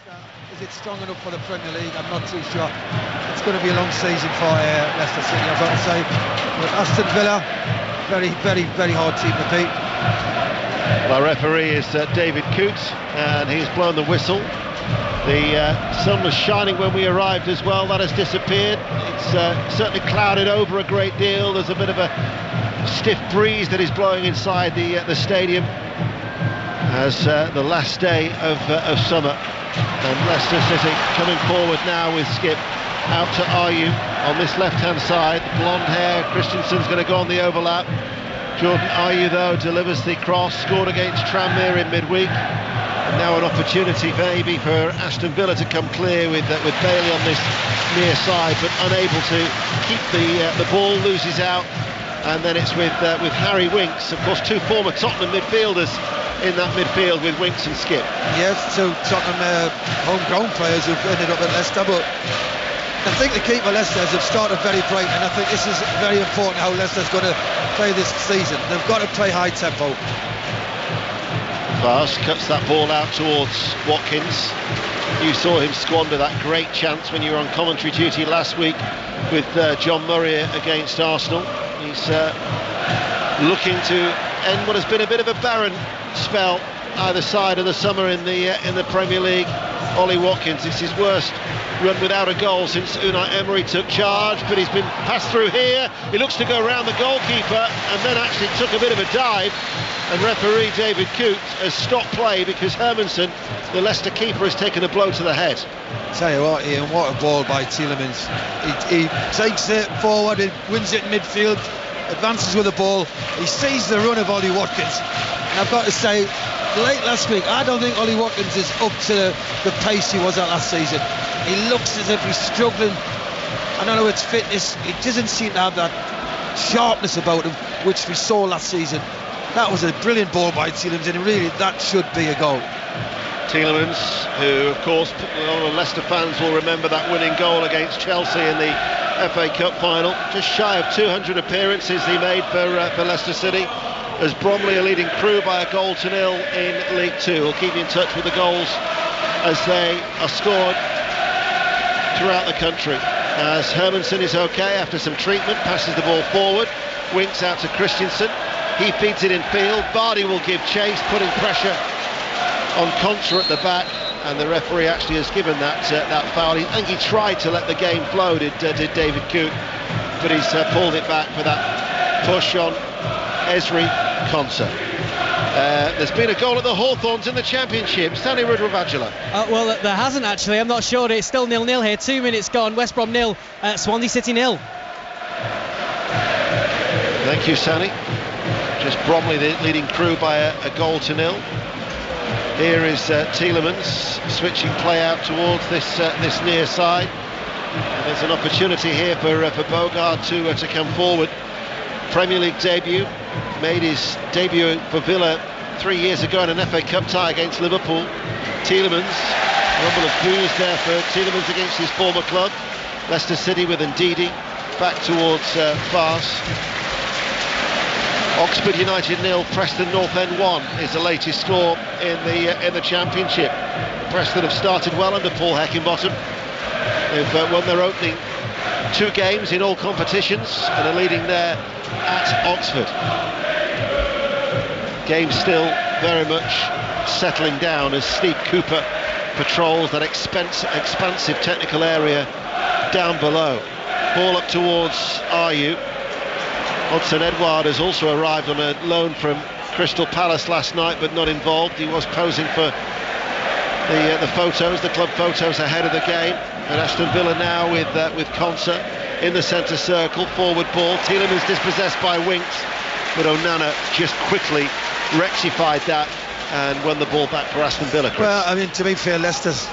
Is it strong enough for the Premier League? I'm not too sure. It's going to be a long season for Leicester City, I've got to say. But Aston Villa, very hard team to beat. Well, our referee is David Coote, and he's blown the whistle. The sun was shining when we arrived as well. That has disappeared. It's certainly clouded over a great deal. There's a bit of a stiff breeze that is blowing inside the stadium as the last day of summer. And Leicester City coming forward now with Skip out to Ayew on this left-hand side. Blonde hair, Christensen's going to go on the overlap. Jordan Ayew, though, delivers the cross, scored against Tranmere in midweek. And now an opportunity maybe for Aston Villa to come clear with Bailey on this near side, but unable to keep the ball, loses out. And then it's with Harry Winks, of course, two former Tottenham midfielders in that midfield with Winks and Skip. Yes, two Tottenham homegrown players who've ended up at Leicester, but I think the keeper Leicester have started very bright, and I think this is very important how Leicester's going to play this season. They've got to play high tempo. Fast cuts that ball out towards Watkins. You saw him squander that great chance when you were on commentary duty last week with John Murray against Arsenal. He's looking to end what has been a bit of a barren spell either side of the summer in the Premier League. Ollie Watkins, it's his worst run without a goal since Unai Emery took charge, but he's been passed through here. He looks to go around the goalkeeper and then actually took a bit of a dive, and referee David Coote has stopped play because Hermansen, the Leicester keeper, has taken a blow to the head. Tell you what, Ian, what a ball by Tielemans. He takes it forward, he wins it in midfield, advances with the ball, he sees the run of Ollie Watkins, and I've got to say, late last week, I don't think Ollie Watkins is up to the pace he was at last season. He looks as if he's struggling. I don't know, it's fitness, he doesn't seem to have that sharpness about him which we saw last season. That was a brilliant ball by Tielemans, and really that should be a goal. Tielemans, who of course a lot of Leicester fans will remember that winning goal against Chelsea in the FA Cup final, just shy of 200 appearances he made for Leicester City, as Bromley are leading Crewe by 1-0 in League Two. We'll keep you in touch with the goals as they are scored throughout the country. As Hermansen is okay after some treatment, passes the ball forward, Winks out to Christensen, he feeds it in field, Vardy will give chase, putting pressure on Contra at the back, and the referee actually has given that foul. I think he tried to let the game flow, did David Coote, but he's pulled it back for that push on Ezri Konsa. There's been a goal at the Hawthorns in the Championship. Stanley Rudravajula. Well, there hasn't actually. I'm not sure. It's still 0-0 here. 2 minutes gone. West Brom 0, Swansea City 0. Thank you, Sani. Just Bromley leading Crewe by 1-0. Here is Tielemans switching play out towards this near side. And there's an opportunity here for Bogard to come forward. Premier League debut, made his debut for Villa 3 years ago in an FA Cup tie against Liverpool. Tielemans, a number of coups there for Tielemans against his former club. Leicester City with Ndidi, back towards Fars. Oxford United 0, Preston North End 1 is the latest score in the Championship. Preston have started well under Paul Heckingbottom. They've won their opening 2 games in all competitions and are leading there at Oxford. Game still very much settling down as Steve Cooper patrols that expansive technical area down below. Ball up towards Ayew. Hudson Edouard has also arrived on a loan from Crystal Palace last night, but not involved. He was posing for the photos, the club photos ahead of the game. And Aston Villa now with Konsa in the centre circle, forward ball. Tielemans dispossessed by Winks, but Onana just quickly rectified that and won the ball back for Aston Villa. Chris. Well, I mean, to be fair, Leicester's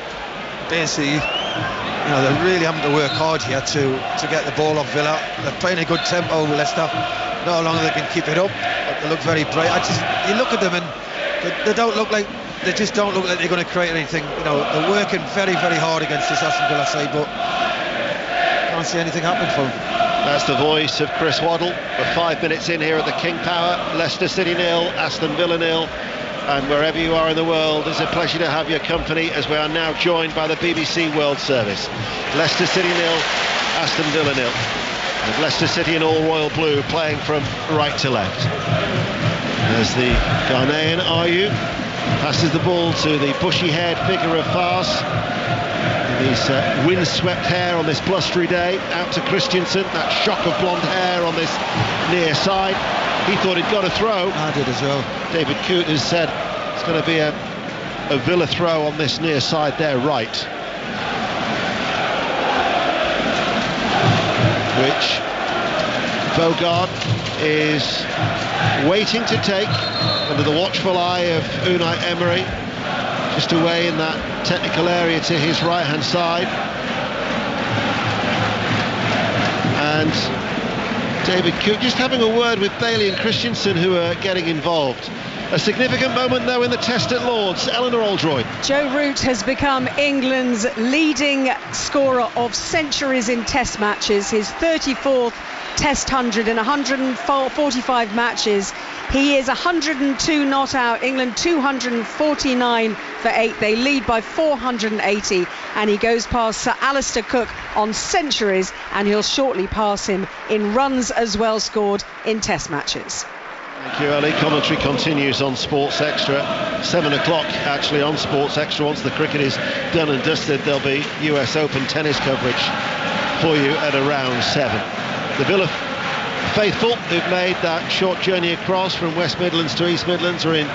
basically, they're really having to work hard here to get the ball off Villa. They're playing a good tempo with Leicester. No longer they can keep it up, but they look very bright. You look at them and they just don't look like they're going to create anything. They're working very, very hard against this Aston Villa side, but can't see anything happening for them. That's the voice of Chris Waddle. We're 5 minutes in here at the King Power. Leicester City 0, Aston Villa 0. and wherever you are in the world, it's a pleasure to have your company as we are now joined by the BBC World Service. Leicester City 0, Aston Villa 0. And Leicester City in all royal blue, playing from right to left. As the Ghanaian Ayew passes the ball to the bushy-haired figure of Fars, with his wind-swept hair on this blustery day, out to Christensen, that shock of blonde hair on this near side. He thought he'd got a throw. I did as well. David Coote has said it's going to be a Villa throw on this near side there, right. Which Bogard is waiting to take under the watchful eye of Unai Emery, just away in that technical area to his right hand side. And David Coote just having a word with Bailey and Christensen, who are getting involved. A significant moment though in the test at Lords. Eleanor Oldroyd. Joe Root has become England's leading scorer of centuries in test matches, his 34th test 100 in 145 matches. He is 102 not out, England 249 for 8. They lead by 480, and he goes past Sir Alistair Cook on centuries, and he'll shortly pass him in runs as well scored in test matches. Thank you, Ellie. Commentary continues on Sports Extra. 7 o'clock actually on Sports Extra. Once the cricket is done and dusted, there'll be US Open tennis coverage for you at around 7. The Villa faithful who've made that short journey across from West Midlands to East Midlands are in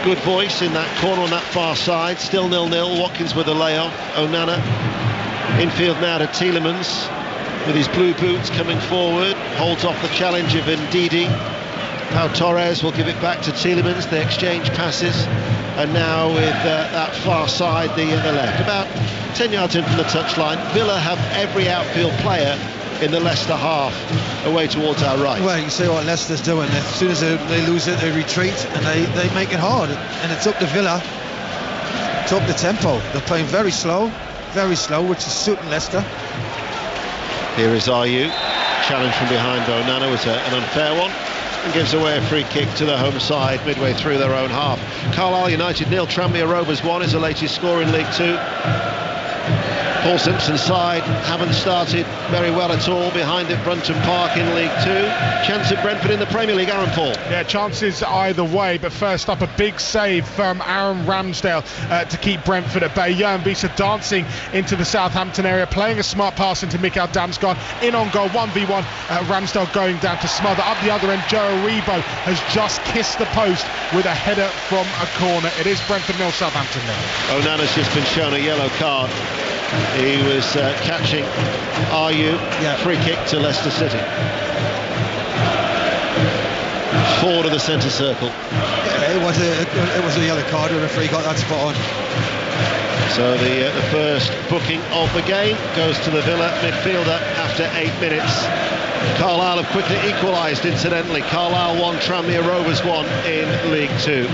good voice in that corner on that far side. Still 0-0. Watkins with a layoff. Onana infield now to Tielemans with his blue boots coming forward. Holds off the challenge of Ndidi. Pau Torres will give it back to Tielemans. They exchange passes, and now with that far side, the left, about 10 yards in from the touchline, Villa have every outfield player in the Leicester half away towards our right. Well, you can see what Leicester's doing. As soon as they lose it, they retreat, and they make it hard, and it's up to Villa to up the tempo. They're playing very slow, which is suiting Leicester. Here is Ayew, challenge from behind. Onana was an unfair one, and gives away a free kick to the home side midway through their own half. Carlisle United 0, Tranmere Rovers 1 is the latest score in League 2. Paul Simpson's side haven't started very well at all behind at Brunton Park in League 2. Chance at Brentford in the Premier League, Aaron Paul. Yeah, chances either way, but first up a big save from Aaron Ramsdale to keep Brentford at bay. Johan Bisa dancing into the Southampton area, playing a smart pass into Mikael Damsgaard, in on goal, 1v1. Ramsdale going down to smother. Up the other end, Joe Aribo has just kissed the post with a header from a corner. It is Brentford 0, Southampton 0. Onana's just been shown a yellow card. He was catching Ayew. Free kick to Leicester City. Forward of the centre circle. It was a yellow card with a free got that spot on. So the first booking of the game goes to the Villa midfielder after 8 minutes. Carlisle have quickly equalised, incidentally. Carlisle 1, Tranmere Rovers 1 in League 2.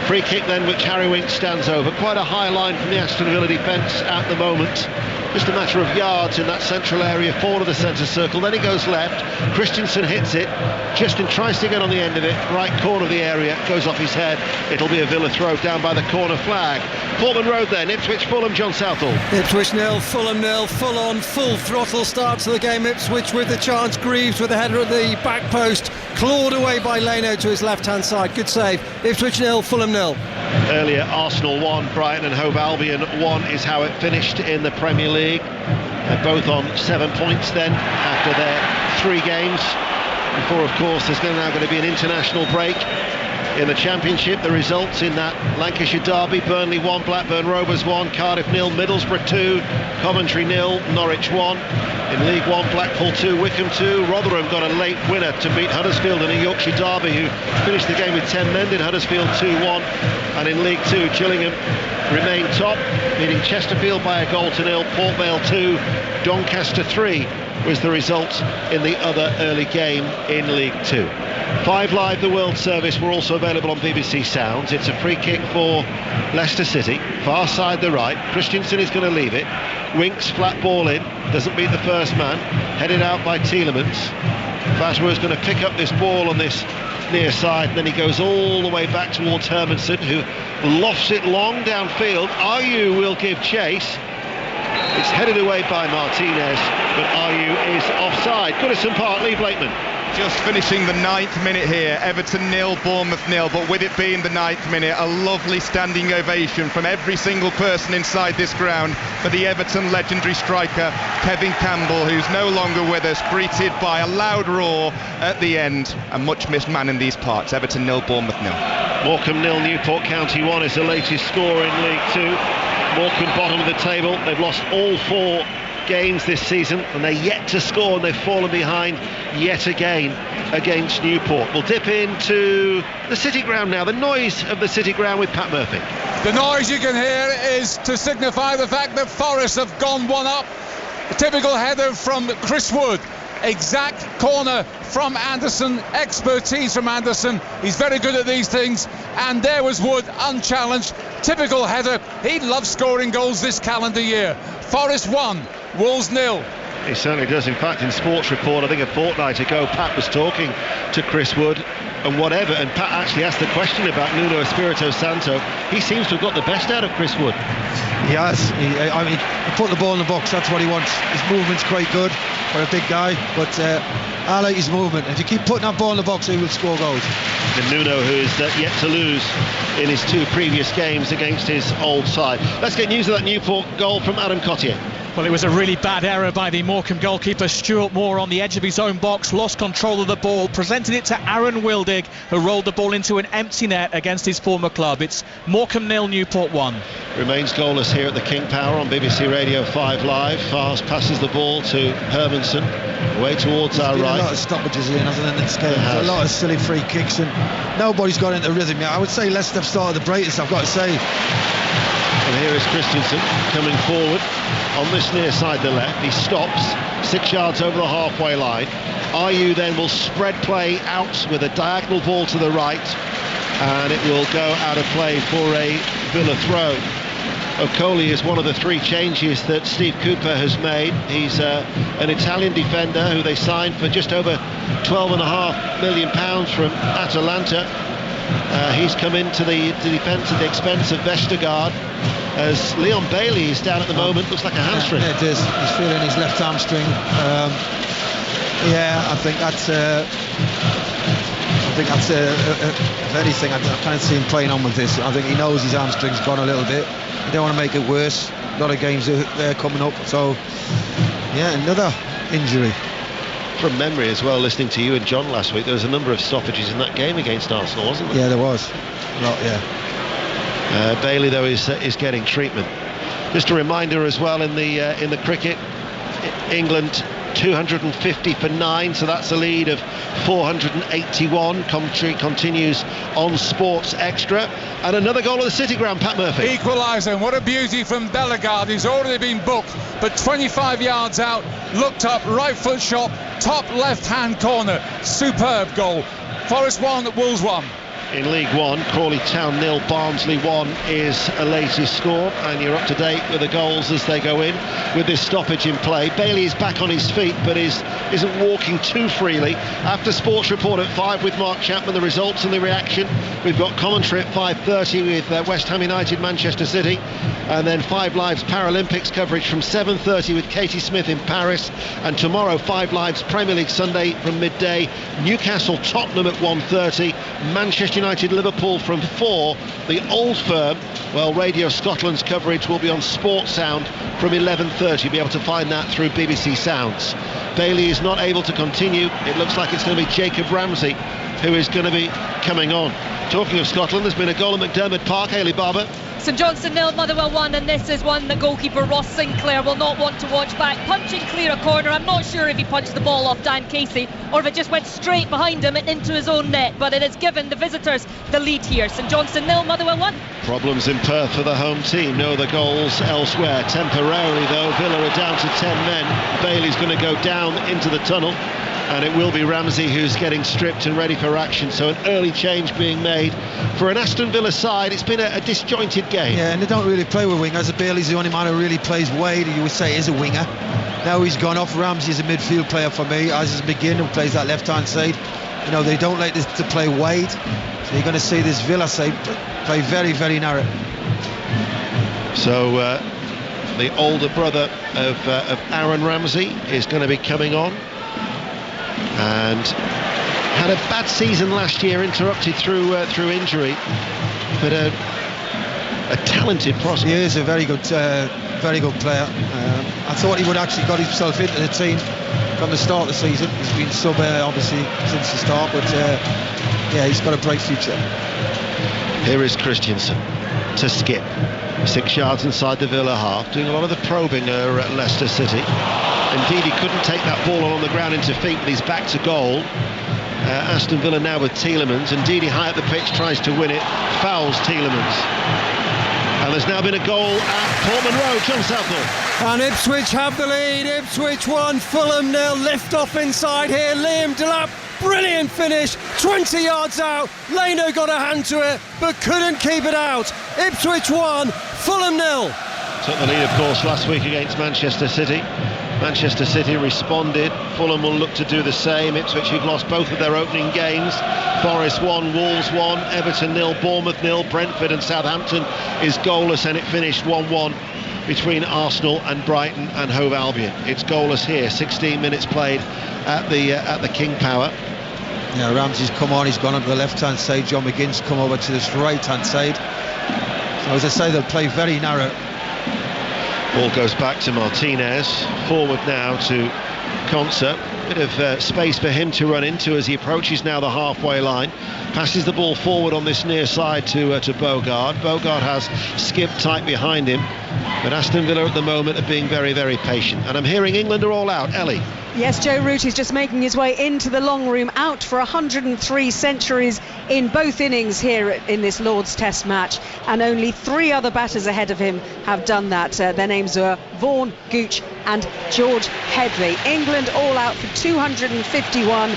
Free kick then, which Harry Winks stands over. Quite a high line from the Aston Villa defence at the moment. Just a matter of yards in that central area, forward of the centre circle. Then he goes left. Christensen hits it. Justin tries to get on the end of it. Right corner of the area, goes off his head. It'll be a Villa throw down by the corner flag. Portman Road then, Ipswich Fulham, John Southall. Ipswich 0, Fulham 0, full on, full throttle start to the game. Ipswich with the chance, Greaves with the header at the back post, clawed away by Leno to his left-hand side. Good save. Ipswich 0, Fulham 0. Earlier, Arsenal 1, Brighton and Hove Albion 1 is how it finished in the Premier League. They're both on 7 points then after their 3 games. Before, of course, there's now going to be an international break. In the Championship, the results in that Lancashire derby: Burnley 1, Blackburn Rovers 1, Cardiff 0, Middlesbrough 2, Coventry 0, Norwich 1. In League 1, Blackpool 2, Wycombe 2. Rotherham got a late winner to beat Huddersfield in a Yorkshire derby, who finished the game with 10 men, did Huddersfield 2-1. And in League 2, Gillingham remained top, beating Chesterfield by a goal to 0. Port Vale 2, Doncaster 3 was the result in the other early game in League 2. 5 Live, the World Service, were also available on BBC Sounds. It's a free kick for Leicester City, far side the right. Christensen is going to leave it. Winks, flat ball in, doesn't beat the first man. Headed out by Tielemans. Fatwa is going to pick up this ball on this near side, and then he goes all the way back towards Hermansen, who lofts it long downfield. Ayew will give chase. It's headed away by Martinez, but Ayew is offside. Goodison Park, Lee Blakeman. Just finishing the 9th minute here, Everton 0, Bournemouth 0, but with it being the 9th minute, a lovely standing ovation from every single person inside this ground for the Everton legendary striker Kevin Campbell, who's no longer with us, greeted by a loud roar at the end. A much missed man in these parts. Everton 0, Bournemouth 0. Morecambe 0, Newport County 1 is the latest score in League 2. Morecambe bottom of the table. They've lost all 4 games this season, and they're yet to score, and they've fallen behind yet again against Newport. We'll dip into the City Ground now, the noise of the City Ground with Pat Murphy. The noise you can hear is to signify the fact that Forest have gone one up. A typical header from Chris Wood, exact corner from Anderson, expertise from Anderson. He's very good at these things, and there was Wood unchallenged, typical header. He loves scoring goals this calendar year. Forest 1, Wolves 0. He certainly does. In fact, in Sports Report, I think a fortnight ago, Pat was talking to Chris Wood and whatever, and Pat actually asked the question about Nuno Espirito Santo. He seems to have got the best out of Chris Wood. He has. He put the ball in the box, that's what he wants. His movement's quite good for a big guy, but I like his movement. If you keep putting that ball in the box, he will score goals. And Nuno, who is yet to lose in his 2 previous games against his old side. Let's get news of that Newport goal from Adam Cottier. Well, it was a really bad error by the Morecambe goalkeeper Stuart Moore on the edge of his own box, lost control of the ball, presented it to Aaron Wildig, who rolled the ball into an empty net against his former club. It's Morecambe 0, Newport 1. Remains goalless here at the King Power on BBC Radio 5 Live. Fast passes the ball to Hermansen, away towards our right. A lot of stoppages here, hasn't it, in this game? There's a lot of silly free kicks, and nobody's got into rhythm yet. I would say Leicester have started the brightest, I've got to say. And here is Christensen coming forward on this near side, the left. He stops 6 yards over the halfway line. Ayew then will spread play out with a diagonal ball to the right, and it will go out of play for a Villa throw. Okoli is one of the 3 changes that Steve Cooper has made. He's an Italian defender who they signed for just over £12.5 million from Atalanta. He's come into the defence at the expense of Vestergaard, as Leon Bailey is down at the moment. Looks like a hamstring. Yeah, it is. He's feeling his left hamstring. I think that's if anything, I can't see him playing on with this. I think he knows his hamstring's gone a little bit. He don't want to make it worse. A lot of games are coming up, so yeah, another injury. From memory as well, listening to you and John last week, there was a number of stoppages in that game against Arsenal, wasn't there? Yeah, there was. A lot, yeah. Bailey, though, is getting treatment. Just a reminder as well, in the cricket, England 250 for 9, so that's a lead of 481. Commentary continues on Sports Extra. And another goal of the City Ground, Pat Murphy. Equaliser, what a beauty from Delegard. He's already been booked, but 25 yards out, looked up, right foot shot, top left-hand corner. Superb goal. Forest 1, Wolves 1. In League 1, Crawley Town 0, Barnsley 1 is a latest score, and you're up to date with the goals as they go in with this stoppage in play. Bailey is back on his feet, but isn't walking too freely. After Sports Report at 5 with Mark Chapman, the results and the reaction. We've got commentary at 5:30 with West Ham United, Manchester City, and then 5 Live's Paralympics coverage from 7:30 with Katie Smith in Paris, and tomorrow 5 Live's Premier League Sunday from midday, Newcastle Tottenham at 1:30, Manchester United Liverpool from 4. The Old Firm, well, Radio Scotland's coverage will be on Sports Sound from 11:30. You'll be able to find that through BBC Sounds. Bailey is not able to continue. It looks like it's going to be Jacob Ramsey who is going to be coming on. Talking of Scotland, there's been a goal at McDermott Park. Hayley Barber. St Johnstone 0, Motherwell 1, and this is one that goalkeeper Ross Sinclair will not want to watch back. Punching clear a corner. I'm not sure if he punched the ball off Dan Casey or if it just went straight behind him and into his own net, but it has given the visitors the lead here. St Johnstone 0, Motherwell 1. Problems in Perth for the home team. No other goals elsewhere. Temporarily though, Villa are down to 10 men. Bailey's going to go down into the tunnel, and it will be Ramsey who's getting stripped and ready for action. So an early change being made for an Aston Villa side. It's been a disjointed game. Yeah, and they don't really play with wingers. Bailey's the only man who really plays wide. You would say is a winger. Now he's gone off. Ramsey's a midfield player for me, as is McGinn, who plays that left-hand side. You know, they don't like this to play wide, so you're going to see this Villa side play very, very narrow. So the older brother of Aaron Ramsey is going to be coming on, and had a bad season last year, interrupted through injury, but a talented prospect. He is a very good player. I thought he would actually got himself into the team from the start of the season. He's been sub obviously since the start, but yeah, he's got a bright future. Here is Christensen to Skip, 6 yards inside the Villa half, doing a lot of the probing at Leicester City. Indeed, he couldn't take that ball on the ground into feet, but he's back to goal. Aston Villa now with Tielemans. Indeed, he high up the pitch, tries to win it, fouls Tielemans. And there's now been a goal at Portman Road. John Southall. And Ipswich have the lead. Ipswich 1, Fulham 0. Lift off inside here. Liam Delap, brilliant finish. 20 yards out. Leno got a hand to it, but couldn't keep it out. Ipswich 1, Fulham 0. Took the lead, of course, last week against Manchester City. Manchester City responded. Fulham will look to do the same. Ipswich, who've lost both of their opening games. Forest 1, Wolves 1, Everton 0, Bournemouth 0. Brentford and Southampton is goalless, and it finished 1-1 between Arsenal and Brighton and Hove Albion. It's goalless here. 16 minutes played at the King Power. Yeah, Ramsey's come on. He's gone onto the left-hand side. John McGinn's come over to this right-hand side. So as I say, they'll play very narrow. Ball goes back to Martinez, forward now to Konsa. Bit of space for him to run into as he approaches now the halfway line. Passes the ball forward on this near side to Bogard. Bogard has Skip tight behind him, but Aston Villa at the moment are being very, very patient. And I'm hearing England are all out. Ellie. Yes, Joe Root is just making his way into the long room, out for 103 centuries in both innings here in this Lord's Test match, and only 3 other batters ahead of him have done that. Their names are Vaughan, Gooch and George Headley. England all out for 251.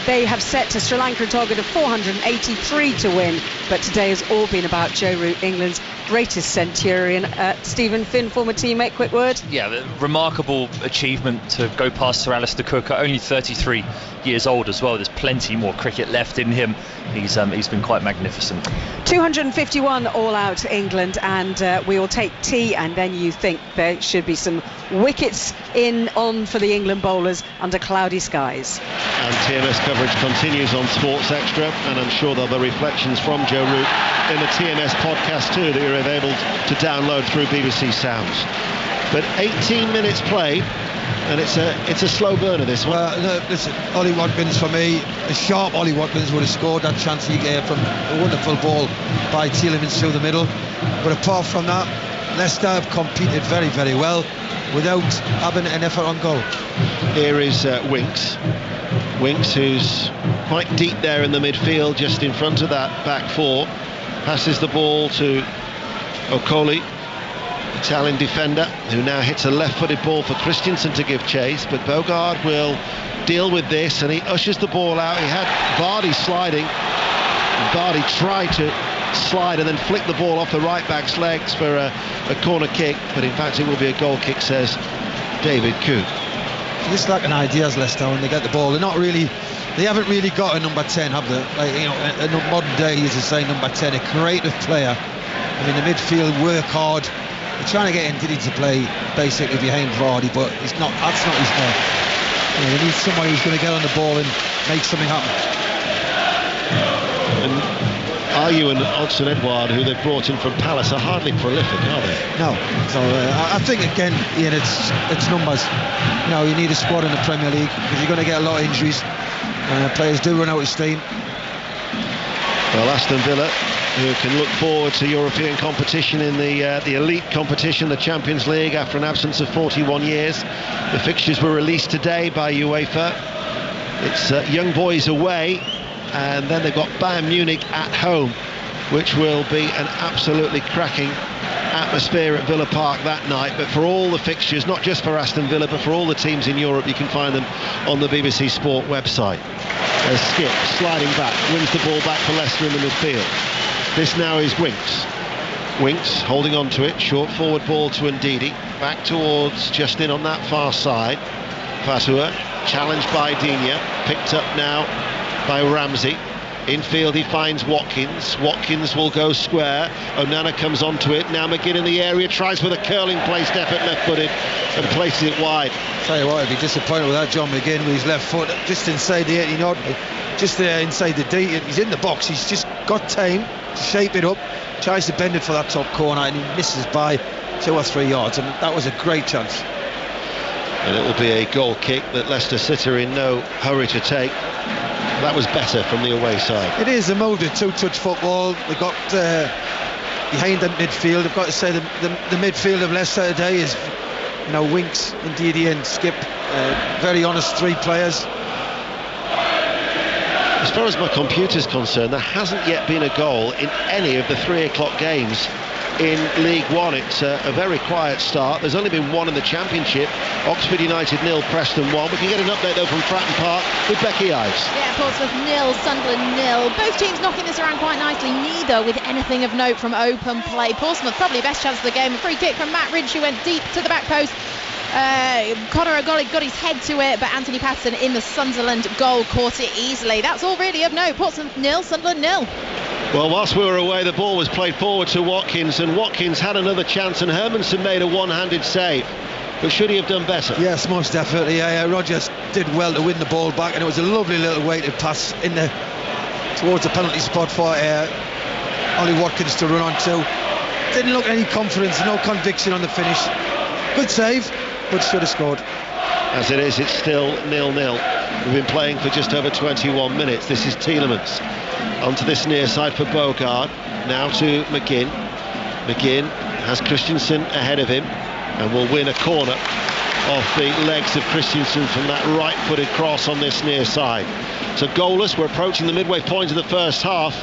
They have set to Sri Lanka a target of 483 to win, but today has all been about Joe Root, England's greatest centurion. Stephen Finn, former teammate, quick word. Yeah, remarkable achievement to go past Sir Alistair Cook at only 33 years old as well. There's plenty more cricket left in him. He's been quite magnificent. 251 all out England, and we will take tea, and then you think there should be some wickets on for the England bowlers under cloudy skies. And TMS coverage continues on Sports Extra, and I'm sure there'll be reflections from Joe Root in the TMS podcast too that you're able to download through BBC Sounds. But 18 minutes played, and it's a slow burner, this one. Well, listen, Ollie Watkins for me, a sharp Ollie Watkins would have scored that chance he gave from a wonderful ball by Tielemans through the middle. But apart from that, Leicester have competed very, very well without having an effort on goal. Here is Winks. Winks, who's quite deep there in the midfield, just in front of that back four. Passes the ball to Okoli, Italian defender, who now hits a left-footed ball for Christensen to give chase, but Bogard will deal with this, and he ushers the ball out. He had Vardy sliding. Vardy tried to slide and then flick the ball off the right back's legs for a corner kick, but in fact it will be a goal kick, says David Coote. Just lacking ideas, Leicester, when they get the ball. They haven't really got a number 10, have they? Like, you know, in modern day, as I say, number 10, a creative player. I mean, the midfield work hard. They're trying to get Ndidi to play basically behind Vardy, but that's not his fault. You know, they need somebody who's going to get on the ball and make something happen. And Ayew and Odsonne Edouard, who they've brought in from Palace, are hardly prolific, are they? No. So I think again, Ian, it's numbers. You know, you need a squad in the Premier League because you're going to get a lot of injuries. Players do run out of steam. Well, Aston Villa, who can look forward to European competition in the elite competition, the Champions League, after an absence of 41 years. The fixtures were released today by UEFA. It's young boys away, and then they've got Bayern Munich at home, which will be an absolutely cracking atmosphere at Villa Park that night. But for all the fixtures, not just for Aston Villa, but for all the teams in Europe, you can find them on the BBC Sport website. As Skip, sliding back, wins the ball back for Leicester in the midfield. This now is Winks. Winks holding on to it, short forward ball to Ndidi, back towards Justin on that far side. Fatua challenged by Digne, picked up now by Ramsey. Infield he finds Watkins. Watkins will go square. Onana comes onto it. Now McGinn in the area, tries with a curling placed effort, left-footed, and places it wide. Tell you what, I'd be disappointed with that John McGinn with his left foot just inside the 18-odd, just there inside the D. He's in the box. He's just got time to shape it up. Tries to bend it for that top corner and he misses by 2 or 3 yards. And that was a great chance. And it will be a goal kick that Leicester City are in no hurry to take. That was better from the away side. It is a moulded two-touch football. They got behind the midfield. I've got to say the midfield of Leicester today is, you know, Winks, Ndidi and Skip. Very honest 3 players. As far as my computer's concerned, there hasn't yet been a goal in any of the 3 o'clock games in League One. It's a very quiet start. There's only been 1 in the Championship. Oxford United 0, Preston 1. We can get an update though from Fratton Park with Becky Ives. Yeah, Portsmouth 0, Sunderland 0. Both teams knocking this around quite nicely, neither with anything of note from open play. Portsmouth probably best chance of the game. A free kick from Matt Ridge, who went deep to the back post. Conor O'Golly got his head to it, but Anthony Patterson in the Sunderland goal caught it easily. That's all really of note. Portsmouth 0, Sunderland 0. Well, whilst we were away, the ball was played forward to Watkins, and Watkins had another chance, and Hermansen made a one-handed save. But should he have done better? Yes, most definitely. Rodgers did well to win the ball back, and it was a lovely little weighted pass in towards the penalty spot for Ollie Watkins to run onto. Didn't look any confidence, no conviction on the finish. Good save, but should have scored. As it is, it's still 0-0. We've been playing for just over 21 minutes. This is Tielemans. Onto this near side for Bogard. Now to McGinn. McGinn has Christensen ahead of him and will win a corner off the legs of Christensen from that right-footed cross on this near side. So goalless. We're approaching the midway point of the first half,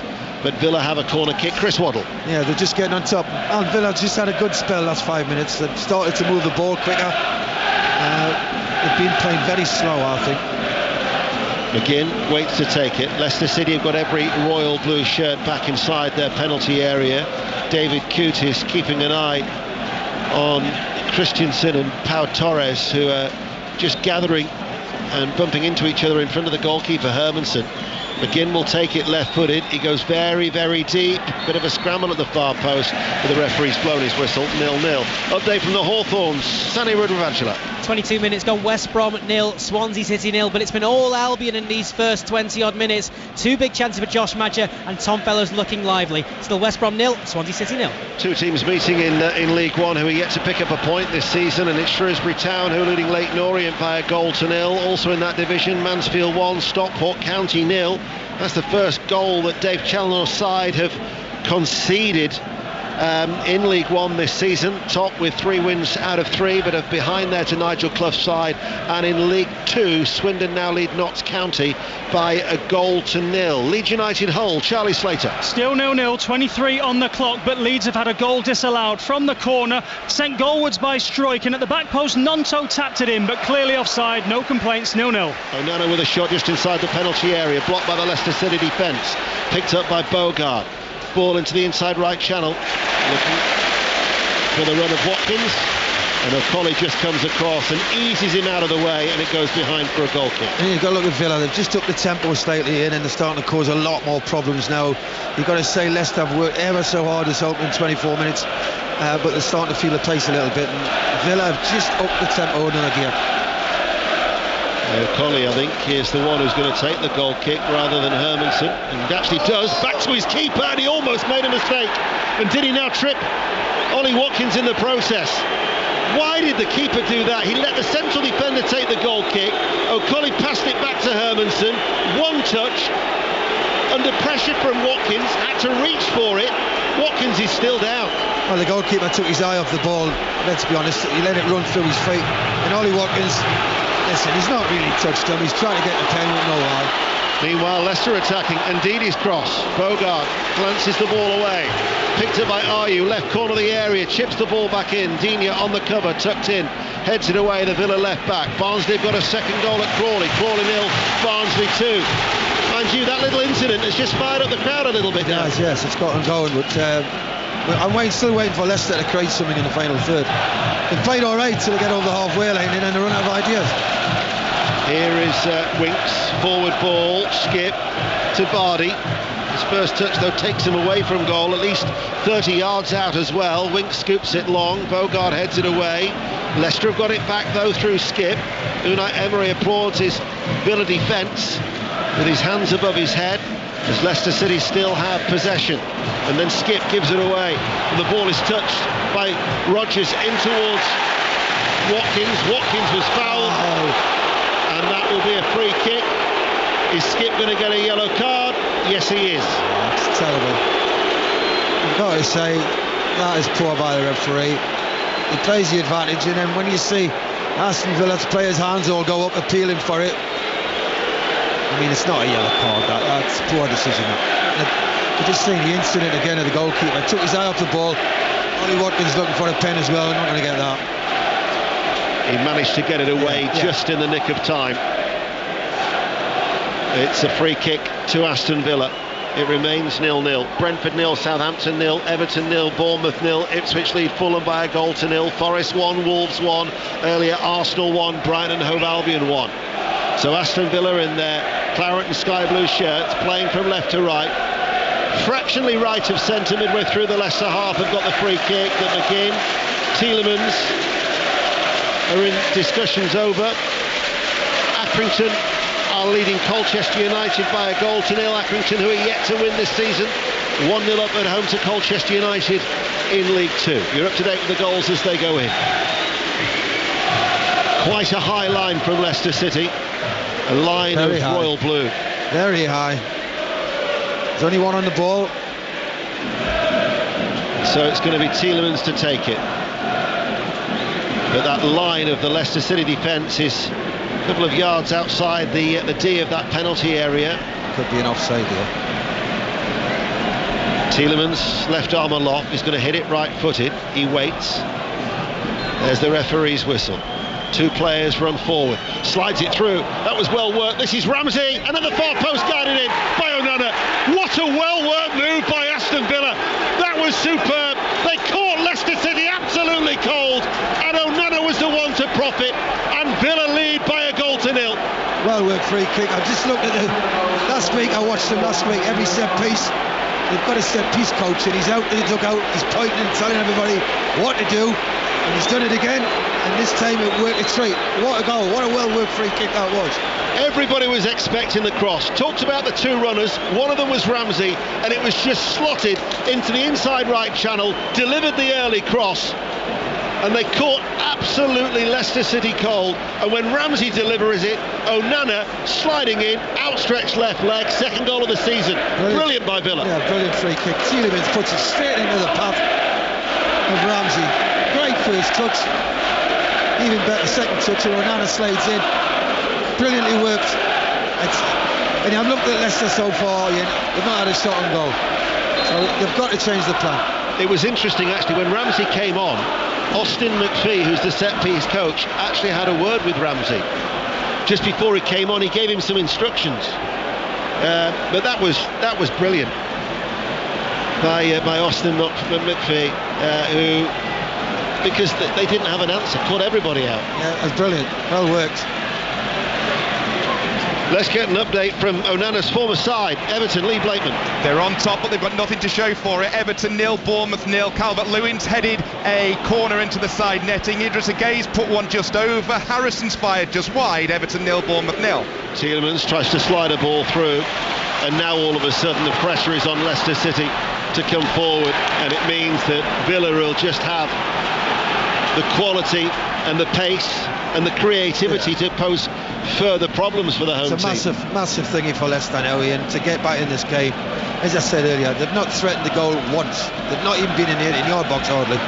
but Villa have a corner kick. Chris Waddle. Yeah, they're just getting on top. And Villa just had a good spell last 5 minutes. They've started to move the ball quicker. They've been playing very slow, I think. McGinn waits to take it. Leicester City have got every royal blue shirt back inside their penalty area. David Coote is keeping an eye on Christensen and Pau Torres, who are just gathering and bumping into each other in front of the goalkeeper Hermansen. McGinn will take it left-footed. He goes very, very deep. Bit of a scramble at the far post, but the referee's blown his whistle. 0-0. Update from the Hawthorns. Sunny Rudravangela. 22 minutes gone. West Brom 0, Swansea City 0, but it's been all Albion in these first 20 odd minutes. 2 big chances for Josh Madger, and Tom Fellows looking lively. Still West Brom 0, Swansea City 0. 2 teams meeting in League One who are yet to pick up a point this season, and it's Shrewsbury Town who are leading Leyton Orient by a goal to 0. Also in that division, Mansfield 1, Stockport County 0. That's the first goal that Dave Challoner's side have conceded in League One this season. Top with 3 wins out of 3, but are behind there to Nigel Clough's side. And in League 2, Swindon now lead Notts County by a goal to 0. Leeds United Hull, Charlie Slater. Still 0-0, 23 on the clock, but Leeds have had a goal disallowed from the corner, sent goalwards by Struijk, and at the back post Nonto tapped it in, but clearly offside. No complaints. 0-0. Onana with a shot just inside the penalty area, blocked by the Leicester City defence, picked up by Bogard. Ball into the inside right channel, looking for the run of Watkins, and O'Colly just comes across and eases him out of the way, and it goes behind for a goal kick. And you've got to look at Villa. They've just upped the tempo slightly in, and they're starting to cause a lot more problems now. You've got to say Leicester have worked ever so hard this opening 24 minutes, but they're starting to feel the pace a little bit, and Villa have just upped the tempo another gear. O'Colly, I think, is the one who's going to take the goal kick rather than Hermansen, and actually does. Back to his keeper, and he almost made a mistake. And did he now trip Ollie Watkins in the process? Why did the keeper do that? He let the central defender take the goal kick. O'Colly passed it back to Hermansen. One touch, under pressure from Watkins, had to reach for it. Watkins is still down. Well, the goalkeeper took his eye off the ball, let's be honest. He let it run through his feet, and Ollie Watkins, listen, he's not really touched him. He's trying to get the pen with no eye. Meanwhile, Leicester attacking. Ndidi's cross. Bogard glances the ball away. Picked up by Ayew, left corner of the area, chips the ball back in. Digne on the cover, tucked in, heads it away, the Villa left back. Barnsley have got a second goal at Crawley. Crawley 0, Barnsley 2. Mind you, that little incident has just fired up the crowd a little bit now. Yes, it's got them going, but still waiting for Leicester to create something in the final third. They've played all right till they get over the halfway line and then they run out of ideas. Here is Winks, forward ball, skip to Vardy. His first touch though takes him away from goal, at least 30 yards out as well. Winks scoops it long, Bogard heads it away. Leicester have got it back though through Skip. Unai Emery applauds his Villa defence with his hands above his head as Leicester City still have possession. And then Skip gives it away. And the ball is touched by Rodgers in towards Watkins. Watkins was fouled. And that will be a free kick. Is Skip going to get a yellow card? Yes, he is. It's terrible. I've got to say, that is poor by the referee. He plays the advantage, and then when you see Aston Villa's players' hands all go up appealing for it, I mean, it's not a yellow card. That's a poor decision. You just seen the incident again of the goalkeeper. Took his eye off the ball. Ollie Watkins looking for a pen as well. Not going to get that. He managed to get it away just in the nick of time. It's a free kick to Aston Villa. It remains 0-0. Brentford 0, Southampton 0, Everton 0, Bournemouth 0, Ipswich lead Fulham by a goal to 0, Forest 1, Wolves 1, earlier Arsenal 1, Brighton and Hove Albion 1. So Aston Villa in their claret and sky blue shirts, playing from left to right. Fractionally right of centre midway through the Leicester half have got the free kick that McGinn, Tielemans are in discussions over. Accrington are leading Colchester United by a goal to 0. Accrington, who are yet to win this season, 1-0 up at home to Colchester United in League 2. You're up to date with the goals as they go in. Quite a high line from Leicester City, a line very of high. Royal blue. Very high. There's only one on the ball. So it's going to be Tielemans to take it. But that line of the Leicester City defence is a couple of yards outside the D of that penalty area. Could be an offside there. Tielemans, left arm aloft, is going to hit it right-footed. He waits. There's the referee's whistle. Two players run forward, slides it through. That was well worked. This is Ramsey, and at the far post, guided in by Onana. What a well-worked move by Aston Villa. That was superb. They caught Leicester City absolutely cold, and Onana was the one to profit. And Villa lead by a goal to 0. Well worked free kick. I just looked at the last week. I watched them last week. Every set piece, they've got a set piece coach, and he's out in the dugout. He's pointing and telling everybody what to do. And he's done it again, and this time it worked it straight. What a goal, what a well-worked free kick that was. Everybody was expecting the cross. Talked about the two runners, one of them was Ramsey, and it was just slotted into the inside right channel, delivered the early cross, and they caught absolutely Leicester City cold. And when Ramsey delivers it, Onana sliding in, outstretched left leg, second goal of the season. Brilliant by Villa. Yeah, brilliant free kick. Tielemans puts it straight into the path of Ramsey. Great first touch, even better second touch, and Onana slides in. Brilliantly worked. And I've looked at Leicester so far, they've not had a shot on goal. So they've got to change the plan. It was interesting actually, when Ramsey came on, Austin McPhee, who's the set piece coach, actually had a word with Ramsey. Just before he came on, he gave him some instructions. But that was brilliant by Austin McPhee, who, because they didn't have an answer, caught everybody out. Yeah, it was brilliant, well worked. Let's get an update from Onana's former side, Everton, Lee Blakeman. They're on top, but they've got nothing to show for it. Everton 0, Bournemouth 0. Calvert-Lewin's headed a corner into the side netting. Idris Gueye's put one just over. Harrison's fired just wide. Everton 0, Bournemouth 0. Tielemans tries to slide a ball through, and now all of a sudden the pressure is on Leicester City to come forward, and it means that Villa will just have the quality and the pace and the creativity to pose further problems for the home team. It's a massive thingy for Leicester now, Ian, to get back in this game. As I said earlier, they've not threatened the goal once. They've not even been in your box hardly.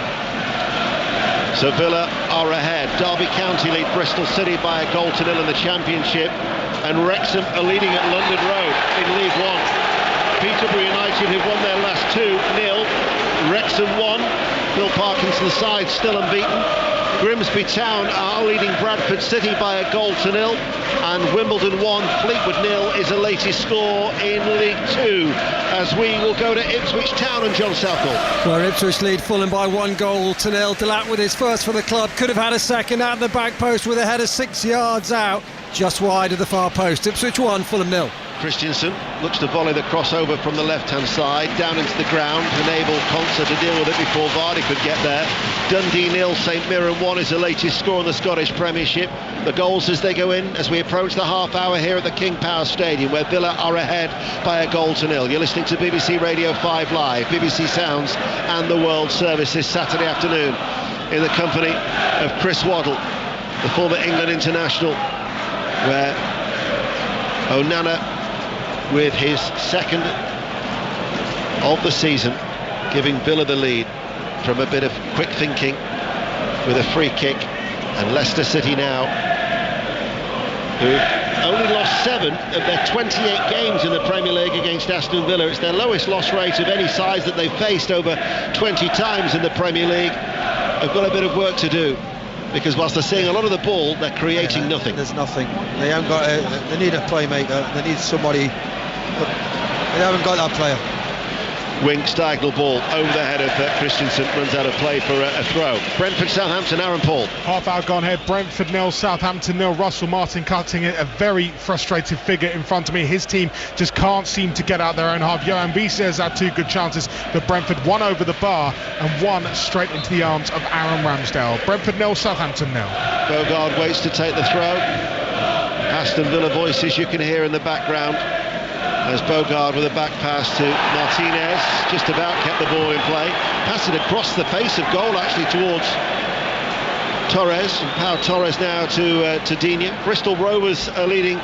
So Villa are ahead. Derby County lead Bristol City by a goal to 0 in the Championship, and Wrexham are leading at London Road in League One. Peterborough United have won their last 2-0. Wrexham 1. Phil Parkinson's side still unbeaten. Grim Grimsby Town are leading Bradford City by a goal to nil, and Wimbledon 1, Fleetwood 0 is the latest score in League 2, as we will go to Ipswich Town and John Southall. Where Ipswich lead Fulham by 1 goal to nil. Delat with his first for the club, could have had a second out of the back post with a header 6 yards out, just wide of the far post. Ipswich 1, Fulham 0. Christensen looks to volley the crossover from the left-hand side down into the ground, enable Conser to deal with it before Vardy could get there. Dundee 0, St Mirren 1 is the latest score in the Scottish Premiership. The goals as they go in as we approach the half hour here at the King Power Stadium, where Villa are ahead by a goal to nil. You're listening to BBC Radio 5 Live, BBC Sounds and the World Service this Saturday afternoon in the company of Chris Waddle, the former England international, where Onana with his second of the season, giving Villa the lead from a bit of quick thinking with a free kick. And Leicester City now, who've only lost 7 of their 28 games in the Premier League against Aston Villa. It's their lowest loss rate of any size that they've faced over 20 times in the Premier League. Have got a bit of work to do, because whilst they're seeing a lot of the ball, they're creating nothing. There's nothing. They haven't got they need a playmaker. They need somebody, but they haven't got that player. Winks, diagonal ball over the head of Christensen, runs out of play for a throw. Brentford, Southampton, Aaron Paul. Half hour gone here, Brentford 0, Southampton 0. Russell Martin cutting it, a very frustrated figure in front of me. His team just can't seem to get out their own half. Johan Wiese has had 2 good chances, but Brentford one over the bar and one straight into the arms of Aaron Ramsdale. Brentford 0, Southampton 0. Bogard waits to take the throw. Aston Villa voices you can hear in the background as Bogard with a back pass to Martinez, just about kept the ball in play. Passed it across the face of goal actually towards Torres. And Pau Torres now to Digne. Bristol Rovers are leading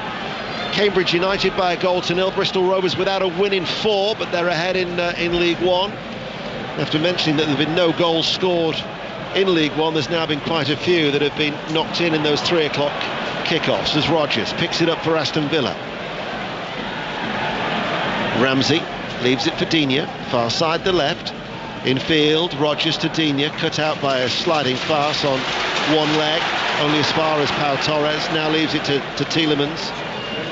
Cambridge United by a goal to nil. Bristol Rovers without a win in 4, but they're ahead in League 1. After mentioning that there have been no goals scored in League 1, there's now been quite a few that have been knocked in those 3 o'clock kickoffs, as Rodgers picks it up for Aston Villa. Ramsey leaves it for Digne, far side the left, in field, Rodgers to Digne, cut out by a sliding pass on one leg, only as far as Pau Torres, now leaves it to Tielemans.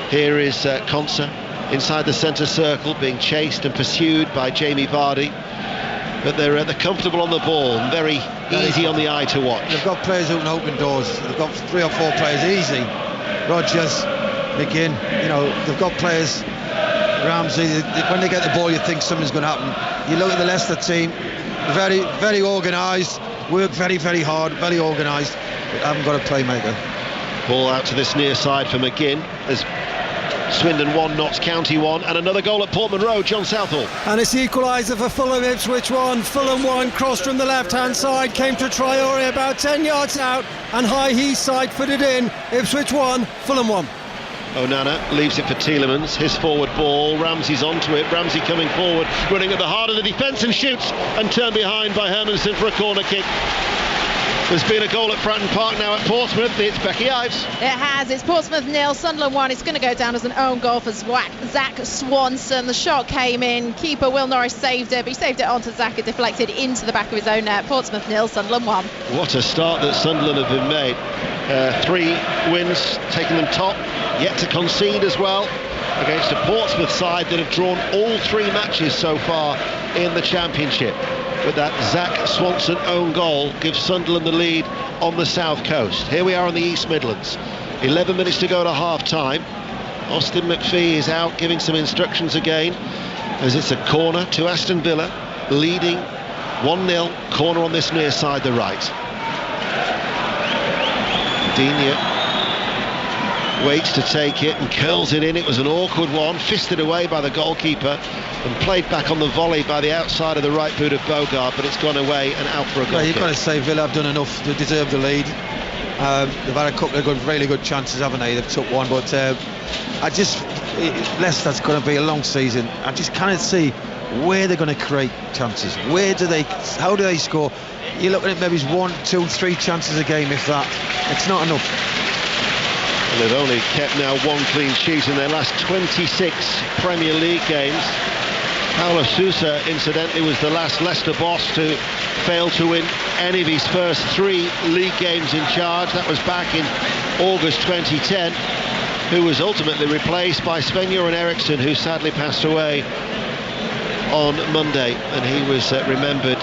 Here is Conser inside the centre circle, being chased and pursued by Jamie Vardy, but they're comfortable on the ball and very easy on the eye to watch. They've got players who can open doors. They've got 3 or 4 players easy. Rodgers, McGinn, they've got players. Ramsey, when they get the ball, you think something's going to happen. You look at the Leicester team, very, very organised, work very, very hard, very organised, but haven't got a playmaker. Ball out to this near side for McGinn as Swindon 1, Notts County 1, and another goal at Portman Road. John Southall. And it's the equaliser for Fulham. Ipswich 1, Fulham 1, crossed from the left-hand side, came to Traore about 10 yards out, and High Heath side footed in. Ipswich 1, Fulham 1. Onana leaves it for Tielemans, his forward ball, Ramsey's onto it, Ramsey coming forward, running at the heart of the defence and shoots, and turned behind by Hermansen for a corner kick. There's been a goal at Fratton Park now at Portsmouth. It's Becky Ives. It has. It's Portsmouth 0, Sunderland 1. It's going to go down as an own goal for Zach Swanson. The shot came in. Keeper Will Norris saved it, but he saved it onto Zach. It deflected into the back of his own net. Portsmouth 0, Sunderland 1. What a start that Sunderland have been made. 3 wins, taking them top, yet to concede as well, against a Portsmouth side that have drawn all 3 matches so far in the Championship. But that Zach Swanson own goal gives Sunderland the lead on the south coast. Here we are on the East Midlands. 11 minutes to go to half-time. Austin McPhee is out giving some instructions again, as it's a corner to Aston Villa, leading 1-0, corner on this near side, the right. Digne waits to take it and curls it in. It was an awkward one, fisted away by the goalkeeper and played back on the volley by the outside of the right boot of Bogard, but it's gone away and out for a goal. You've got to say Villa have done enough to deserve the lead. They've had a couple of really good chances, haven't they? They've took one, but Leicester's going to be a long season. I just cannot see where they're going to create chances. How do they score? You look at it, maybe it's 1, 2, 3 chances a game, if that. It's not enough. And they've only kept now 1 clean sheet in their last 26 Premier League games. Paulo Sousa, incidentally, was the last Leicester boss to fail to win any of his first 3 league games in charge. That was back in August 2010, who was ultimately replaced by Sven-Göran Eriksson, who sadly passed away on Monday, and he was remembered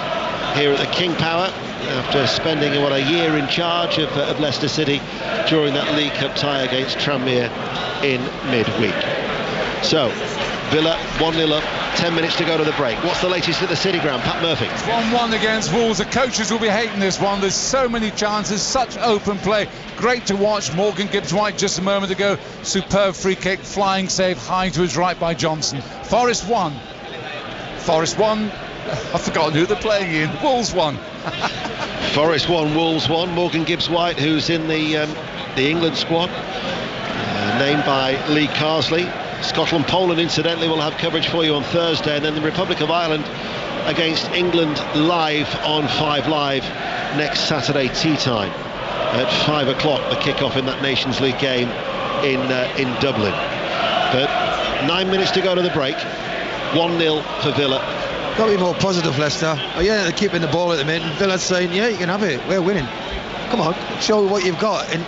here at the King Power after spending a year in charge of Leicester City during that League Cup tie against Tranmere in midweek. So Villa 1-0 up, 10 minutes to go to the break. What's the latest at the City Ground? Pat Murphy. 1-1 against Wolves. The coaches will be hating this one. There's so many chances, such open play. Great to watch. Morgan Gibbs-White just a moment ago. Superb free kick, flying save high to his right by Johnson. Forest 1. I've forgotten who they're playing in. Wolves 1. Forest 1, Wolves 1. Morgan Gibbs-White, who's in the England squad, named by Lee Carsley. Scotland, Poland, incidentally, will have coverage for you on Thursday, and then the Republic of Ireland against England live on 5 Live next Saturday tea time at 5 o'clock, the kick-off in that Nations League game in Dublin. But 9 minutes to go to the break. 1-0 for Villa. Got to be more positive, Leicester. Yeah, they're keeping the ball at the minute, and Villa's saying, yeah, you can have it, we're winning. Come on, show what you've got. And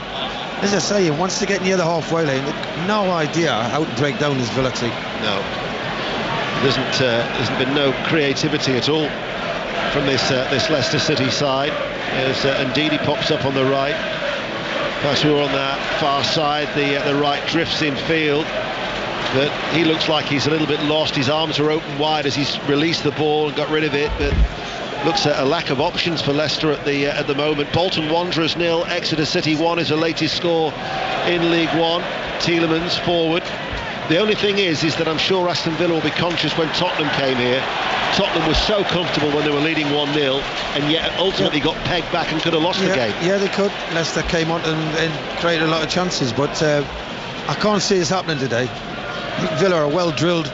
as I say, once they get near the halfway lane, no idea how to break down this Villa team. No, there's been no creativity at all from this Leicester City side. As Ndidi pops up on the right, Passour on that far side, the right drifts in field, but he looks like he's a little bit lost. His arms are open wide as he's released the ball and got rid of it, but looks at a lack of options for Leicester at the moment. Bolton Wanderers 0, Exeter City 1 is the latest score in League One. Tielemans forward. The only thing is that I'm sure Aston Villa will be conscious when Tottenham came here. Tottenham was so comfortable when they were leading 1-0, and yet ultimately got pegged back and could have lost the game. Yeah, they could. Leicester came on and created a lot of chances, but I can't see this happening today. I think Villa are well drilled.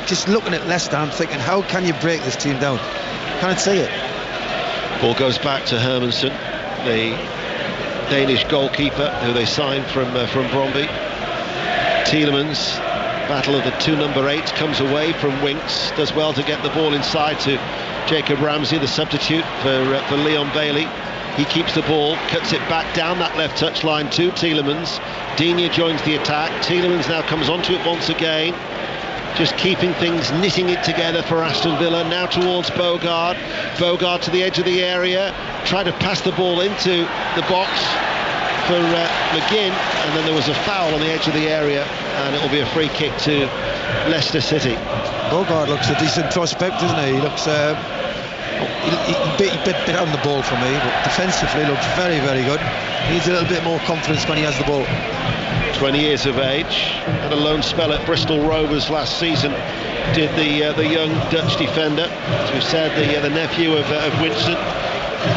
Just looking at Leicester, I'm thinking, how can you break this team down? Can't see it. Ball goes back to Hermansen, the Danish goalkeeper who they signed from Brøndby. Tielemans, battle of the 2 number 8s, comes away from Winks, does well to get the ball inside to Jacob Ramsey, the substitute for Leon Bailey. He keeps the ball, cuts it back down that left touch line to Tielemans. Digne joins the attack. Tielemans now comes onto it once again, just keeping things, knitting it together for Aston Villa. Now towards Bogard. Bogard to the edge of the area, tried to pass the ball into the box for McGinn, and then there was a foul on the edge of the area, and it will be a free kick to Leicester City. Bogard looks a decent prospect, doesn't he? He looks he bit on the ball for me, but defensively looks very, very good. He needs a little bit more confidence when he has the ball. 20 years of age, had a loan spell at Bristol Rovers last season. Did the young Dutch defender, as we said, the nephew of Winston,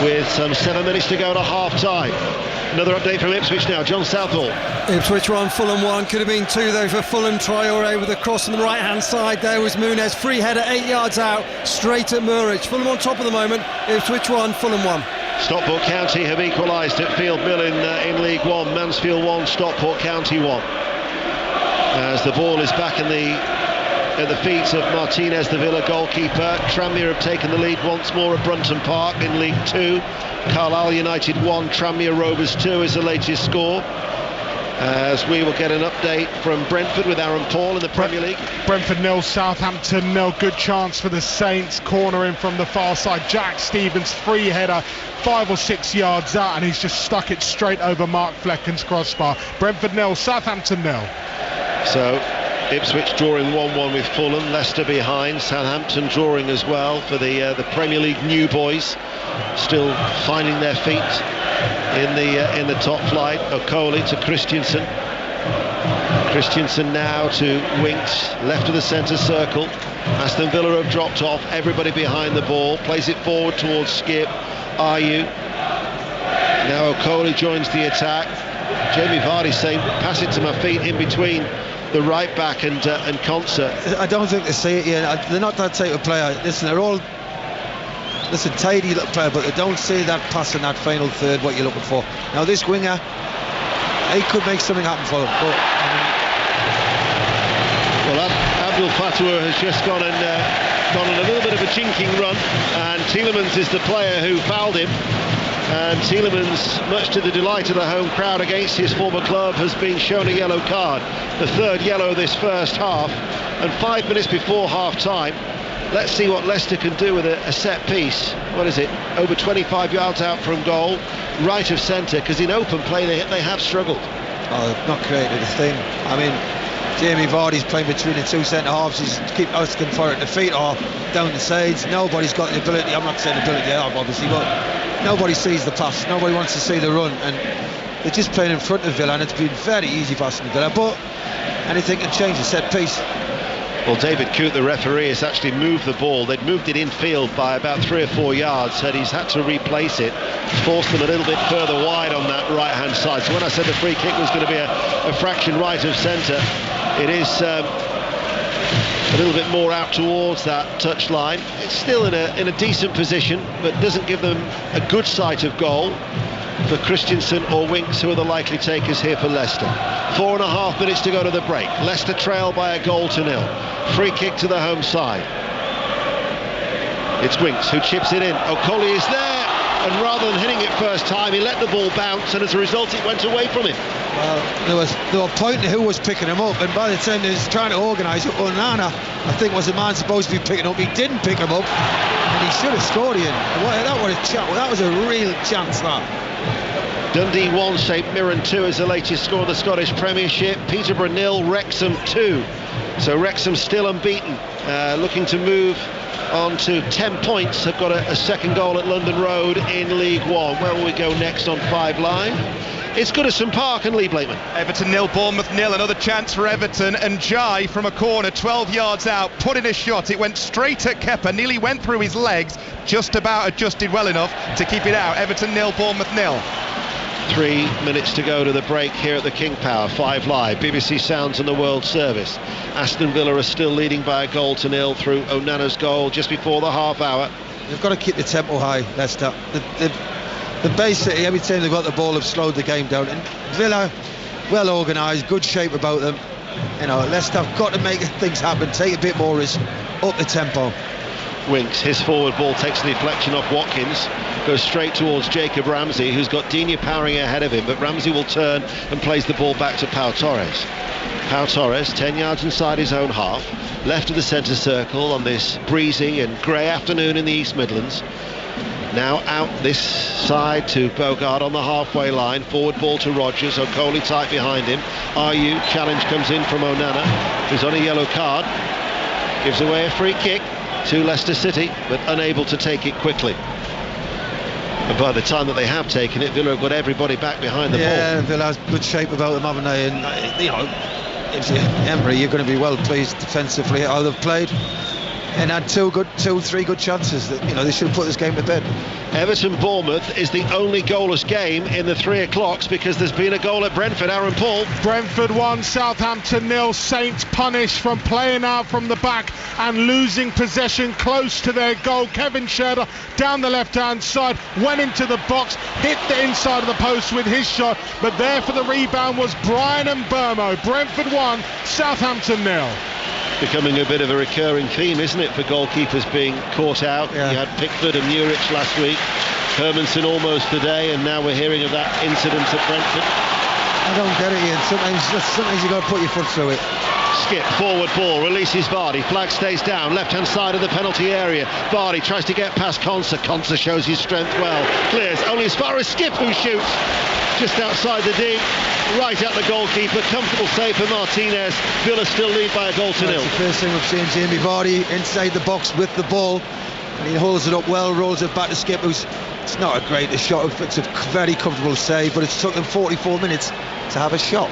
with some 7 minutes to go to half-time. Another update from Ipswich now, John Southall. Ipswich 1, Fulham 1. Could have been 2 though for Fulham. Traoré with a cross on the right hand side. There was Muniz, free header 8 yards out, straight at Muric. Fulham on top at the moment. Ipswich 1, Fulham 1. Stockport County have equalised at Field Mill in League One. Mansfield 1, Stockport County 1. As the ball is back at the feet of Martinez, the Villa goalkeeper. Tranmere have taken the lead once more at Brunton Park in League 2. Carlisle United 1, Tranmere Rovers 2 is the latest score. As we will get an update from Brentford with Aaron Paul in the Premier League. Brentford 0, Southampton 0. Good chance for the Saints. Corner in from the far side. Jack Stevens, free header 5 or 6 yards out, and he's just stuck it straight over Mark Flecken's crossbar. Brentford 0, Southampton 0. So Ipswich drawing 1-1 with Fulham. Leicester behind. Southampton drawing as well for the Premier League new boys, still finding their feet in the top flight. Okoli to Christensen. Christensen now to Winks, left of the centre circle. Aston Villa have dropped off. Everybody behind the ball. Plays it forward towards Skip. Ayew. Now Okoli joins the attack. Jamie Vardy saying, pass it to my feet in between the right back and Concert. I don't think they see it yet. They're not that type of player. Listen, they're all tidy little player, but they don't see that pass in that final third what you're looking for. Now this winger, he could make something happen for them. But, well, Abdul Fatah has just gone on a little bit of a jinking run, and Tielemans is the player who fouled him. And Tielemans, much to the delight of the home crowd against his former club, has been shown a yellow card, the third yellow this first half. And 5 minutes before half-time, let's see what Leicester can do with a set piece. What is it? Over 25 yards out from goal, right of centre, because in open play they have struggled. Oh, they've not created a thing. I mean, Jamie Vardy's playing between the two centre-halves. He's keep asking for it. The feet are down the sides. Nobody's got the ability. I'm not saying ability they have, obviously, but nobody sees the pass. Nobody wants to see the run. And they're just playing in front of Villa, and it's been very easy passing to Villa. But anything can change a set piece. Well, David Coote, the referee, has actually moved the ball. They'd moved it infield by about 3 or 4 yards, and he's had to replace it, forced them a little bit further wide on that right-hand side. So when I said the free kick was going to be a fraction right of centre, it is a little bit more out towards that touch line. It's still in a decent position, but doesn't give them a good sight of goal for Christensen or Winks, who are the likely takers here for Leicester. 4.5 minutes to go to the break. Leicester trail by a goal to nil. Free kick to the home side. It's Winks who chips it in. O'Coley is there, and rather than hitting it first time, he let the ball bounce, and as a result it went away from him. Well, they were pointing who was picking him up, and by the time they was trying to organise it, Onana, I think, was the man supposed to be picking up. He didn't pick him up, and he should have scored in. That was a real chance, that. Dundee 1, St Mirren 2 is the latest score of the Scottish Premiership. Peterborough 0, Wrexham 2. So Wrexham still unbeaten, looking to move on to 10 points. Have got a second goal at London Road in League One. Where will we go next on 5 Live? It's Goodison Park and Lee Blakeman. Everton 0, Bournemouth 0. Another chance for Everton, and Jai from a corner 12 yards out put in a shot. It went straight at Kepa, nearly went through his legs, just about adjusted well enough to keep it out. Everton 0, Bournemouth 0. 3 minutes to go to the break here at the King Power. 5 Live, BBC Sounds and the World Service. Aston Villa are still leading by a goal to nil through Onana's goal just before the half hour. They've got to keep the tempo high, Leicester. The basically every time they've got the ball have slowed the game down, and Villa well organised, good shape about them. You know, Leicester have got to make things happen, take a bit more risk, up the tempo. Winks, his forward ball takes the deflection off Watkins, goes straight towards Jacob Ramsey, who's got Digne powering ahead of him, but Ramsey will turn and plays the ball back to Pau Torres. Pau Torres, 10 yards inside his own half, left of the centre circle on this breezy and grey afternoon in the East Midlands. Now out this side to Bogard on the halfway line. Forward ball to Rodgers. O'Coley tight behind him. Ayew, challenge comes in from Onana, who's on a yellow card. Gives away a free kick to Leicester City, but unable to take it quickly. And by the time that they have taken it, Villa have got everybody back behind the ball. Yeah, Villa has good shape about them, haven't they? And, you know, if you're Emery, you're going to be well pleased defensively how they've played. And had 3 good chances that, you know, they should have put this game to bed. Everton-Bournemouth is the only goalless game in the 3 o'clocks because there's been a goal at Brentford. Aaron Paul. Brentford 1, Southampton 0. Saints punished from playing out from the back and losing possession close to their goal. Kevin Sherder down the left-hand side, went into the box, hit the inside of the post with his shot, but there for the rebound was Brian Mbeumo. Brentford 1, Southampton 0. Becoming a bit of a recurring theme, isn't it, for goalkeepers being caught out? Yeah. You had Pickford and Muric last week, Hermanson almost today, and now we're hearing of that incident at Brentford. I don't get it, Ian. Sometimes you've got to put your foot through it. Skip, forward ball, releases Vardy, flag stays down, left-hand side of the penalty area. Vardy tries to get past Konsa. Konsa shows his strength well, clears only as far as Skip, who shoots just outside the D, right at the goalkeeper. Comfortable save for Martinez. Villa still lead by a goal to nil. It's the first thing we've seen Jamie Vardy inside the box with the ball, and he holds it up well, rolls it back to Skip, who's, it's not a greatest shot, it's a very comfortable save, but it's took them 44 minutes to have a shot.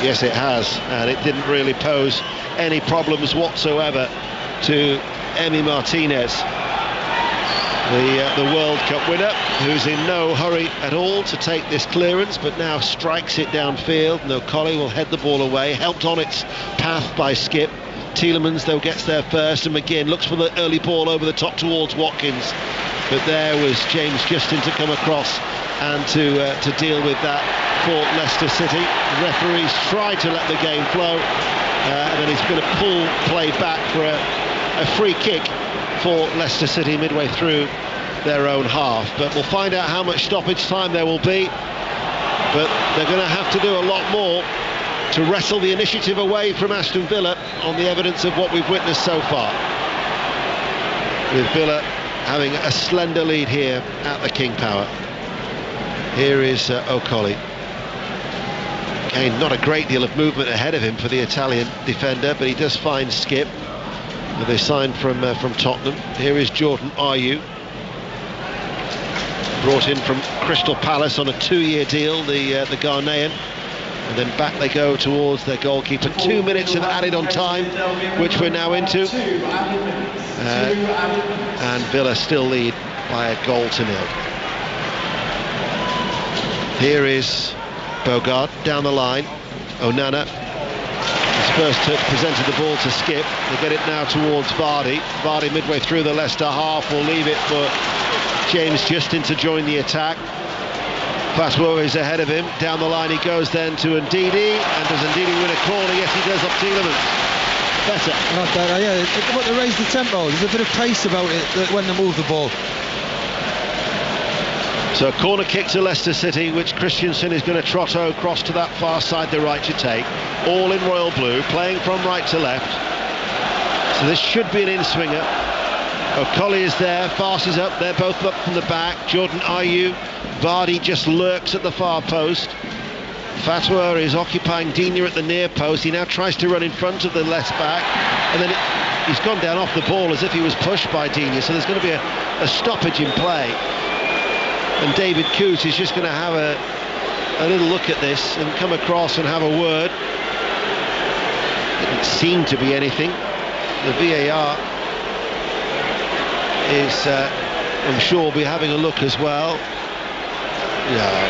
Yes, it has, and it didn't really pose any problems whatsoever to Emi Martinez, the World Cup winner, who's in no hurry at all to take this clearance, but now strikes it downfield. And O'Coley will head the ball away, helped on its path by Skip. Tielemans, though, gets there first, and McGinn looks for the early ball over the top towards Watkins, but there was James Justin to come across and to deal with that for Leicester City. The referees tried to let the game flow, and then he's going to pull play back for a free kick for Leicester City midway through their own half. But we'll find out how much stoppage time there will be, but they're going to have to do a lot more to wrestle the initiative away from Aston Villa on the evidence of what we've witnessed so far, with Villa having a slender lead here at the King Power. Here is O'Colly. Again, not a great deal of movement ahead of him for the Italian defender, but he does find Skip. They signed from Tottenham. Here is Jordan Ayew, brought in from Crystal Palace on a 2-year deal, the Ghanaian. And then back they go towards their goalkeeper. 2 minutes of added on time, which we're now into. And Villa still lead by a goal to nil. Here is Bogard down the line. Onana, his first touch, presented the ball to Skip. They get it now towards Vardy. Vardy midway through the Leicester half will leave it for James Justin to join the attack. Fatwa is ahead of him. Down the line he goes then to Ndidi. And does Ndidi win a corner? Yes, he does, up Tielemans. Better. Not better, yeah. But they raise the tempo. There's a bit of pace about it when they move the ball. So a corner kick to Leicester City, which Christensen is going to trot across to that far side, the right to take. All in royal blue, playing from right to left. So this should be an in-swinger. O'Colly is there, Fast is up, they're both up from the back. Jordan Ayew, Vardy just lurks at the far post. Fatwa is occupying Digne at the near post. He now tries to run in front of the left back, and then he's gone down off the ball as if he was pushed by Digne, so there's going to be a stoppage in play. And David Coote is just going to have a little look at this and come across and have a word. Didn't seem to be anything. The VAR is, I'm sure, will be having a look as well. Yeah,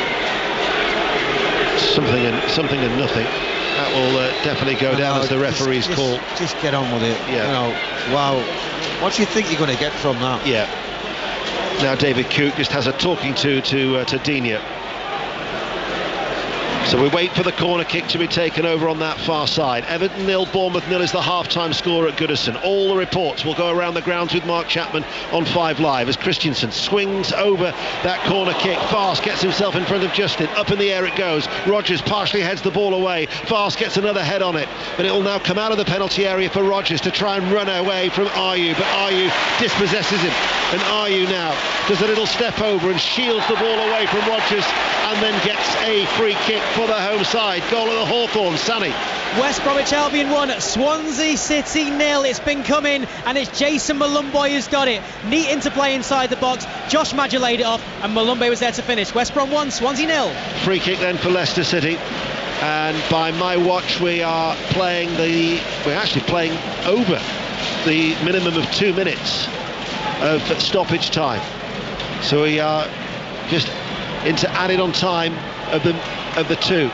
something and nothing. That will definitely go down as the referee's call. Just get on with it. Yeah. You know, wow. What do you think you're going to get from that? Yeah. Now David Coote just has a talking to Digne. So we wait for the corner kick to be taken over on that far side. Everton 0, Bournemouth 0 is the half-time score at Goodison. All the reports will go around the grounds with Mark Chapman on 5 Live as Christensen swings over that corner kick. Fast gets himself in front of Justin. Up in the air it goes. Rodgers partially heads the ball away. Fast gets another head on it. But it will now come out of the penalty area for Rodgers to try and run away from Ayew. But Ayew dispossesses him. And Ayew now does a little step over and shields the ball away from Rodgers, and then gets a free kick for the home side. Goal of the Hawthorns, Sani. West Bromwich Albion 1, Swansea City 0. It's been coming, and it's Jason Malumboy who's got it. Neat interplay inside the box. Josh Madger laid it off, and Malumboy was there to finish. West Brom 1, Swansea 0. Free kick then for Leicester City. And by my watch, we're actually playing over the minimum of 2 minutes of stoppage time. So we are just into added on time of the 2,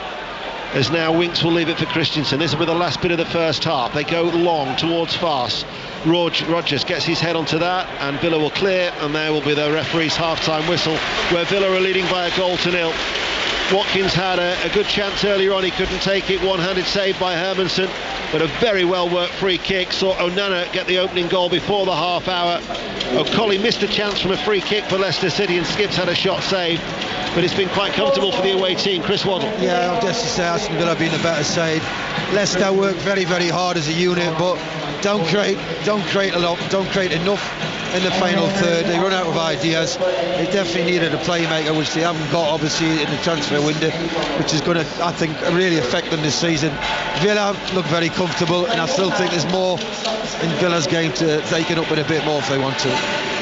as now Winks will leave it for Christensen. This is with the last bit of the first half. They go long towards Fast. Rodgers gets his head onto that, and Villa will clear, and there will be the referee's half-time whistle, where Villa are leading by a goal to 0. Watkins had a good chance earlier on, he couldn't take it. One-handed save by Hermansen, but a very well-worked free kick saw Onana get the opening goal before the half hour. O'Colly missed a chance from a free kick for Leicester City, and Skips had a shot saved, but it's been quite comfortable for the away team. Chris Waddle. Yeah, I'll just say Aston Villa have been a better side. Leicester work very, very hard as a unit, but don't create enough in the final third. They run out of ideas. They definitely needed a playmaker, which they haven't got, obviously, in the transfer window, which is going to, I think, really affect them this season. Villa look very comfortable, and I still think there's more in Villa's game to take it up with a bit more if they want to.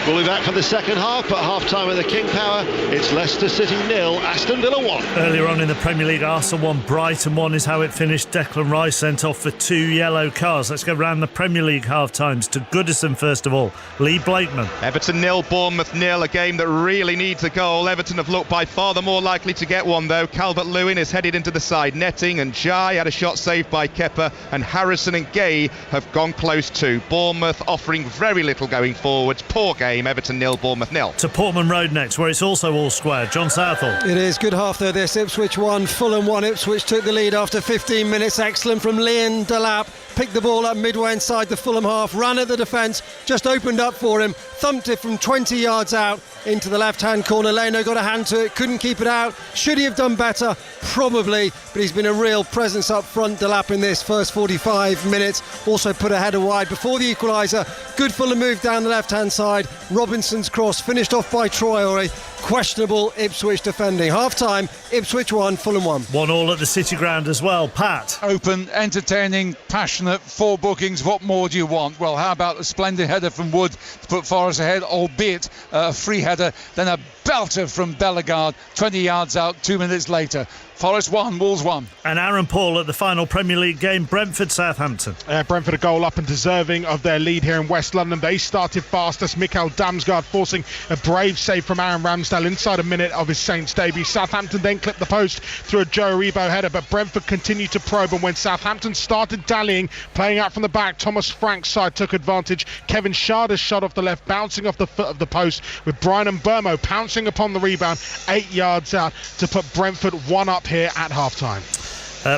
We'll be back for the second half, but half-time at the King Power, it's Leicester City 0, Aston Villa 1. Earlier on in the Premier League, Arsenal 1, Brighton 1 is how it finished. Declan Rice sent off for 2 yellow cards. Let's go round the Premier League half-times to Goodison first of all. Lee Blakeman. Everton 0, Bournemouth 0, a game that really needs a goal. Everton have looked by far the more likely to get one, though. Calvert-Lewin is headed into the side netting, and Jai had a shot saved by Kepa, and Harrison and Gay have gone close too. Bournemouth offering very little going forwards. Poor game. game. Everton 0, Bournemouth 0. To Portman Road next, where it's also all square. John Southall. It is. Good half there. This Ipswich 1, Fulham 1. Ipswich took the lead after 15 minutes. Excellent from Liam Delap. Picked the ball up midway inside the Fulham half, ran at the defence, just opened up for him, thumped it from 20 yards out into the left-hand corner. Leno got a hand to it, couldn't keep it out. Should he have done better? Probably, but he's been a real presence up front, Delap, in this first 45 minutes. Also put a header wide before the equaliser. Good Fulham move down the left-hand side. Robinson's cross finished off by Traore. Questionable Ipswich defending. Half-time, Ipswich 1, Fulham 1. 1-1 at the City Ground as well. Pat. Open, entertaining, passionate, 4 bookings. What more do you want? Well, how about a splendid header from Wood to put Forest ahead, albeit a free header, then a belter from Bellegarde, 20 yards out, 2 minutes later. Forest 1, Wolves 1. And Aaron Paul at the final Premier League game, Brentford-Southampton. Brentford a goal up and deserving of their lead here in West London. They started fastest. Mikael Damsgaard forcing a brave save from Aaron Ramsdale inside a minute of his Saints debut. Southampton then clipped the post through a Joe Aribo header, but Brentford continued to probe, and when Southampton started dallying, playing out from the back, Thomas Frank's side took advantage. Kevin Schada's shot off the left, bouncing off the foot of the post, with Brian Mbermo pouncing upon the rebound 8 yards out to put Brentford 1 up here at half-time.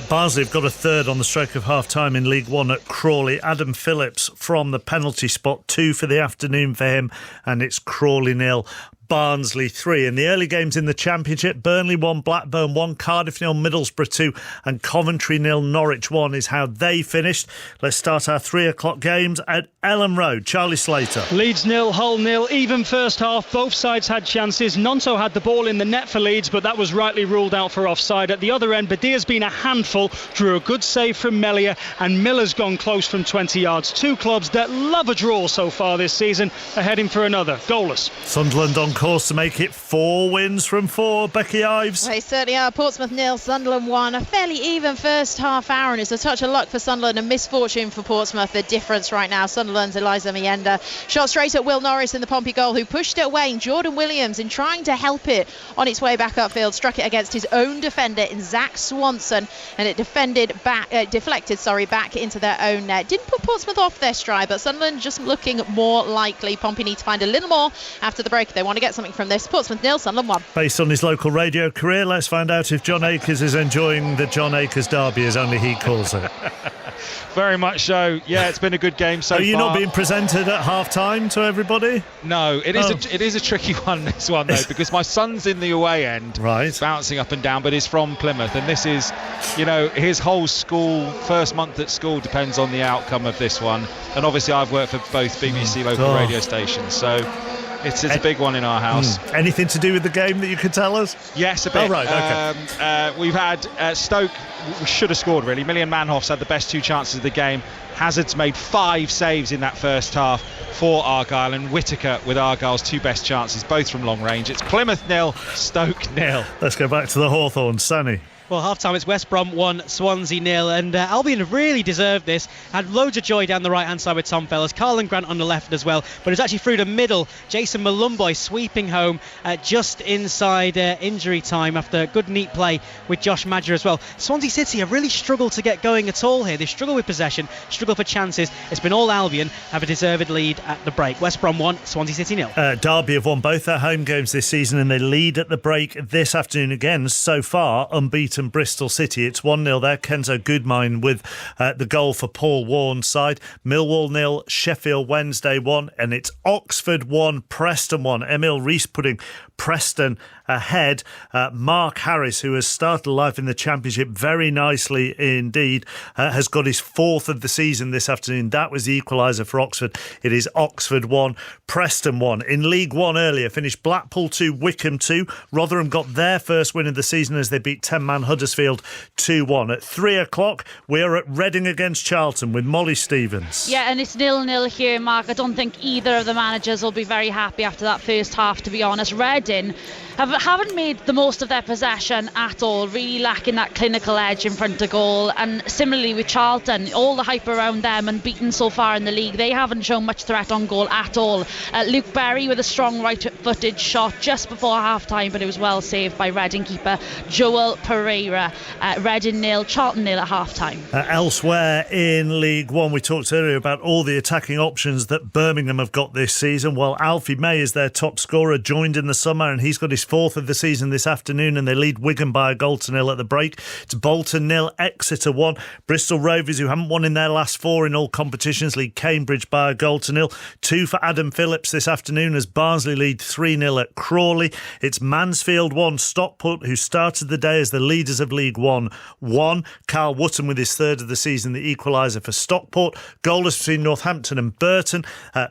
Barnsley have got a third on the stroke of half-time in League One at Crawley. Adam Phillips from the penalty spot, 2 for the afternoon for him, and it's Crawley 0. Barnsley 3. In the early games in the Championship, Burnley 1, Blackburn 1, Cardiff 0, Middlesbrough 2 and Coventry 0, Norwich 1 is how they finished. Let's start our 3 o'clock games at Ellen Road. Charlie Slater. Leeds 0, Hull 0. Even first half. Both sides had chances. Nonto had the ball in the net for Leeds, but that was rightly ruled out for offside. At the other end, Badia's been a handful, drew a good save from Melia, and Miller's gone close from 20 yards. 2 clubs that love a draw so far this season are heading for another. Goalless. Sunderland on course to make it 4 wins from 4. Becky Ives. They certainly are. Portsmouth 0, Sunderland 1. A fairly even first half, Aaron. It's a touch of luck for Sunderland and misfortune for Portsmouth. The difference right now, Sunderland's Eliza Mienda shot straight at Will Norris in the Pompey goal, who pushed it away, and Jordan Williams, in trying to help it on its way back upfield, struck it against his own defender in Zach Swanson, and it deflected back into their own net. Didn't put Portsmouth off their stride, but Sunderland just looking more likely. Pompey need to find a little more after the break if they want to get something from this. Portsmouth 0, Sunderland 1. Based on his local radio career, let's find out if John Akers is enjoying the John Akers derby, as only he calls it. Very much so. Yeah, it's been a good game so far. Are you not being presented at half-time to everybody? No, it is a tricky one, this one, though, because my son's in the away end, right, bouncing up and down, but he's from Plymouth, and this is, his whole school, first month at school depends on the outcome of this one. And obviously I've worked for both BBC local radio stations, so it's a big one in our house. Anything to do with the game that you could tell us? Yes, a bit. Oh, right, okay. We've had Stoke should have scored, really. Millian Manhoff's had the best 2 chances of the game. Hazard's made 5 saves in that first half for Argyle, and Whittaker with Argyle's 2 best chances, both from long range. It's Plymouth 0, Stoke 0. Let's go back to the Hawthorns. Sunny. Well, half-time, it's West Brom 1, Swansea 0, and Albion have really deserved this. Had loads of joy down the right-hand side with Tom Fellas, Carlin Grant on the left as well, but it's actually through the middle. Jason Malumboy sweeping home just inside injury time after good neat play with Josh Madger as well. Swansea City have really struggled to get going at all here. They struggle with possession, struggle for chances. It's been all Albion have a deserved lead at the break. West Brom 1, Swansea City 0. Derby have won both their home games this season, and they lead at the break this afternoon again. So far, unbeaten Bristol City. It's 1-0 there. Kenzo Goodmine with the goal for Paul Warren's side. Millwall 0, Sheffield Wednesday 1, and it's Oxford 1, Preston 1. Emil Rees putting Preston ahead. Mark Harris, who has started life in the Championship very nicely indeed, has got his 4th of the season this afternoon. That was the equaliser for Oxford. It is Oxford 1, Preston 1. In League 1 earlier, finished Blackpool 2, Wickham 2. Rotherham got their first win of the season as they beat 10-man Huddersfield 2-1. At 3 o'clock, we're at Reading against Charlton with Molly Stevens. Yeah, and it's 0-0 here, Mark. I don't think either of the managers will be very happy after that first half, to be honest. Reading haven't made the most of their possession at all, really lacking that clinical edge in front of goal. And similarly with Charlton, all the hype around them, unbeaten so far in the league, they haven't shown much threat on goal at all. Luke Berry with a strong right-footed shot just before half-time, but it was well saved by Reading keeper Joel Pereira. Reading 0, Charlton 0 at half-time. Elsewhere in League One, we talked earlier about all the attacking options that Birmingham have got this season. Well, Alfie May is their top scorer, joined in the summer, and he's got his 4th of the season this afternoon, and they lead Wigan by a goal to 0 at the break. It's Bolton 0, Exeter 1. Bristol Rovers, who haven't won in their last 4 in all competitions, lead Cambridge by a goal to 0. 2 for Adam Phillips this afternoon as Barnsley lead 3-0 at Crawley. It's Mansfield 1, Stockport, who started the day as the leaders of League One 1. Carl Wootton with his 3rd of the season, the equaliser for Stockport. Goalless between Northampton and Burton.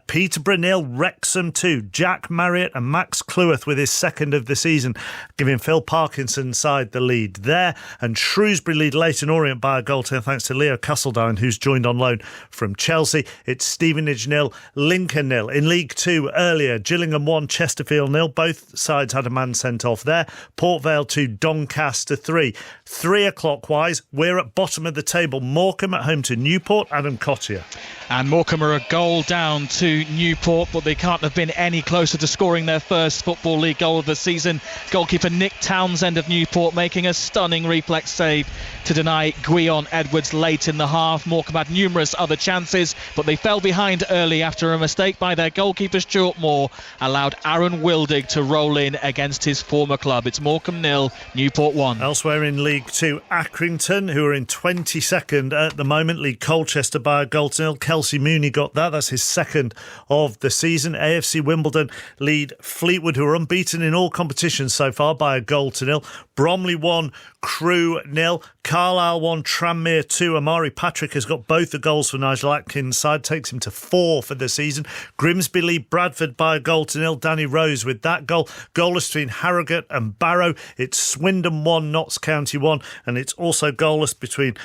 Peterborough 0, Wrexham 2. Jack Marriott and Max Cleworth with his 2nd of the season, giving Phil Parkinson's side the lead there. And Shrewsbury lead Leyton Orient by a goal to 0 thanks to Leo Castledine, who's joined on loan from Chelsea. It's Stevenage 0, Lincoln 0. In League 2 earlier, Gillingham 1, Chesterfield 0. Both sides had a man sent off there. Port Vale 2, Doncaster 3. 3 o'clock wise, we're at bottom of the table. Morecambe at home to Newport. Adam Cottier. And Morecambe are a goal down to Newport, but they can't have been any closer to scoring their first Football League goal of the season. Goalkeeper Nick Townsend of Newport making a stunning reflex save to deny Guion Edwards late in the half. Morecambe had numerous other chances, but they fell behind early after a mistake by their goalkeeper Stuart Moore allowed Aaron Wildig to roll in against his former club. It's Morecambe 0, Newport 1. Elsewhere in League 2, Accrington, who are in 22nd at the moment, lead Colchester by a goal to 0. Kelsey Mooney got that. That's his 2nd of the season. AFC Wimbledon lead Fleetwood, who are unbeaten in all competitions so far, by a goal to 0. Bromley 1, Crewe 0. Carlisle 1, Tranmere 2. Amari Patrick has got both the goals for Nigel Atkins' side, takes him to 4 for the season. Grimsby lead Bradford by a goal to 0. Danny Rose with that goal. Goalless between Harrogate and Barrow. It's Swindon 1, Notts County 1, and it's also goalless between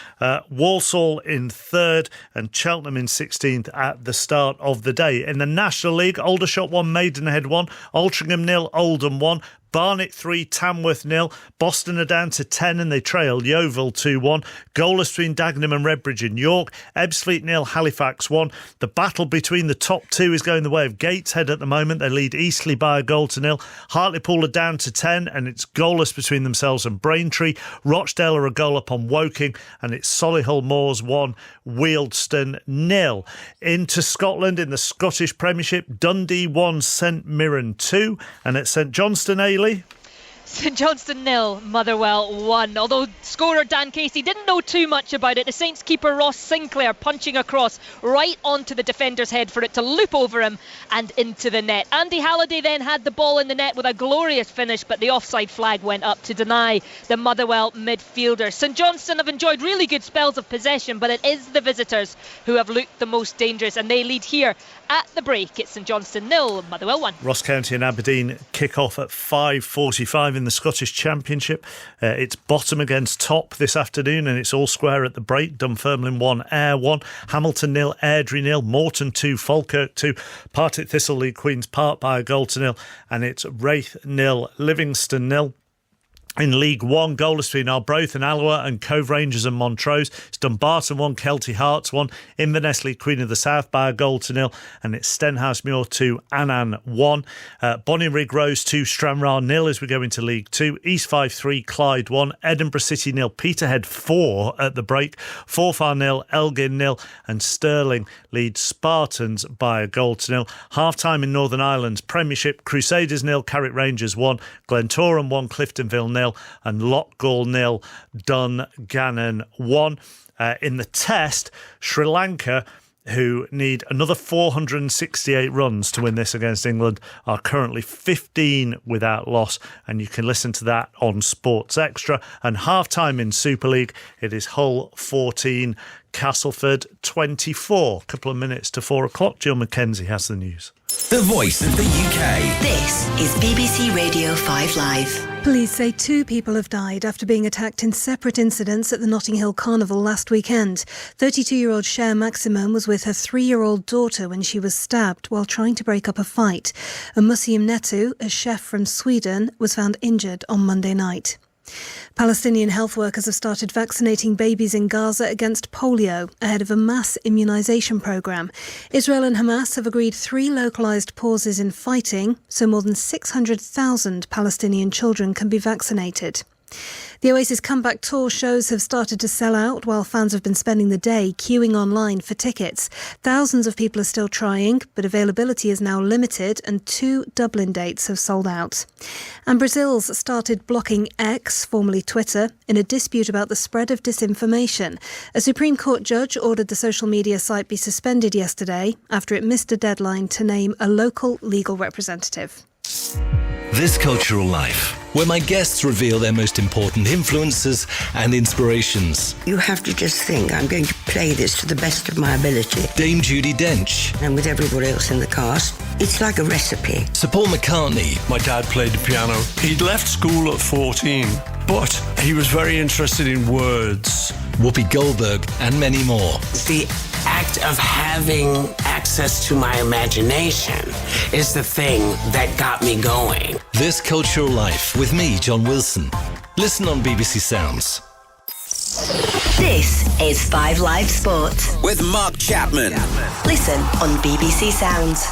Walsall in 3rd and Cheltenham in 16th at the start of the day. In the National League, Aldershot 1, Maidenhead 1, Altrincham 0, Oldham 1. Barnet 3, Tamworth 0. Boston are down to 10 and they trail Yeovil 2-1. Goalless between Dagenham and Redbridge in York. Ebbsfleet 0, Halifax 1. The battle between the top 2 is going the way of Gateshead at the moment. They lead Eastleigh by a goal to 0. Hartlepool are down to 10 and it's goalless between themselves and Braintree. Rochdale are a goal up on Woking and it's Solihull Moors 1, Wealdstone 0. Into Scotland in the Scottish Premiership, Dundee 1, St Mirren 2, and at St Johnstone A. St Johnstone 0, Motherwell 1. Although scorer Dan Casey didn't know too much about it, the Saints keeper Ross Sinclair punching across right onto the defender's head for it to loop over him and into the net. Andy Halliday then had the ball in the net with a glorious finish, but the offside flag went up to deny the Motherwell midfielder. St Johnstone have enjoyed really good spells of possession, but it is the visitors who have looked the most dangerous, and they lead here at the break. It's St Johnstone 0, Motherwell 1. Ross County and Aberdeen kick off at 5:45 in the Scottish Championship. It's bottom against top this afternoon and it's all square at the break. Dunfermline 1, Ayr 1. Hamilton 0, Airdrie 0. Morton 2, Falkirk 2. Partick Thistle lead Queen's Park by a goal to 0. And it's Wraith 0, Livingston 0. In League 1, goalless between Arbroath and Alloa and Cove Rangers and Montrose. It's Dumbarton 1, Kelty Hearts 1. Inverness lead Queen of the South by a goal to 0. And it's Stenhouse Muir 2, Annan 1. Bonnyrigg Rose 2, Stranraer 0 as we go into League 2. East Fife 3, Clyde 1. Edinburgh City 0, Peterhead 4 at the break. Forfar 0, Elgin 0. And Stirling lead Spartans by a goal to 0. Half-time in Northern Ireland's Premiership. Crusaders 0, Carrick Rangers 1. Glentoran 1, Cliftonville 0. And Loughgall 0, Dungannon 1. In the Test, Sri Lanka, who need another 468 runs to win this against England, are currently 15 without loss, and you can listen to that on Sports Extra. And half-time in Super League, it is Hull 14, Castleford 24. A couple of minutes to 4 o'clock. Jill Mackenzie has the news. The voice of the UK. This is BBC Radio 5 Live. Police say 2 people have died after being attacked in separate incidents at the Notting Hill Carnival last weekend. 32-year-old Cher Maximum was with her 3-year-old daughter when she was stabbed while trying to break up a fight. And Museum Netu, a chef from Sweden, was found injured on Monday night. Palestinian health workers have started vaccinating babies in Gaza against polio ahead of a mass immunisation programme. Israel and Hamas have agreed 3 localised pauses in fighting, so more than 600,000 Palestinian children can be vaccinated. The Oasis comeback tour shows have started to sell out while fans have been spending the day queuing online for tickets. Thousands of people are still trying, but availability is now limited and 2 Dublin dates have sold out. And Brazil's started blocking X, formerly Twitter, in a dispute about the spread of disinformation. A Supreme Court judge ordered the social media site be suspended yesterday after it missed a deadline to name a local legal representative. This Cultural Life, where my guests reveal their most important influences and inspirations. You have to just think, I'm going to play this to the best of my ability. Dame Judi Dench. And with everybody else in the cast, it's like a recipe. Sir Paul McCartney. My dad played the piano. He'd left school at 14, but he was very interested in words. Whoopi Goldberg and many more. The act of having access to my imagination is the thing that got me going. This Cultural Life with me, John Wilson. Listen on BBC Sounds. This is 5 Live Sport with Mark Chapman. Listen on BBC Sounds.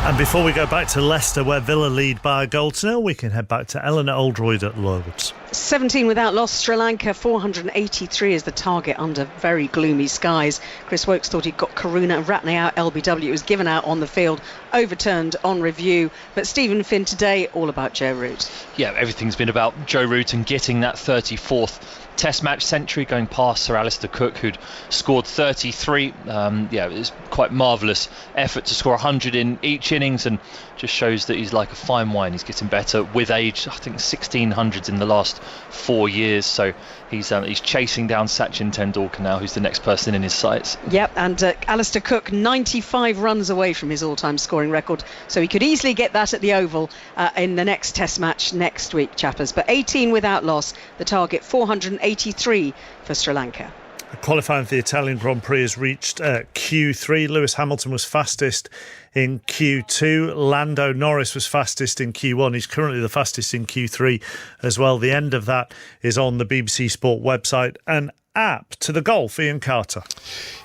And before we go back to Leicester, where Villa lead by a goal to 0, we can head back to Eleanor Oldroyd at Lords. 17 without loss. Sri Lanka 483 is the target under very gloomy skies. Chris Wokes thought he'd got Karuna Ratne out LBW. It was given out on the field, overturned on review. But Stephen Finn today, all about Joe Root. Yeah, everything's been about Joe Root and getting that 34th Test match century, going past Sir Alistair Cook, who'd scored 33. It was quite marvellous effort to score 100 in each innings, and just shows that he's like a fine wine. He's getting better with age. I think 1600s in the last 4 years. So he's chasing down Sachin Tendulkar now, who's the next person in his sights. Yep, and Alistair Cook 95 runs away from his all-time scoring record, so he could easily get that at the Oval in the next Test match next week, chappers. But 18 without loss, the target 483 for Sri Lanka. Qualifying for the Italian Grand Prix has reached Q3. Lewis Hamilton was fastest in Q2. Lando Norris was fastest in Q1. He's currently the fastest in Q3 as well. The end of that is on the BBC Sport website and app. To the golf, Ian Carter.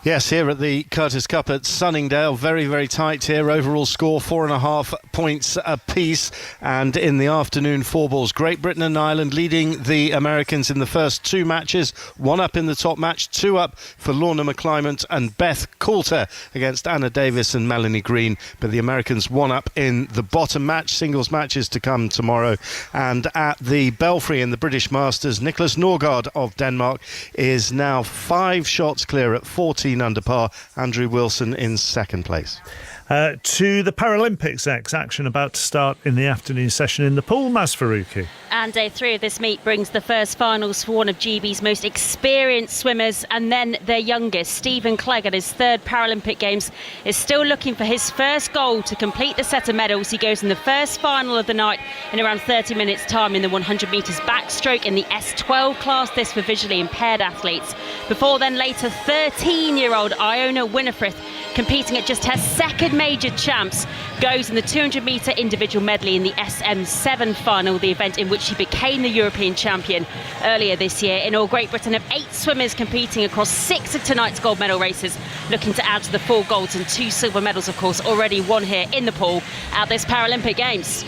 Yes, here at the Curtis Cup at Sunningdale, very, very tight here. Overall score 4.5 points apiece. And in the afternoon, 4 balls. Great Britain and Ireland leading the Americans in the first 2 matches. 1 up in the top match, 2 up for Lorna McClymont and Beth Coulter against Anna Davis and Melanie Green. But the Americans 1 up in the bottom match. Singles matches to come tomorrow. And at the Belfry in the British Masters, Nicholas Norgard of Denmark is now 5 shots clear at 14 under par. Andrew Wilson in second place. To the Paralympics next. Action about to start in the afternoon session in the pool. Maz Faruqi. And day 3 of this meet brings the first finals for one of GB's most experienced swimmers and then their youngest. Stephen Clegg at his 3rd Paralympic Games is still looking for his first goal to complete the set of medals. He goes in the first final of the night in around 30 minutes time in the 100 metres backstroke in the S12 class, this for visually impaired athletes. Before then, later 13-year-old Iona Winifred, competing at just her 2nd major champs, goes in the 200 metre individual medley in the SM7 final, the event in which she became the European champion earlier this year. In all, Great Britain have 8 swimmers competing across 6 of tonight's gold medal races, looking to add to the 4 golds and 2 silver medals, of course, already won here in the pool at this Paralympic Games.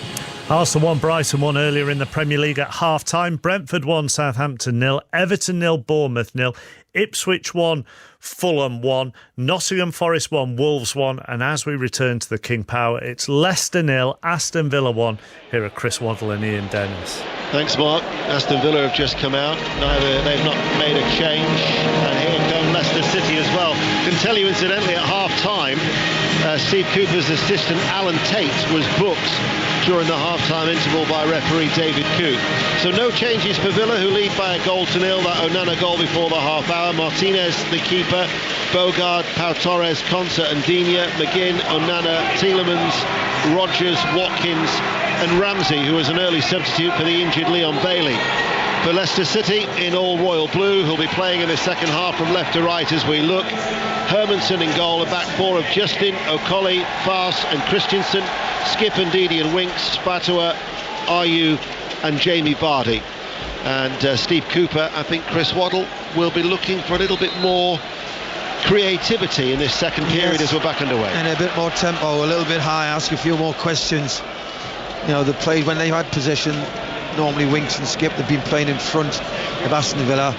Arsenal won, Brighton won earlier in the Premier League at half-time. Brentford won, Southampton 0. Everton 0, Bournemouth 0. Ipswich 1, Fulham 1. Nottingham Forest 1, Wolves 1. And as we return to the King Power, it's Leicester 0, Aston Villa 1. Here are Chris Waddle and Ian Dennis. Thanks, Mark. Aston Villa have just come out. They've not made a change. And here come Leicester City as well. Can tell you, incidentally, at half-time, Steve Cooper's assistant Alan Tate was booked during the half-time interval by referee David Coote. So no changes for Villa, who lead by a 1-0. That Onana goal before the half hour. Martinez, the keeper. Bogard, Pau Torres, Konsa and Digne. McGinn, Onana, Tielemans, Rodgers, Watkins and Ramsey, who was an early substitute for the injured Leon Bailey. For Leicester City, in all royal blue, who'll be playing in the second half from left to right as we look. Hermansen in goal, a back four of Justin, O'Colly, Fars and Christensen, Skip and Ndidi and Winks, Spatua, Ayew and Jamie Vardy. And Steve Cooper, I think Chris Waddle will be looking for a little bit more creativity in this second period as we're back underway. And a bit more tempo, a little bit high, ask a few more questions. You know, the play when they had possession, normally Winks and Skip, they've been playing in front of Aston Villa.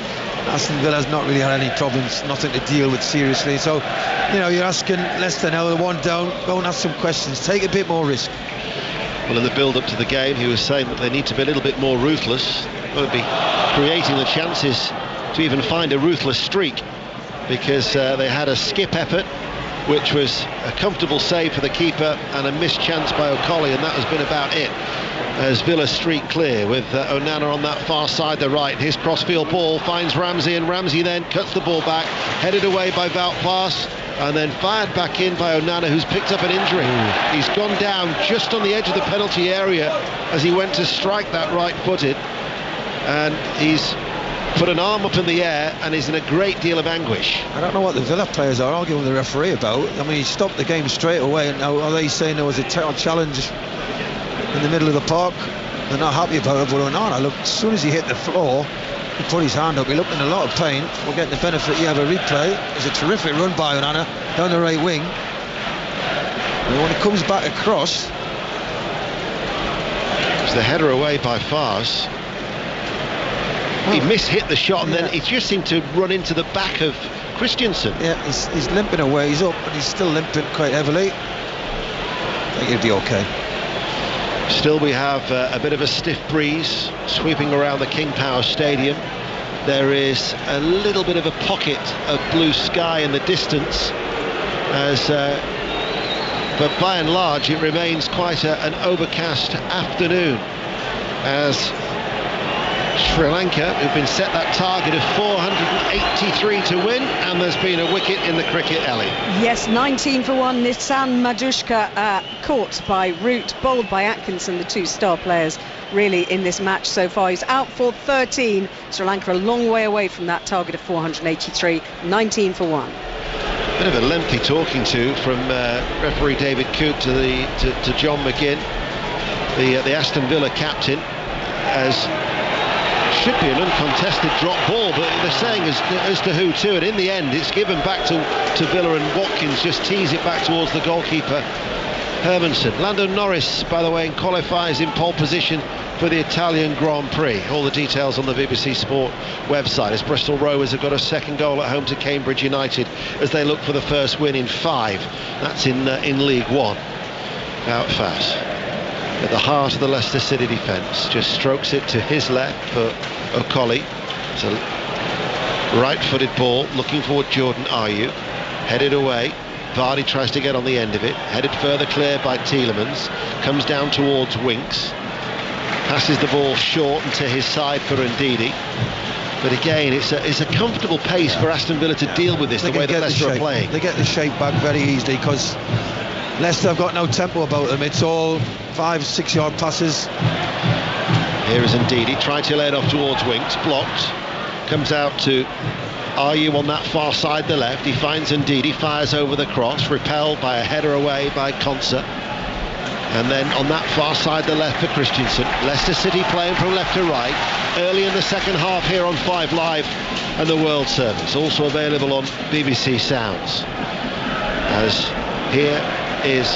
Aston Villa's not really had any problems, nothing to deal with seriously. So, you know, you're asking Leicester now, they're one down, go and ask some questions, take a bit more risk. Well, in the build-up to the game, he was saying that they need to be a little bit more ruthless. They'll be creating the chances to even find a ruthless streak, because they had a skip effort, which was a comfortable save for the keeper and a missed chance by O'Colly, and that has been about it. As Villa streak clear with Onana on that far side, the right. His crossfield ball finds Ramsey, and Ramsey then cuts the ball back, headed away by Wout Vaas, and then fired back in by Onana, who's picked up an injury. He's gone down just on the edge of the penalty area as he went to strike that right-footed, and he's put an arm up in the air and is in a great deal of anguish. I don't know what the Villa players are arguing with the referee about. I mean, he stopped the game straight away, and now are they saying there was a challenge in the middle of the park? They're not happy about it, but Onana, look, as soon as he hit the floor, he put his hand up, he looked in a lot of pain. We're getting the benefit, you have a replay. It's a terrific run by Onana down the right wing, and when he comes back across, it's the header away by Fars. He mishit the shot, and then he just seemed to run into the back of Christensen. Yeah, he's limping away, he's up, but he's still limping quite heavily. I think he'll be okay. Still, we have a bit of a stiff breeze sweeping around the King Power Stadium. There is a little bit of a pocket of blue sky in the distance, but by and large it remains quite an overcast afternoon, as Sri Lanka, who've been set that target of 483 to win, and there's been a wicket in the cricket, Ellie. Yes, 19 for 1. Nissan Madushka caught by Root, bowled by Atkinson, the two star players really in this match so far. He's out for 13. Sri Lanka a long way away from that target of 483. 19 for 1. Bit of a lengthy talking to from referee David Coote to John McGinn, the Aston Villa captain, as should be an uncontested drop ball, but they're saying as to who to, and in the end it's given back to Villa, and Watkins just tees it back towards the goalkeeper Hermansen. Lando Norris, by the way, qualifies in pole position for the Italian Grand Prix. All the details on the BBC Sport website, as Bristol Rovers have got a second goal at home to Cambridge United as they look for the first win in 5. That's in League One. Wout Vaas at the heart of the Leicester City defence, just strokes it to his left for O'Colly. It's a right-footed ball looking for Jordan Ayew, headed away. Vardy tries to get on the end of it, headed further clear by Tielemans, comes down towards Winks, passes the ball short and to his side for Ndidi. But again, it's a comfortable pace for Aston Villa to deal with this, the way that Leicester are playing. They get the shape back very easily, because Leicester have got no tempo about them. It's all 5-6 yard passes. Here is Ndidi, trying to lay it off towards Winks, blocked, comes out to Ayew on that far side, the left. He finds Ndidi, fires over the cross, repelled by a header away by Konsa. And then on that far side, the left for Christensen. Leicester City playing from left to right early in the second half here on 5 Live and the World Service, also available on BBC Sounds. As here is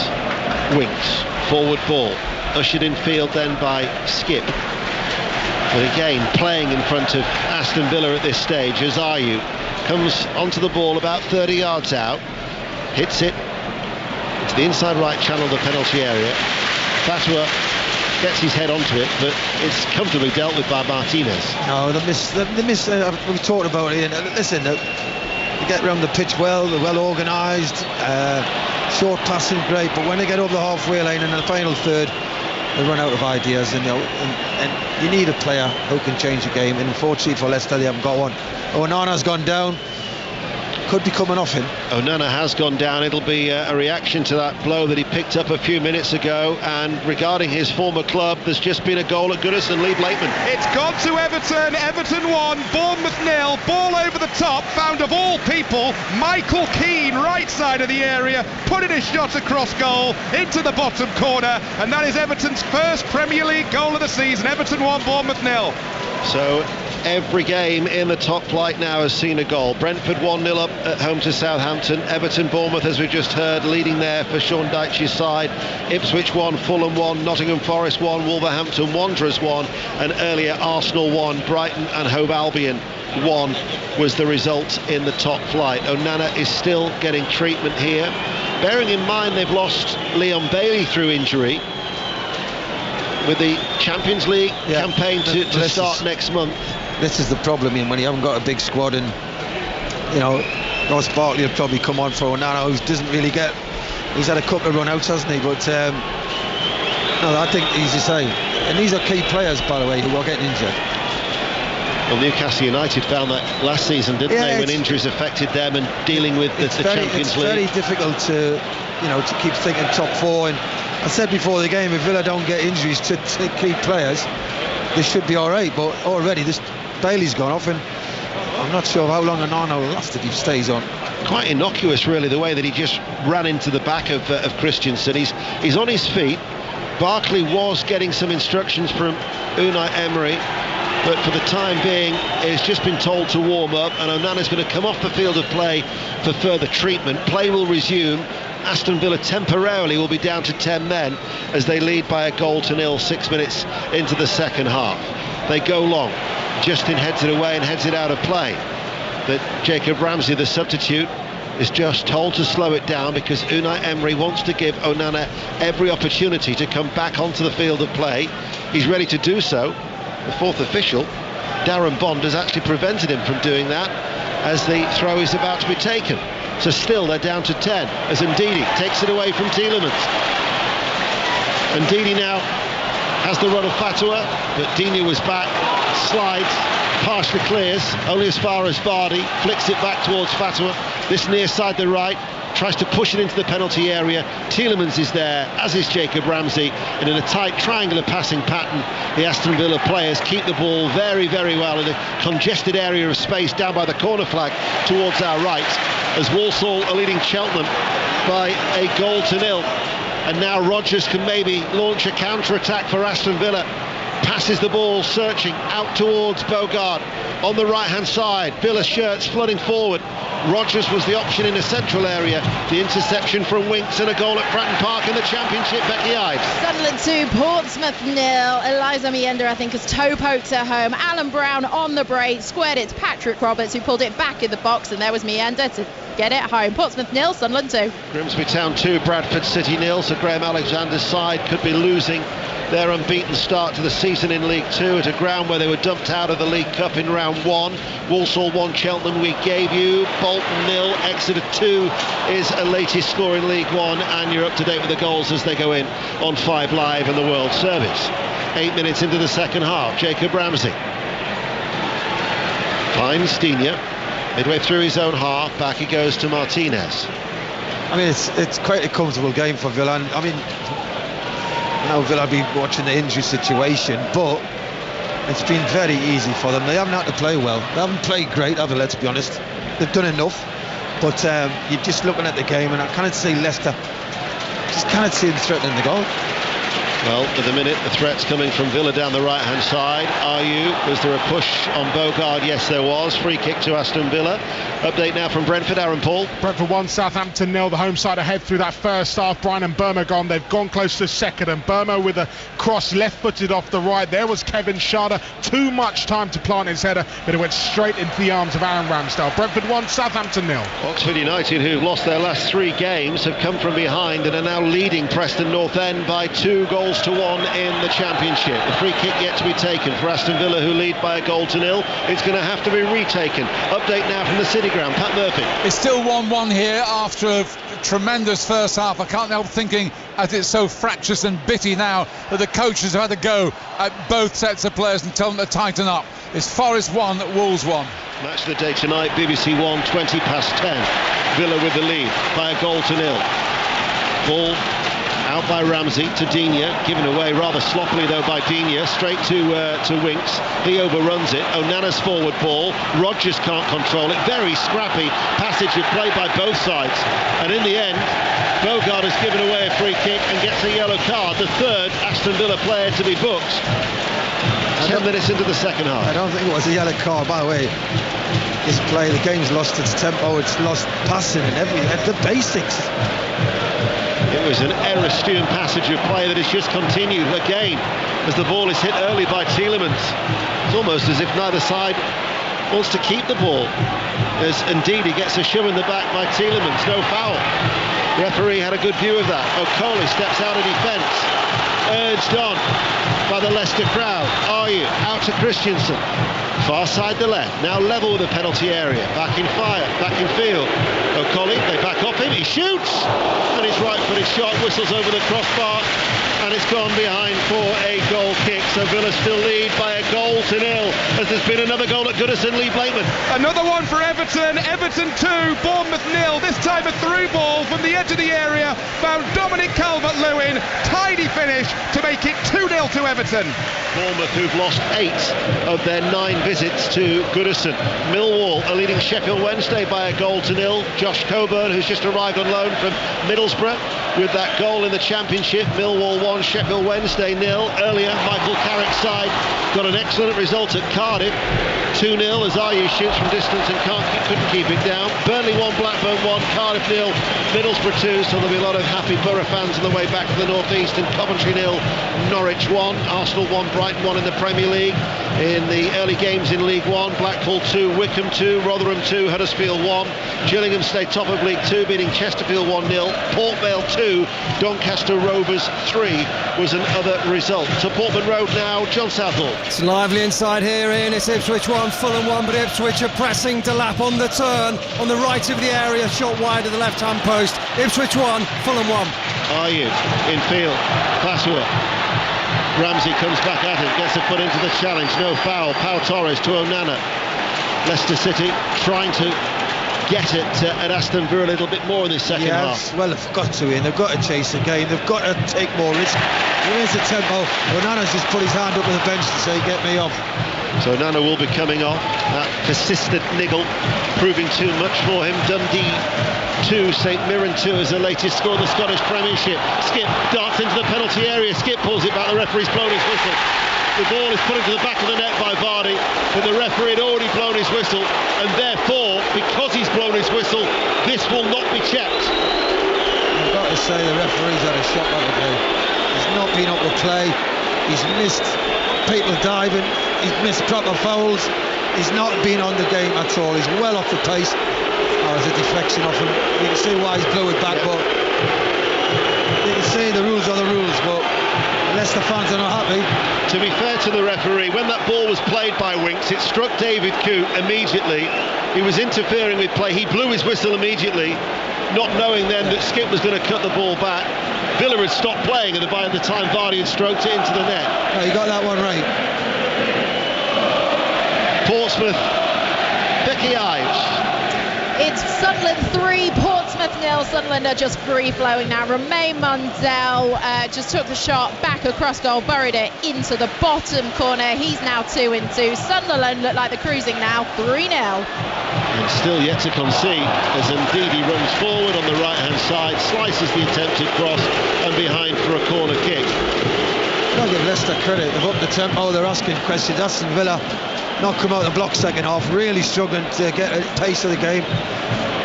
Winks, forward ball, ushered in field then by Skip. But again, playing in front of Aston Villa at this stage as Ayew comes onto the ball about 30 yards out, hits it into the inside right channel of the penalty area. Fatua gets his head onto it, but it's comfortably dealt with by Martinez. No, the miss. We've talked about it. Listen, they get around the pitch well. They're well organised. short passing, great, but when they get over the halfway line in the final third, they run out of ideas, and you need a player who can change the game, and unfortunately for Leicester, they haven't got one. Onana's gone down. Could be coming off him. Onana has gone down. It'll be a reaction to that blow that he picked up a few minutes ago. And regarding his former club, there's just been a goal at Goodison. Lee Blakeman. It's gone to Everton. Everton 1, Bournemouth 0. Ball over the top, found of all people Michael Keane, right side of the area, putting a shot across goal into the bottom corner, and that is Everton's first Premier League goal of the season. Everton 1, Bournemouth 0. So every game in the top flight now has seen a goal. Brentford 1-0 up at home to Southampton. Everton, Bournemouth, as we just heard, leading there for Sean Dyche's side. Ipswich 1, Fulham 1, Nottingham Forest 1, Wolverhampton Wanderers 1, and earlier Arsenal 1, Brighton and Hove Albion 1 was the result in the top flight. Onana is still getting treatment here. Bearing in mind they've lost Leon Bailey through injury, with the Champions League campaign to start next month. This is the problem, Ian, when you haven't got a big squad, and Ross Barkley will probably come on for Onana, who doesn't really get. He's had a couple of run-outs, hasn't he? But no, I think he's the same. And these are key players, by the way, who are getting injured. Well, Newcastle United found that last season, didn't they, when injuries affected them and dealing with the Champions League. It's very difficult to keep thinking top four. And I said before the game, if Villa don't get injuries to key players, they should be all right. But already this Bailey's gone off, and I'm not sure how long Onana will last if he stays on. Quite innocuous, really, the way that he just ran into the back of Christensen. He's on his feet. Barkley was getting some instructions from Unai Emery, but for the time being he's just been told to warm up, and Onana's going to come off the field of play for further treatment. Play will resume. Aston Villa temporarily will be down to 10 men as they lead by 1-0, 6 minutes into the second half. They go long. Justin heads it away and heads it out of play, but Jacob Ramsey, the substitute, is just told to slow it down because Unai Emery wants to give Onana every opportunity to come back onto the field of play. He's ready to do so. The fourth official, Darren Bond, has actually prevented him from doing that as the throw is about to be taken. So still they're down to 10 as Ndidi takes it away from Tielemans. Ndidi now has the run of Fatwa, but Digne was back, slides, partially clears, only as far as Vardy, flicks it back towards Fatwa. This near side the right, tries to push it into the penalty area. Tielemans is there, as is Jacob Ramsey, and in a tight triangular passing pattern, the Aston Villa players keep the ball very, very well in a congested area of space down by the corner flag towards our right, as Walsall are leading Cheltenham by 1-0. And now Rodgers can maybe launch a counter-attack for Aston Villa. Passes the ball, searching out towards Bogard on the right-hand side. Villa shirts flooding forward. Rodgers was the option in the central area. The interception from Winks and a goal at Fratton Park in the Championship. Becky Ives. Sunderland 2, Portsmouth 0. Eliza Mienda, I think, has toe poked her home. Alan Brown on the break, squared it to Patrick Roberts, who pulled it back in the box, and there was Mienda to get it home. Portsmouth 0, Sunderland 2. Grimsby Town 2, Bradford City 0. So Graham Alexander's side could be losing their unbeaten start to the season in League 2 at a ground where they were dumped out of the League Cup in round 1. Walsall 1, Cheltenham we gave you. Bolton 0, Exeter 2 is a latest score in League 1, and you're up to date with the goals as they go in on 5 Live and the World Service. 8 minutes into the second half, Jacob Ramsey finds Digne midway through his own half. Back he goes to Martinez. I mean, it's quite a comfortable game for Villa. And, I mean, now Villa will be watching the injury situation, but it's been very easy for them. They haven't had to play well. They haven't played great, have they, let's be honest. They've done enough, but you're just looking at the game, and I cannot see Leicester, just cannot see them threatening the goal. Well, at the minute, the threat's coming from Villa down the right-hand side. Was there a push on Bogard? Yes, there was. Free kick to Aston Villa. Update now from Brentford, Aaron Paul. Brentford 1, Southampton 0. The home side ahead through that first half. Bryan and Burma gone. They've gone close to second, and Burma with a cross left-footed off the right. There was Kevin Schade. Too much time to plant his header, but it went straight into the arms of Aaron Ramsdale. Brentford 1, Southampton 0. Oxford United, who've lost their last 3 games, have come from behind and are now leading Preston North End by 2 goals goals to 1 in the Championship. The free kick yet to be taken for Aston Villa, who lead by a goal to 0. It's going to have to be retaken. Update now from the City Ground. Pat Murphy. It's still 1-1 here after a tremendous first half. I can't help thinking, as it's so fractious and bitty now, that the coaches have had to go at both sets of players and tell them to tighten up. It's Forest 1, Wolves 1. Match of the day tonight, BBC 1, 20 past 10. Villa with the lead by a goal to 0. Ball out by Ramsey to Digne, given away rather sloppily though by Digne, straight to Winks. He overruns it. Onana's forward ball. Rodgers can't control it. Very scrappy passage of play by both sides. And in the end, Bogard has given away a free kick and gets a yellow card, the third Aston Villa player to be booked. 10 minutes into the second half. I don't think it was a yellow card, by the way. This play, the game's lost its tempo, it's lost passing and the basics. It was an Eristian passage of play that has just continued again as the ball is hit early by Tielemans. It's almost as if neither side wants to keep the ball, as indeed he gets a shove in the back by Tielemans. No foul. Referee had a good view of that. O'Coley steps out of defence, urged on by the Leicester crowd. Are you out to Christensen, far side the left, now level with the penalty area, back in fire, back in field. O'Coley, they back off him, he shoots, and his right-footed shot whistles over the crossbar, and it's gone behind for a goal kick. So Villa still lead by a goal to 0, as there's been another goal at Goodison. Lee Blakeman. Another one for Everton. Everton 2, Bournemouth 0. This time a through ball from the edge of the area, found Dominic Calvert-Lewin. Tidy finish to make it 2-0 to Everton. Bournemouth, who've lost 8 of their 9 visits to Goodison. Millwall are leading Sheffield Wednesday by a goal to 0. Josh Coburn, who's just arrived on loan from Middlesbrough, with that goal in the Championship. Millwall 1, Sheffield Wednesday 0. Earlier, Michael Carrick's side got an excellent result at Cardiff, 2-0, as Ayew shoots from distance and couldn't keep it down. Burnley 1, Blackburn 1, Cardiff 0, Middlesbrough 2, so there'll be a lot of happy Borough fans on the way back to the North East. And Coventry 0, Norwich 1, Arsenal 1, Brighton 1 in the Premier League. In the early games in League 1, Blackpool 2, Wycombe 2, Rotherham 2, Huddersfield 1. Gillingham stay top of League 2, beating Chesterfield 1-0. Port Vale 2, Doncaster Rovers 3 was another result. To Portman Road now, John Southall. It's lively inside here, Ian. It's Ipswich 1, Fulham 1, but Ipswich are pressing Delap on the turn, on the right of the area, shot wide of the left-hand post. Ipswich 1, Fulham 1. Ayew in field, pass work. Ramsey comes back at him, gets a foot into the challenge, no foul. Pau Torres to Onana. Leicester City trying to get it at Aston Villa a little bit more in this second half. Well, they've got to, Ian. They've got to chase the game. They've got to take more risk. Where's the tempo? Onana's just put his hand up on the bench to say, get me off. So Onana will be coming off. That persistent niggle proving too much for him. Dundee 2, St Mirren 2 as the latest score of the Scottish Premiership. Skip darts into the penalty area. Skip pulls it back. The referee's blown his whistle. The ball is put into the back of the net by Vardy, but the referee had already blown his whistle, and therefore, because he's blown his whistle, this will not be checked. I've got to say the referee's had a shot at the game. He's not been up to play. He's missed people diving. He's missed proper fouls. He's not been on the game at all. He's well off the pace. Oh, there's a deflection off him. You can see why he's blew it back, but you can see the rules are the rules, but Leicester fans are not happy. To be fair to the referee, when that ball was played by Winks, it struck David Coote immediately. He was interfering with play. He blew his whistle immediately, not knowing then that Skip was going to cut the ball back. Villa had stopped playing, and by the time Vardy had stroked it into the net. Oh, you got that one right. Portsmouth, Becky Ives. It's Sunderland 3, Portsmouth 0. Sunderland are just free-flowing now. Romain Mundell just took the shot back across goal, buried it into the bottom corner. He's now 2-2. Sunderland look like they're cruising now, 3-0. And still yet to concede as Ndidi runs forward on the right-hand side, slices the attempted cross and behind for a corner kick. I'll give Leicester credit. They've upped the tempo. They're asking questions. Aston Villa not come out of the block second half, really struggling to get a pace of the game.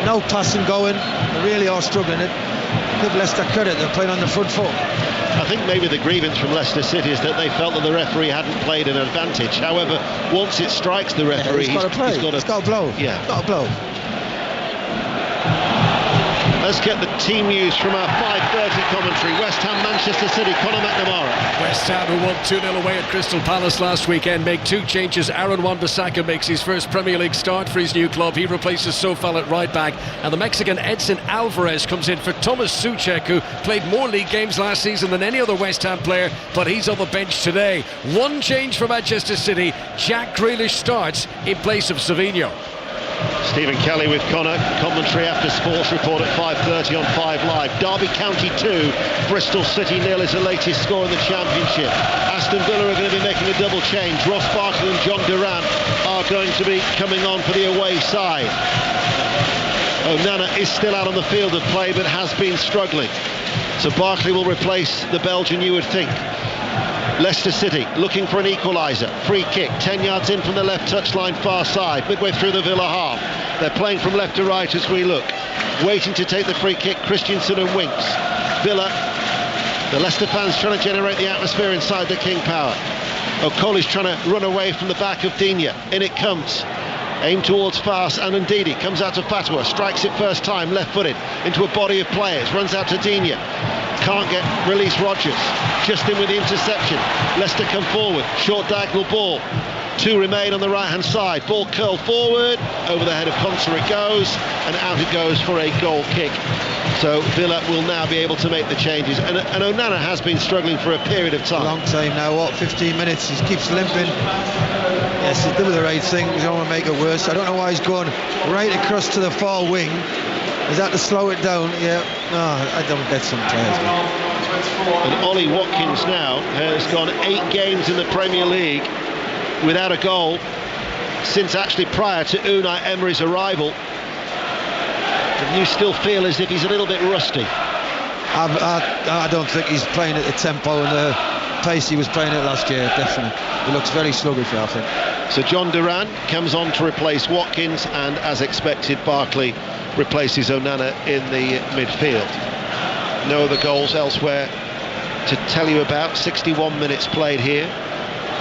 No passing going. They really are struggling. Give Leicester credit. They're playing on the front foot. I think maybe the grievance from Leicester City is that they felt that the referee hadn't played an advantage. However, once it strikes the referee, he's got to play. He's got to blow. Yeah, got to blow. Let's get the team news from our 5:30 commentary. West Ham, Manchester City, Conor McNamara. West Ham, who won 2-0 away at Crystal Palace last weekend, make 2 changes. Aaron Wan-Bissaka makes his first Premier League start for his new club. He replaces Sofal at right back, and the Mexican Edson Alvarez comes in for Thomas Souček, who played more league games last season than any other West Ham player, but he's on the bench today. 1 change for Manchester City. Jack Grealish starts in place of Savinho. Stephen Kelly with Connor, commentary after Sports Report at 5:30 on 5 Live. Derby County 2, Bristol City 0 is the latest score in the Championship. Aston Villa are going to be making a double change. Ross Barkley and John Durant are going to be coming on for the away side. Onana is still out on the field of play but has been struggling. So Barkley will replace the Belgian, you would think. Leicester City looking for an equaliser. Free kick, 10 yards in from the left touchline, far side, midway through the Villa half. They're playing from left to right as we look. Waiting to take the free kick, Christensen and Winks. Villa, the Leicester fans trying to generate the atmosphere inside the King Power. O'Coley's trying to run away from the back of Digne. In it comes. Aimed towards Fas and Ndidi, comes out to Fatwa, strikes it first time, left-footed, into a body of players, runs out to Digne. Can't get release Rodgers, just in with the interception. Leicester come forward, short diagonal ball. 2 remain on the right-hand side. Ball curled forward, over the head of Konsa it goes, and out it goes for a goal kick. So Villa will now be able to make the changes. And Onana has been struggling for a period of time. Long time now, what, 15 minutes? He keeps limping. Yes, he's doing the right thing. We don't want to make it worse. I don't know why he's going right across to the far wing. Is that to slow it down? Yeah. No, I don't get some players. And Ollie Watkins now has gone 8 games in the Premier League without a goal since actually prior to Unai Emery's arrival. And you still feel as if he's a little bit rusty? I don't think he's playing at the tempo and the pace he was playing at last year, definitely. He looks very sluggish, I think. So John Durant comes on to replace Watkins, and as expected, Barkley replaces Onana in the midfield. No other goals elsewhere to tell you about. 61 minutes played here.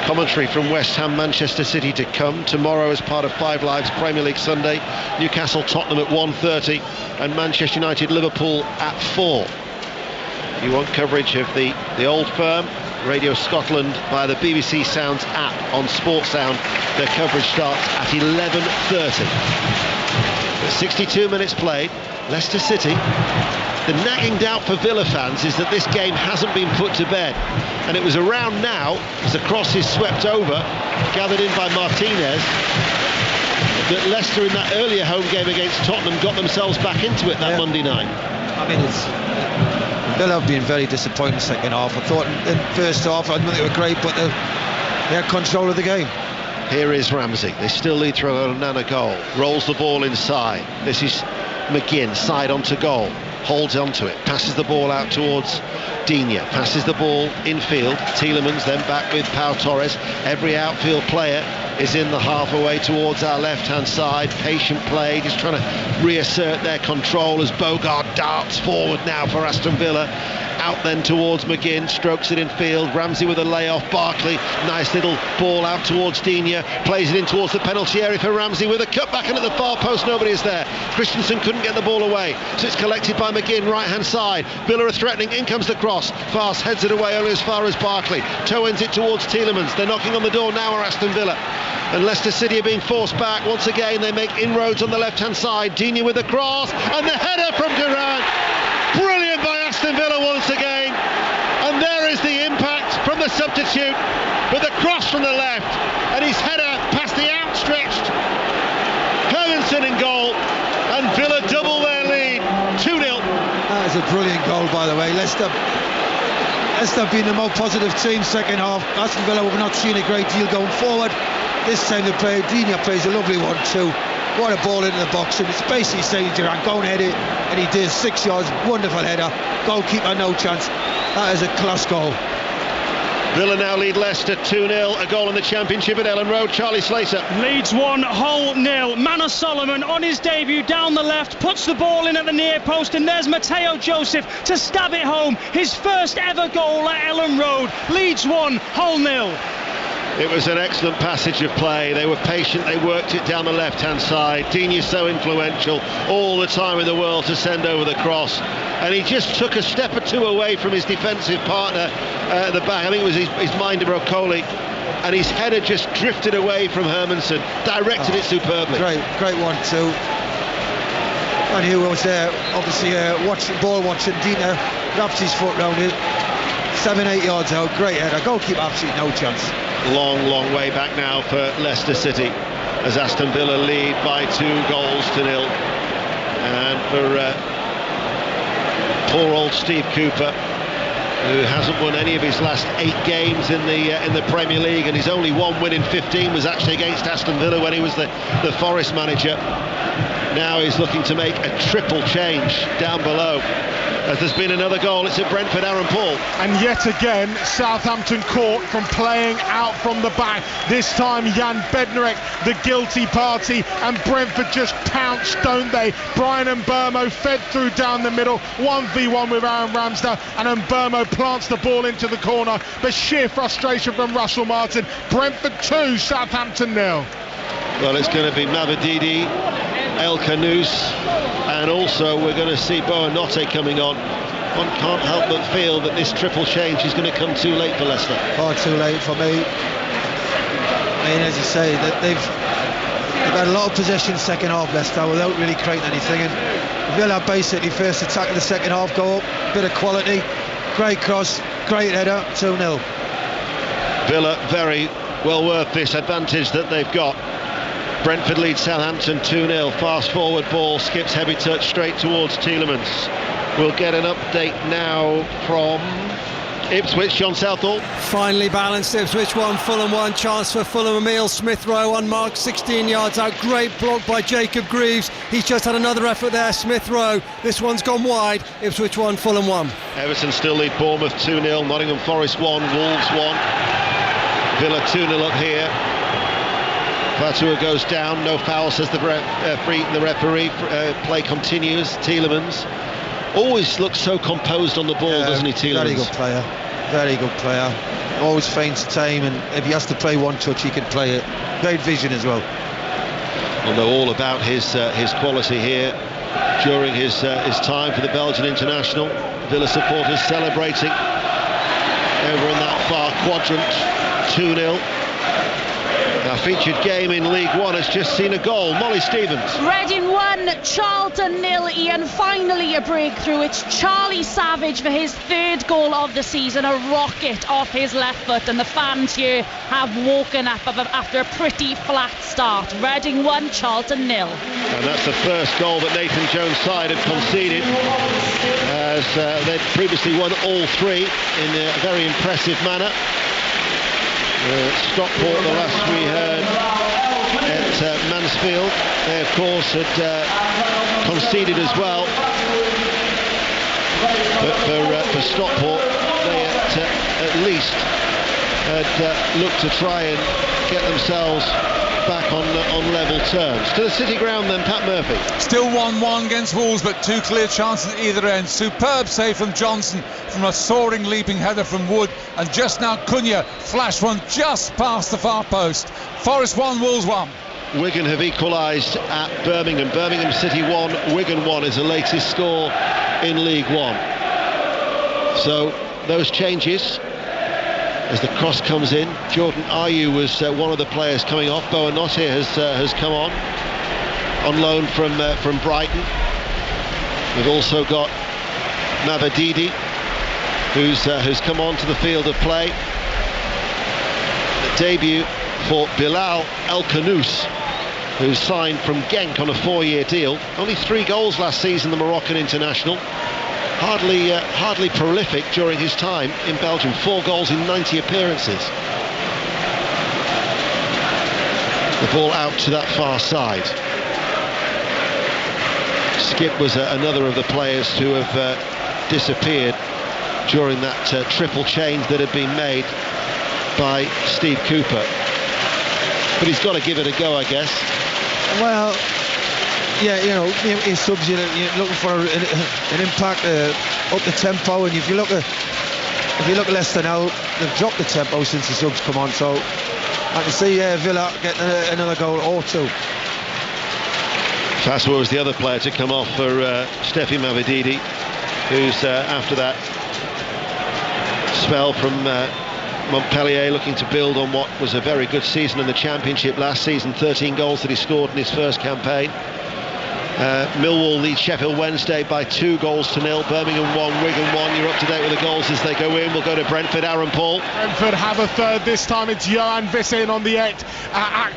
Commentary from West Ham, Manchester City to come tomorrow as part of 5 Live's Premier League Sunday. Newcastle Tottenham at 1:30 and Manchester United Liverpool at 4. You want coverage of the old firm, Radio Scotland, via the BBC Sounds app on Sports Sound. Their coverage starts at 11:30. 62 minutes played. Leicester City. The nagging doubt for Villa fans is that this game hasn't been put to bed, and it was around now, as the cross is swept over, gathered in by Martinez, that Leicester in that earlier home game against Tottenham got themselves back into it that Monday night. I mean, Villa have been very disappointing second half. I thought in first half, I don't think they were great, but they had control of the game. Here is Ramsey. They still lead through a Onana goal. Rolls the ball inside. This is McGinn, side onto goal. Holds onto it. Passes the ball out towards Digne. Passes the ball infield. Tielemans then back with Pau Torres. Every outfield player is in the half away towards our left-hand side. Patient play, just trying to reassert their control as Bogard darts forward now for Aston Villa. Out then towards McGinn, strokes it in field. Ramsey with a layoff. Barkley, nice little ball out towards Digne. Plays it in towards the penalty area for Ramsey with a cut back into the far post. Nobody is there. Christensen couldn't get the ball away, so it's collected by McGinn, right-hand side. Villa are threatening. In comes the cross. Fast heads it away only as far as Barkley. Toe ends it towards Tielemans. They're knocking on the door now are Aston Villa. And Leicester City are being forced back. Once again, they make inroads on the left-hand side. Digne with the cross. And the header from Durant. Brilliant by Aston Villa once again. And there is the impact from the substitute. With the cross from the left. And his header past the outstretched Hermansen in goal. And Villa double their lead. 2-0. That is a brilliant goal, by the way. Leicester have been the more positive team second half. Aston Villa have not seen a great deal going forward. This time Digne plays a lovely one too. What a ball into the box, and it's basically saying Durant, go and head it, and he did. 6 yards, wonderful header. Goalkeeper no chance. That is a class goal. Villa now lead Leicester 2-0. A goal in the Championship at Ellen Road. Charlie Slater. Leeds 1, Hull 0. Manor Solomon on his debut down the left, puts the ball in at the near post, and there's Matteo Joseph to stab it home. His first ever goal at Ellen Road. Leeds 1, Hull 0. It was an excellent passage of play. They were patient, they worked it down the left-hand side. Dean is so influential, all the time in the world to send over the cross. And he just took a step or two away from his defensive partner at the back. I think it was his minder, Okoli. And his header just drifted away from Hermansen, directed it superbly. Great one too. And he was obviously ball watching. Dina wraps his foot round it. 7-8 yards out. Great header. Goalkeeper absolutely no chance. Long way back now for Leicester City as Aston Villa lead by 2-0. And for poor old Steve Cooper, who hasn't won any of his last 8 games in the Premier League, and his only one win in 15 was actually against Aston Villa when he was the Forest manager. Now he's looking to make a triple change down below. As there's been another goal, it's at Brentford, Aaron Paul. And yet again, Southampton caught from playing out from the back. This time, Jan Bednarek, the guilty party, and Brentford just pounced, don't they? Brian Mbermo fed through down the middle, 1v1 with Aaron Ramsdale, and Mbermo plants the ball into the corner. But sheer frustration from Russell Martin. Brentford 2, Southampton 0. Well, it's going to be Mavididi, El Khanous, and also we're going to see Boanote coming on. One can't help but feel that this triple change is going to come too late for Leicester. Far too late for me. I mean, as you say, that they've had a lot of possession second half, Leicester, without really creating anything. And Villa basically first attack of the second half, go up, bit of quality, great cross, great header, 2-0. Villa very well worth this advantage that they've got. Brentford leads Southampton 2-0. Fast forward ball, skips heavy touch straight towards Tielemans. We'll get an update now from Ipswich, John Southall. Finally balanced, Ipswich 1, Fulham 1. Chance for Fulham. Emile Smith-Rowe unmarked, 16 yards out. Great block by Jacob Greaves. He's just had another effort there, Smith-Rowe. This one's gone wide. Ipswich 1, Fulham 1. Everton still lead Bournemouth 2-0. Nottingham Forest 1, Wolves 1. Villa 2-0 up here. Fatua goes down, no foul, says the referee. Play continues. Tielemans always looks so composed on the ball, doesn't he, Tielemans? Very good player. Always feigns time, and if he has to play one touch, he can play it. Great vision as well. Although all about his quality here during his time for the Belgian international. Villa supporters celebrating over in that far quadrant. 2-0. Our featured game in League One has just seen a goal. Molly Stevens. Reading 1, Charlton 0, Ian. Finally a breakthrough. It's Charlie Savage for his 3rd goal of the season. A rocket off his left foot, and the fans here have woken up after a pretty flat start. Reading 1, Charlton 0. And that's the first goal that Nathan Jones' side had conceded, as they'd previously won all 3 in a very impressive manner. Stockport, the last we heard at Mansfield, they of course had conceded as well, but for Stockport they at least had looked to try and get themselves back on level terms. To the City ground then, Pat Murphy. Still 1-1 against Wolves, but 2 clear chances at either end. Superb save from Johnson from a soaring leaping header from Wood, and just now Cunha flashed one just past the far post. Forest 1, Wolves 1. Wigan have equalised at Birmingham. Birmingham City 1, Wigan 1 is the latest score in League One. So those changes as the cross comes in. Jordan Ayew was one of the players coming off. Boanote has come on loan from Brighton. We've also got Mavididi, who's come on to the field of play. The debut for Bilal El Khanous, who's signed from Genk on a 4-year deal. Only 3 goals last season, the Moroccan international. Hardly prolific during his time in Belgium. 4 goals in 90 appearances. The ball out to that far side. Skip was another of the players who have disappeared during that triple change that had been made by Steve Cooper. But he's got to give it a go, I guess. Well, yeah, you know, he subs, you're looking for an impact, up the tempo, and if you look at Leicester now, they've dropped the tempo since the subs come on, so I can see Villa getting another goal or two. Faswa was the other player to come off for Steffi Mavididi, who's after that spell from Montpellier, looking to build on what was a very good season in the Championship last season. 13 goals that he scored in his first campaign. Millwall lead Sheffield Wednesday by 2-0. Birmingham 1, Wigan 1. You're up to date with the goals as they go in. We'll go to Brentford. Aaron Paul. Brentford have a third. This time it's Johan Visse in on the act,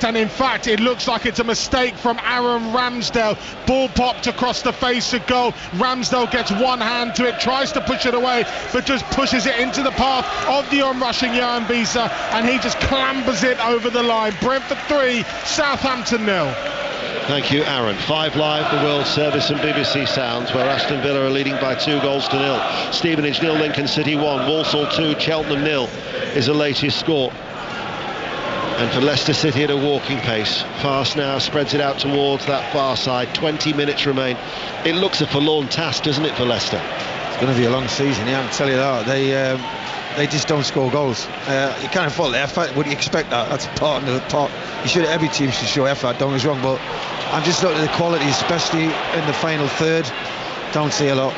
and in fact it looks like it's a mistake from Aaron Ramsdale. Ball popped across the face of goal. Ramsdale gets one hand to it, tries to push it away, but just pushes it into the path of the onrushing Johan Visse, and he just clambers it over the line. Brentford 3, Southampton 0. Thank you, Aaron. 5 Live, the World Service and BBC Sounds, where Aston Villa are leading by 2-0. Stevenage 0, Lincoln City 1, Walsall 2, Cheltenham 0 is the latest score. And for Leicester City at a walking pace. Fast now spreads it out towards that far side. 20 minutes remain. It looks a forlorn task, doesn't it, for Leicester? It's going to be a long season, yeah, I can tell you that. They just don't score goals. You can't fault their effort. Would you expect that? That's part of the part. Every team should show effort, don't get us wrong, but I'm just looking at the quality, especially in the final third. Don't see a lot.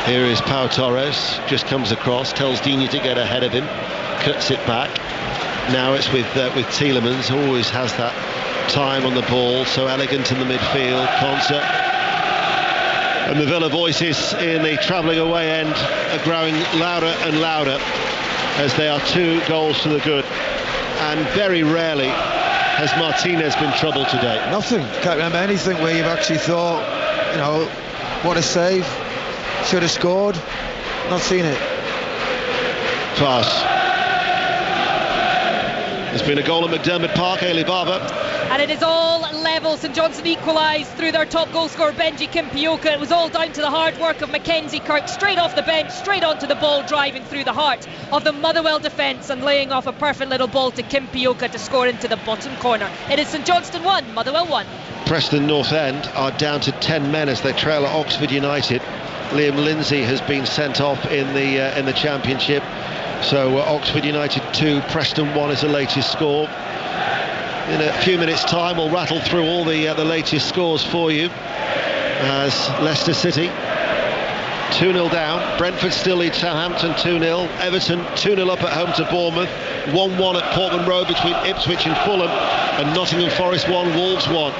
Here is Pau Torres, just comes across, tells Digne to get ahead of him, cuts it back. Now it's with Tielemans, always has that time on the ball, so elegant in the midfield. Concert. And the Villa voices in the travelling away end are growing louder and louder as they are 2 goals to the good. And very rarely has Martinez been troubled today. Nothing. Can't remember anything where you've actually thought, what a save, should have scored. Not seen it. Pass. There's been a goal at McDermott Park, Ailey Barber. And it is all level. St Johnstone equalised through their top goal scorer Benji Kimpioka. It was all down to the hard work of Mackenzie Kirk, straight off the bench, straight onto the ball, driving through the heart of the Motherwell defence and laying off a perfect little ball to Kimpioka to score into the bottom corner. It is St Johnstone 1, Motherwell 1. Preston North End are down to 10 men as they trail at Oxford United. Liam Lindsay has been sent off in the Championship. So Oxford United 2, Preston 1 is the latest score. In a few minutes' time, we'll rattle through all the latest scores for you. As Leicester City 2-0 down. Brentford still lead Southampton 2-0. Everton 2-0 up at home to Bournemouth. 1-1 at Portman Road between Ipswich and Fulham. And Nottingham Forest 1, Wolves 1.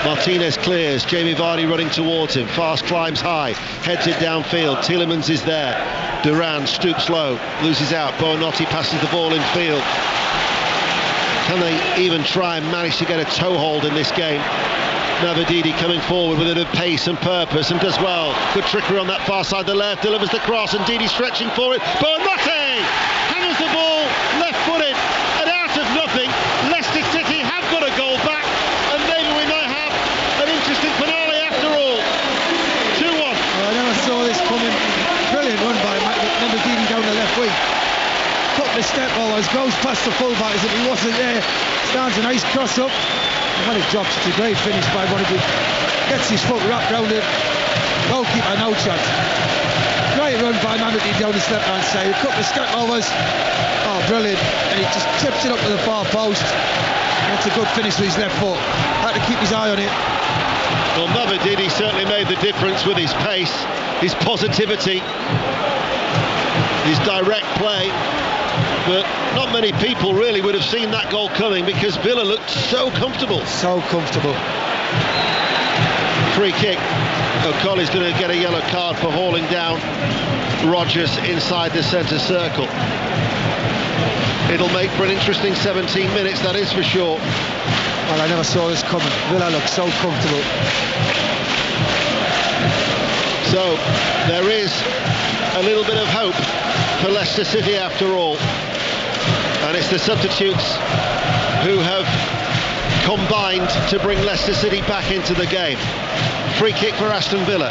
Martinez clears, Jamie Vardy running towards him. Fast climbs high, heads it downfield. Tielemans is there. Duran stoops low, loses out. Bonotti passes the ball in field. Can they even try and manage to get a toehold in this game? Mavididi coming forward with a bit of pace and purpose and does well. Good trickery on that far side, the left, delivers the cross, and Didi stretching for it. Bonotti handles the ball, left-footed, and out of nothing, Leicester City have got a goal back, and maybe we might have an interesting finale after all. 2-1. I never saw this coming. Brilliant run by Mavididi down the left wing. Couple of step ballers, goes past the fullback as if he wasn't there. Stands a nice cross up. And when it drops, it's a great finish by one of them. Gets his foot wrapped round it. Goalkeeper, no chance. Great run by Mavididi down his left hand side. A couple of step overs. Oh, brilliant. And he just tips it up to the far post. That's a good finish with his left foot. Had to keep his eye on it. Well, Mavididi certainly made the difference with his pace, his positivity, his direct play. But not many people really would have seen that goal coming because Villa looked so comfortable. So comfortable. Free kick. O'Colly's going to get a yellow card for hauling down Rodgers inside the centre circle. It'll make for an interesting 17 minutes, that is for sure. Well, I never saw this coming. Villa looked so comfortable. So there is a little bit of hope for Leicester City after all. And it's the substitutes who have combined to bring Leicester City back into the game. Free kick for Aston Villa.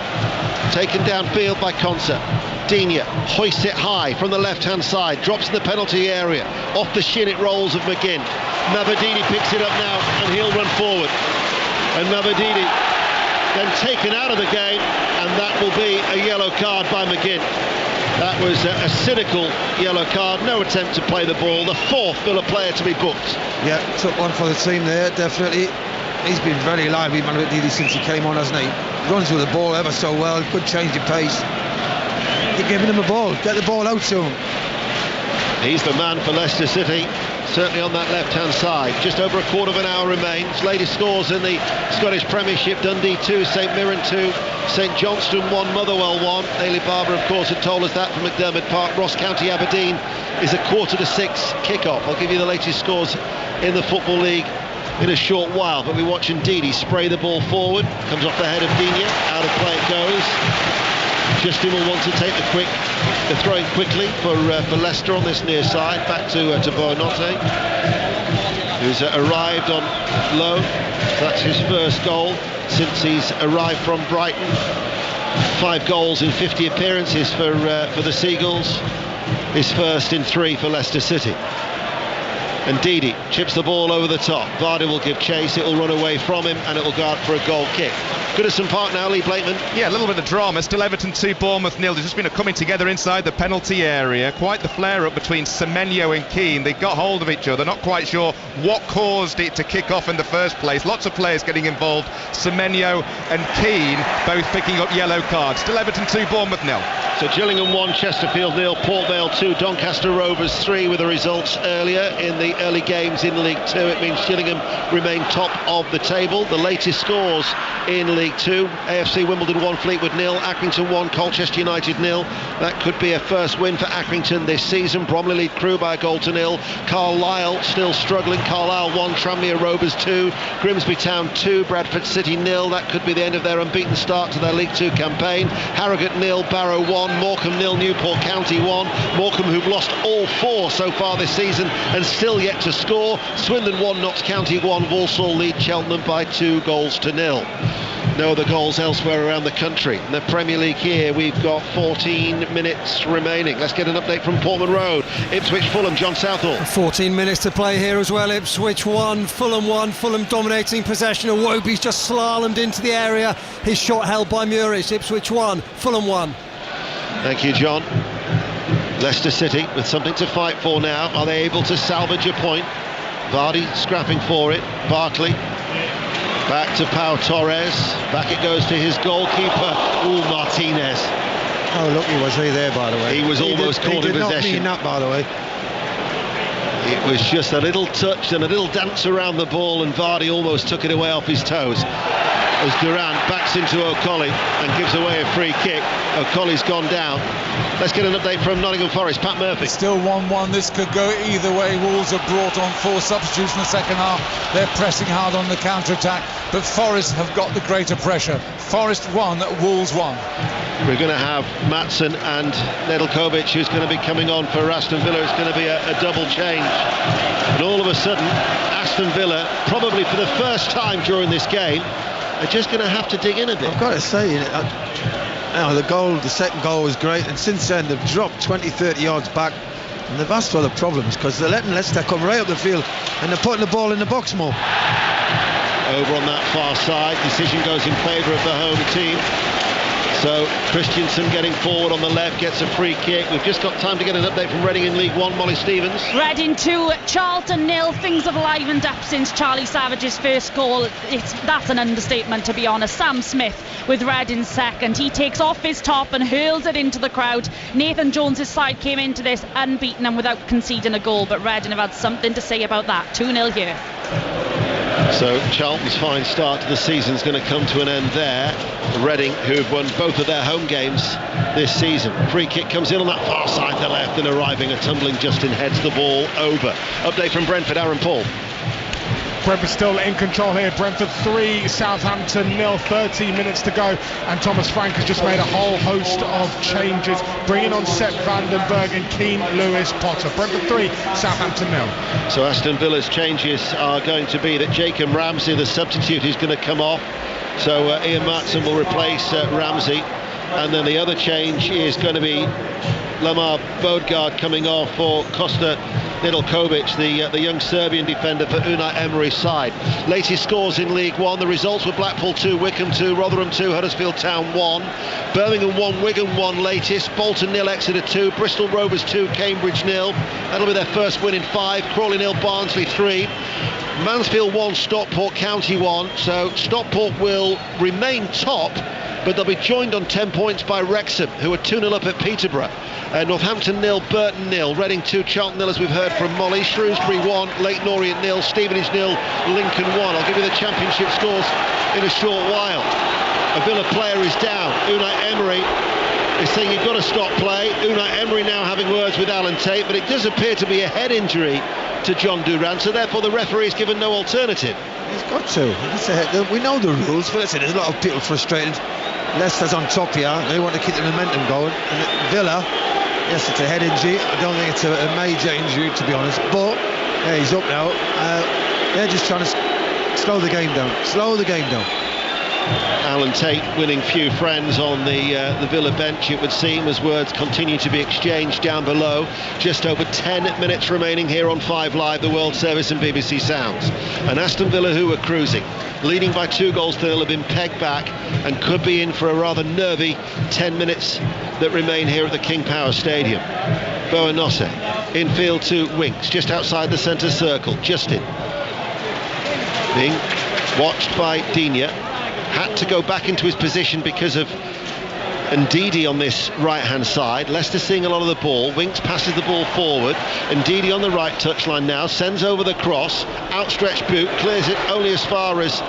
Taken downfield by Concert. Digne hoists it high from the left-hand side. Drops in the penalty area. Off the shin it rolls of McGinn. Mavididi picks it up now and he'll run forward. And Mavididi then taken out of the game, and that will be a yellow card by McGinn. That was a cynical yellow card, no attempt to play the ball, the fourth Villa player to be booked. Yeah, took one for the team there, definitely. He's been very lively, man, since he came on, hasn't he? Runs with the ball ever so well, good change of pace. You're giving him the ball, get the ball out to him. He's the man for Leicester City, certainly on that left-hand side. Just over a quarter of an hour remains. Latest scores in the Scottish Premiership: Dundee 2, St Mirren 2, St Johnstone 1, Motherwell 1. Ailey Barber, of course, had told us that from McDermott Park. Ross County Aberdeen is a 5:45 kick-off. I'll give you the latest scores in the Football League in a short while, but we watch Ndidi spray the ball forward. Comes off the head of Digne, out of play it goes. Justin will want to take the throw-in quickly for Leicester on this near side. Back to Boanote, who's arrived on loan. That's his first goal since he's arrived from Brighton. 5 goals in 50 appearances for the Seagulls. His first in 3 for Leicester City. And Ndidi chips the ball over the top. Vardy will give chase, it will run away from him, and it will go out for a goal kick. Goodison Park now, Lee Blakeman. Yeah, a little bit of drama. Still Everton 2, Bournemouth 0. There's just been a coming together inside the penalty area. Quite the flare-up between Semenyo and Keane. They got hold of each other. Not quite sure what caused it to kick off in the first place. Lots of players getting involved. Semenyo and Keane both picking up yellow cards. Still Everton 2, Bournemouth 0. So Gillingham 1, Chesterfield 0, Port Vale 2, Doncaster Rovers 3 with the results earlier in the early games in League 2. It means Gillingham remain top of the table. The latest scores in League 2: AFC Wimbledon 1, Fleetwood 0, Accrington 1, Colchester United 0. That could be a first win for Accrington this season. Bromley lead Crewe by a goal to 0. Carlisle still struggling. Carlisle 1, Tranmere Rovers 2, Grimsby Town 2, Bradford City 0. That could be the end of their unbeaten start to their League 2 campaign. Harrogate 0, Barrow 1, Morecambe 0, Newport County 1. Morecambe, who've lost all 4 so far this season and still yet to score. Swindon 1, Notts County 1. Walsall lead Cheltenham by 2 goals to 0. No other goals elsewhere around the country. In the Premier League here, we've got 14 minutes remaining. Let's get an update from Portman Road. Ipswich Fulham, John Southall. 14 minutes to play here as well. Ipswich 1, Fulham 1. Fulham dominating possession. Iwobi's just slalomed into the area. His shot held by Muric. Ipswich 1, Fulham 1. Thank you, John. Leicester City with something to fight for now. Are they able to salvage a point? Vardy scrapping for it. Barkley. Back to Pau Torres. Back it goes to his goalkeeper. Martinez. How lucky was he there, by the way? He was almost caught in possession. He did not mean that, by the way. It was just a little touch and a little dance around the ball, and Vardy almost took it away off his toes. As Durant backs into O'Colly and gives away a free kick. O'Colly's gone down. Let's get an update from Nottingham Forest. Pat Murphy. It's still 1-1. This could go either way. Wolves have brought on 4 substitutes in the second half. They're pressing hard on the counter-attack, but Forest have got the greater pressure. Forest 1, Wolves 1. We're going to have Maatsen and Nedeljkovic, who's going to be coming on for Aston Villa. It's going to be a double change. And all of a sudden, Aston Villa, probably for the first time during this game, are just going to have to dig in a bit. I've got to say, the second goal was great, and since then they've dropped 20-30 yards back, and they've asked for the problems because they're letting Leicester come right up the field and they're putting the ball in the box more. Over on that far side, decision goes in favour of the home team. So Christensen getting forward on the left, gets a free kick. We've just got time to get an update from Reading in League 1. Molly Stevens. Reading 2, Charlton 0. Things have livened up since Charlie Savage's first goal. That's an understatement, to be honest. Sam Smith with Reading second. He takes off his top and hurls it into the crowd. Nathan Jones' side came into this unbeaten and without conceding a goal, but Reading have had something to say about that. 2-0 here. So Charlton's fine start to the season is going to come to an end there. Reading, who've won both of their home games this season. Free kick comes in on that far side to the left, and arriving a tumbling Justin heads the ball over. Update from Brentford, Aaron Paul. Brentford still in control here. Brentford 3, Southampton 0. 13 minutes to go, and Thomas Frank has just made a whole host of changes, bringing on Sepp Vandenberg and Keane Lewis Potter. Brentford 3, Southampton 0. So Aston Villa's changes are going to be that Jacob Ramsey, the substitute, is going to come off. So Ian Maatsen will replace Ramsey. And then the other change is going to be Lamar Bodgaard coming off for Kosta Nedeljkovic, the young Serbian defender for Unai Emery's side. Latest scores in League One. The results were Blackpool 2, Wycombe 2, Rotherham 2, Huddersfield Town 1, Birmingham 1, Wigan 1 latest, Bolton 0, Exeter 2, Bristol Rovers 2, Cambridge 0. That'll be their first win in 5. Crawley 0, Barnsley 3. Mansfield 1, Stockport County 1. So Stockport will remain top, but they'll be joined on 10 points by Wrexham, who are 2-0 up at Peterborough. Northampton 0, Burton 0, Reading 2, Charlton 0, as we've heard from Molly, Shrewsbury 1, Leyton Orient 0, Stevenage 0, Lincoln 1. I'll give you the championship scores in a short while. A Villa player is down. Unai Emery is saying you've got to stop play. Unai Emery now having words with Alan Tate, but it does appear to be a head injury to John Durant, so therefore the referee is given no alternative. He's got to. We know the rules, but listen, there's a lot of people frustrated. Leicester's on top here. They want to keep the momentum going. And Villa, yes, it's a head injury. I don't think it's a major injury, to be honest. But yeah, he's up now. They're just trying to slow the game down. Slow the game down. Alan Tate winning few friends on the Villa bench, it would seem, as words continue to be exchanged down below. Just over 10 minutes remaining here on 5 Live, the World Service and BBC Sounds. And Aston Villa, who are cruising, leading by 2 goals to 0, have been pegged back and could be in for a rather nervy 10 minutes that remain here at the King Power Stadium. Boanosse infield to Winks, just outside the centre circle. Justin being watched by Digne. Had to go back into his position because of Ndidi on this right-hand side. Leicester seeing a lot of the ball. Winks passes the ball forward. Ndidi on the right touchline now, sends over the cross, outstretched boot, clears it only as far as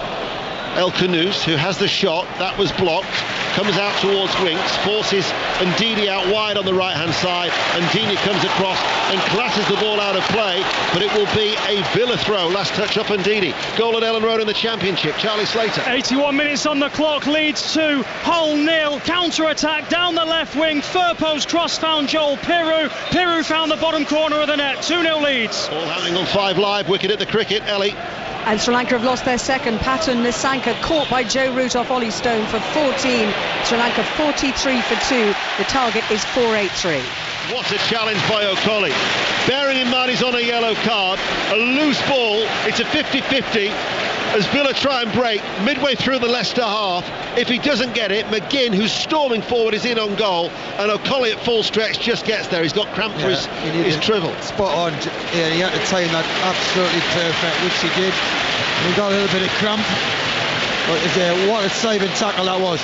El Khanous, who has the shot. That was blocked. Comes out towards Winks, forces Ndidi out wide on the right-hand side. Ndidi comes across and clashes the ball out of play, but it will be a Villa throw. Last touch up Ndidi. Goal at Ellen Road in the Championship. Charlie Slater. 81 minutes on the clock. Leeds 2, Hull 0. Counter-attack down the left wing. Fur post cross found Joel Piroux. Piroux found the bottom corner of the net. 2-0 Leeds. All happening on 5 Live. Wicket at the cricket. Ellie. And Sri Lanka have lost their second. Patton Nisanka caught by Joe Root off Ollie Stone for 14. Sri Lanka 43 for 2. The target is 483. What a challenge by O'Coley. Bearing in mind he's on a yellow card. A loose ball. It's a 50-50 as Villa try and break midway through the Leicester half. If he doesn't get it, McGinn, who's storming forward, is in on goal, and O'Coley at full stretch just gets there. He's got cramp for his trivel. Spot on. Yeah, he had to time that absolutely perfect, which he did. He got a little bit of cramp, but what a saving tackle that was.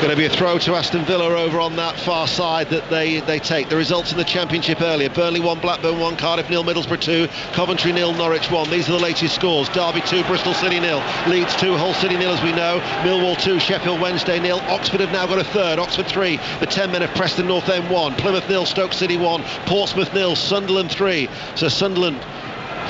Going to be a throw to Aston Villa over on that far side that they take. The results in the Championship earlier: Burnley 1, Blackburn 1, Cardiff 0, Middlesbrough 2, Coventry 0, Norwich 1. These are the latest scores. Derby 2, Bristol City 0, Leeds 2, Hull City 0, as we know, Millwall 2, Sheffield Wednesday 0. Oxford have now got a third. Oxford 3, the 10 men of Preston North End 1, Plymouth 0, Stoke City 1, Portsmouth 0, Sunderland 3. So Sunderland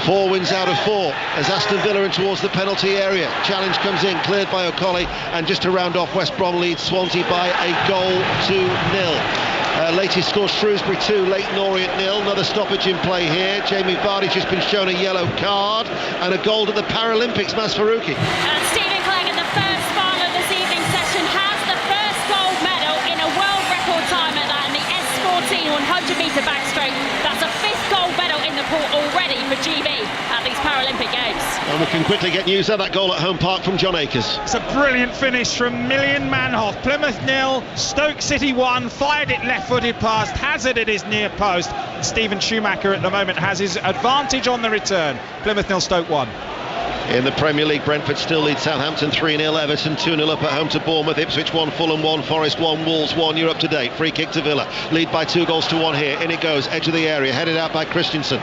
4 wins out of 4 as Aston Villa in towards the penalty area. Challenge comes in, cleared by O'Coley, and just to round off, West Brom leads Swansea by a goal to 0. Latest score: Shrewsbury 2, Leyton Orient 0. Another stoppage in play here. Jamie Vardy's just been shown a yellow card, and a goal at the Paralympics. Maz Faruqi. And Stephen Clegg in the first final of this evening's session has the first gold medal in a world record time at that in the S14 100-metre backstroke. That's a 5th gold medal in the pool already for GB at these Paralympic Games. And we can quickly get news of that goal at Home Park from John Akers. It's a brilliant finish from Million Manhoff. Plymouth 0, Stoke City 1, fired it left-footed past Hazard at his near post. Stephen Schumacher at the moment has his advantage on the return. Plymouth 0, Stoke 1. In the Premier League, Brentford still lead Southampton 3-0, Everton 2-0 up at home to Bournemouth, Ipswich 1, Fulham 1, Forest 1, Wolves 1. You're up to date. Free kick to Villa. Lead by 2 goals to 1 here. In it goes, edge of the area, headed out by Christensen.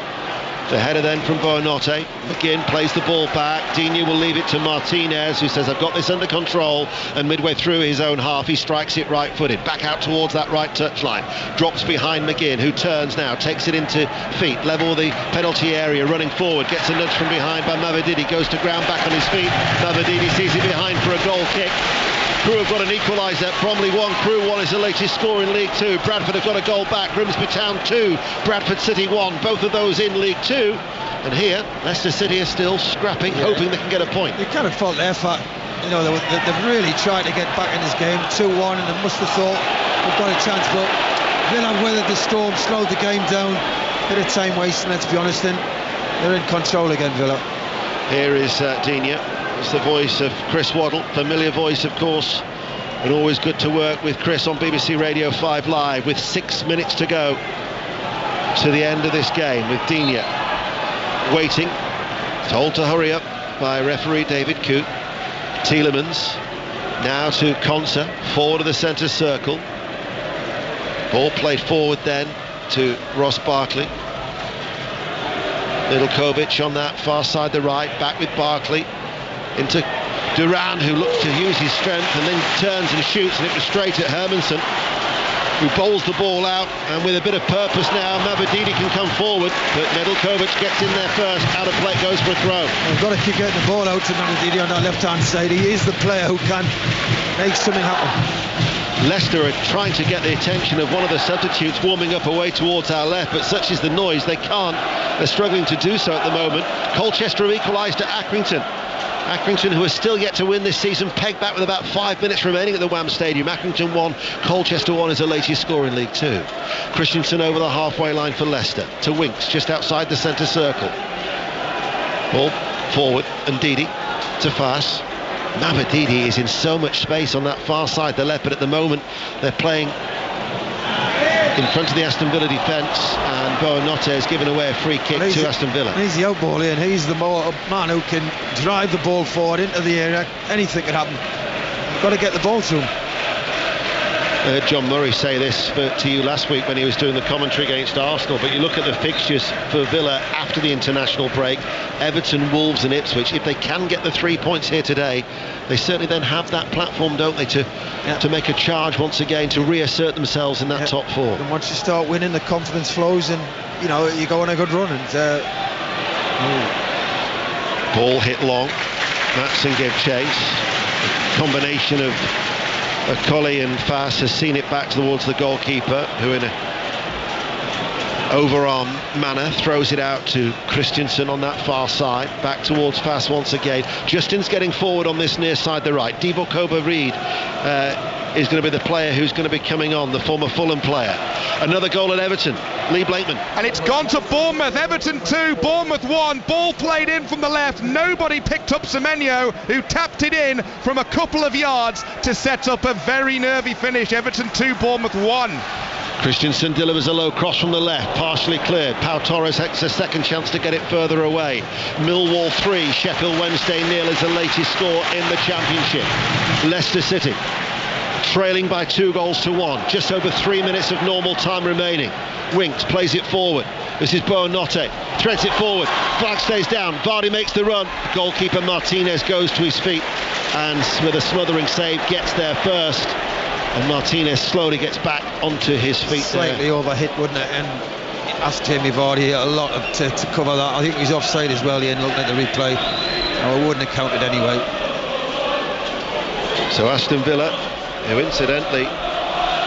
The header then from Boanotte. McGinn plays the ball back. Digne will leave it to Martinez, who says, I've got this under control. And midway through his own half, he strikes it right-footed. Back out towards that right touchline. Drops behind McGinn, who turns now, takes it into feet. Level the penalty area, running forward. Gets a nudge from behind by Mavididi. Goes to ground back on his feet. Mavididi sees it behind for a goal kick. Crewe have got an equaliser. Bromley 1, Crewe 1 is the latest score in League 2. Bradford have got a goal back. Grimsby Town 2, Bradford City 1. Both of those in League 2. And here, Leicester City are still scrapping, hoping they can get a point. You can't fault their effort. You know, they've really tried to get back in this game, 2-1, and they must have thought they've got a chance, but Villa weathered the storm, slowed the game down, bit of time wasting, let's be honest, and they're in control again, Villa. Here is Digne. It's the voice of Chris Waddle, familiar voice, of course, and always good to work with Chris on BBC Radio 5 Live, with 6 minutes to go to the end of this game, with Digne waiting, told to hurry up by referee David Coote. Tielemans now to Konsa, forward of the centre circle. Ball played forward then to Ross Barkley. Nedeljkovic on that far side, the right, back with Barkley into Duran, who looks to use his strength and then turns and shoots, and it was straight at Hermansen, who bowls the ball out, and with a bit of purpose now Mavididi can come forward, but Nedeljkovic gets in there first. Out of play, goes for a throw. We've got to keep getting the ball out to Mavididi on that left hand side. He is the player who can make something happen. Leicester are trying to get the attention of one of the substitutes warming up away towards our left, but such is the noise, they can't. They're struggling to do so at the moment. Colchester have equalised to Accrington. Accrington, who are still yet to win this season, pegged back with about 5 minutes remaining at the Wham Stadium. Accrington 1, Colchester 1 is the latest score in League 2. Christensen over the halfway line for Leicester to Winks, just outside the centre circle. Ball forward, and Ndidi to Faes. Mavididi is in so much space on that far side, the left, but at the moment they're playing in front of the Aston Villa defence, and Boa Notte has given away a free kick to Aston Villa. He's the out ball here, and he's the man who can drive the ball forward into the area. Anything can happen. You've got to get the ball to him. I heard John Murray say this to you last week when he was doing the commentary against Arsenal, but you look at the fixtures for Villa after the international break: Everton, Wolves and Ipswich. If they can get the 3 points here today, they certainly then have that platform, don't they, to make a charge once again, to reassert themselves in that top four. And once you start winning, the confidence flows, and you know you go on a good run. And ball hit long. Matson gave chase. Combination of Colley and Faes has seen it back towards the goalkeeper, who in a overarm manner throws it out to Christensen on that far side, back towards Faes once again. Justin's getting forward on this near side, the right. Divock Reed is going to be the player who's going to be coming on, the former Fulham player. Another goal at Everton, Lee Blakeman. And it's gone to Bournemouth. Everton 2, Bournemouth 1. Ball played in from the left. Nobody picked up Semenyo, who tapped it in from a couple of yards to set up a very nervy finish. Everton 2, Bournemouth 1. Christensen delivers a low cross from the left, partially cleared. Pau Torres has a second chance to get it further away. Millwall 3, Sheffield Wednesday 0 is the latest score in the Championship. Leicester City trailing by 2-1, just over 3 minutes of normal time remaining. Winks plays it forward. This is Boa Notte, threads it forward. Flag stays down. Vardy makes the run. Goalkeeper Martinez goes to his feet and with a smothering save gets there first. And Martinez slowly gets back onto his feet. Slightly overhit, wouldn't it? And asked Jamie Vardy a lot to cover that. I think he's offside as well. He ended looking at the replay. I wouldn't have counted anyway. So Aston Villa, who incidentally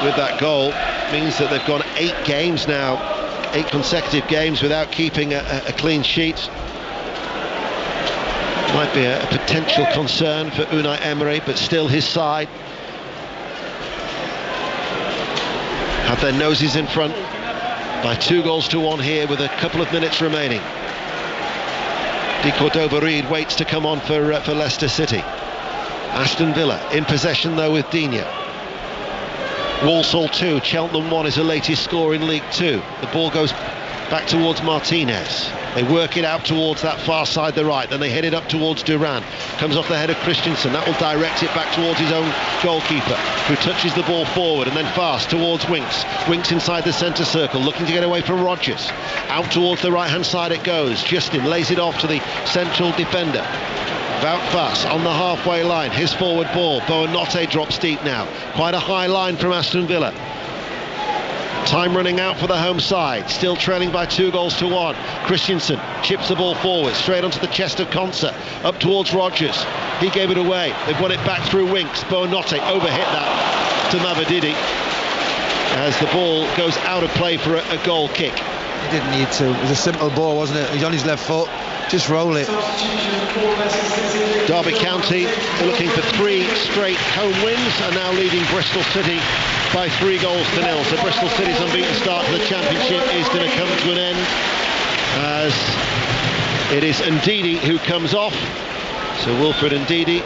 with that goal means that they've gone 8 games now, 8 consecutive games without keeping a clean sheet. Might be a potential concern for Unai Emery, but still his side have their noses in front by 2-1 here with a couple of minutes remaining. De Cordova-Reid waits to come on for Leicester City. Aston Villa in possession though with Digne. Walsall 2, Cheltenham 1 is the latest score in League 2. The ball goes back towards Martinez. They work it out towards that far side, the right, then they head it up towards Duran. Comes off the head of Christensen, that will direct it back towards his own goalkeeper, who touches the ball forward, and then fast towards Winks. Winks inside the centre circle, looking to get away from Rodgers. Out towards the right hand side it goes. Justin lays it off to the central defender. Wout Faes on the halfway line, his forward ball. Boa Notte drops deep now. Quite a high line from Aston Villa. Time running out for the home side, still trailing by 2-1. Christensen chips the ball forward, straight onto the chest of Konsa, up towards Rodgers. He gave it away. They've won it back through Winks. Boa Notte overhit that to Mavididi as the ball goes out of play for a goal kick. He didn't need to. It was a simple ball, wasn't it? He's on his left foot. Just roll it. Derby Derby County are looking for 3 straight home wins and now leading Bristol City by 3-0. So Bristol City's unbeaten start to the Championship is going to come to an end as it is Ndidi who comes off. So Wilfred Ndidi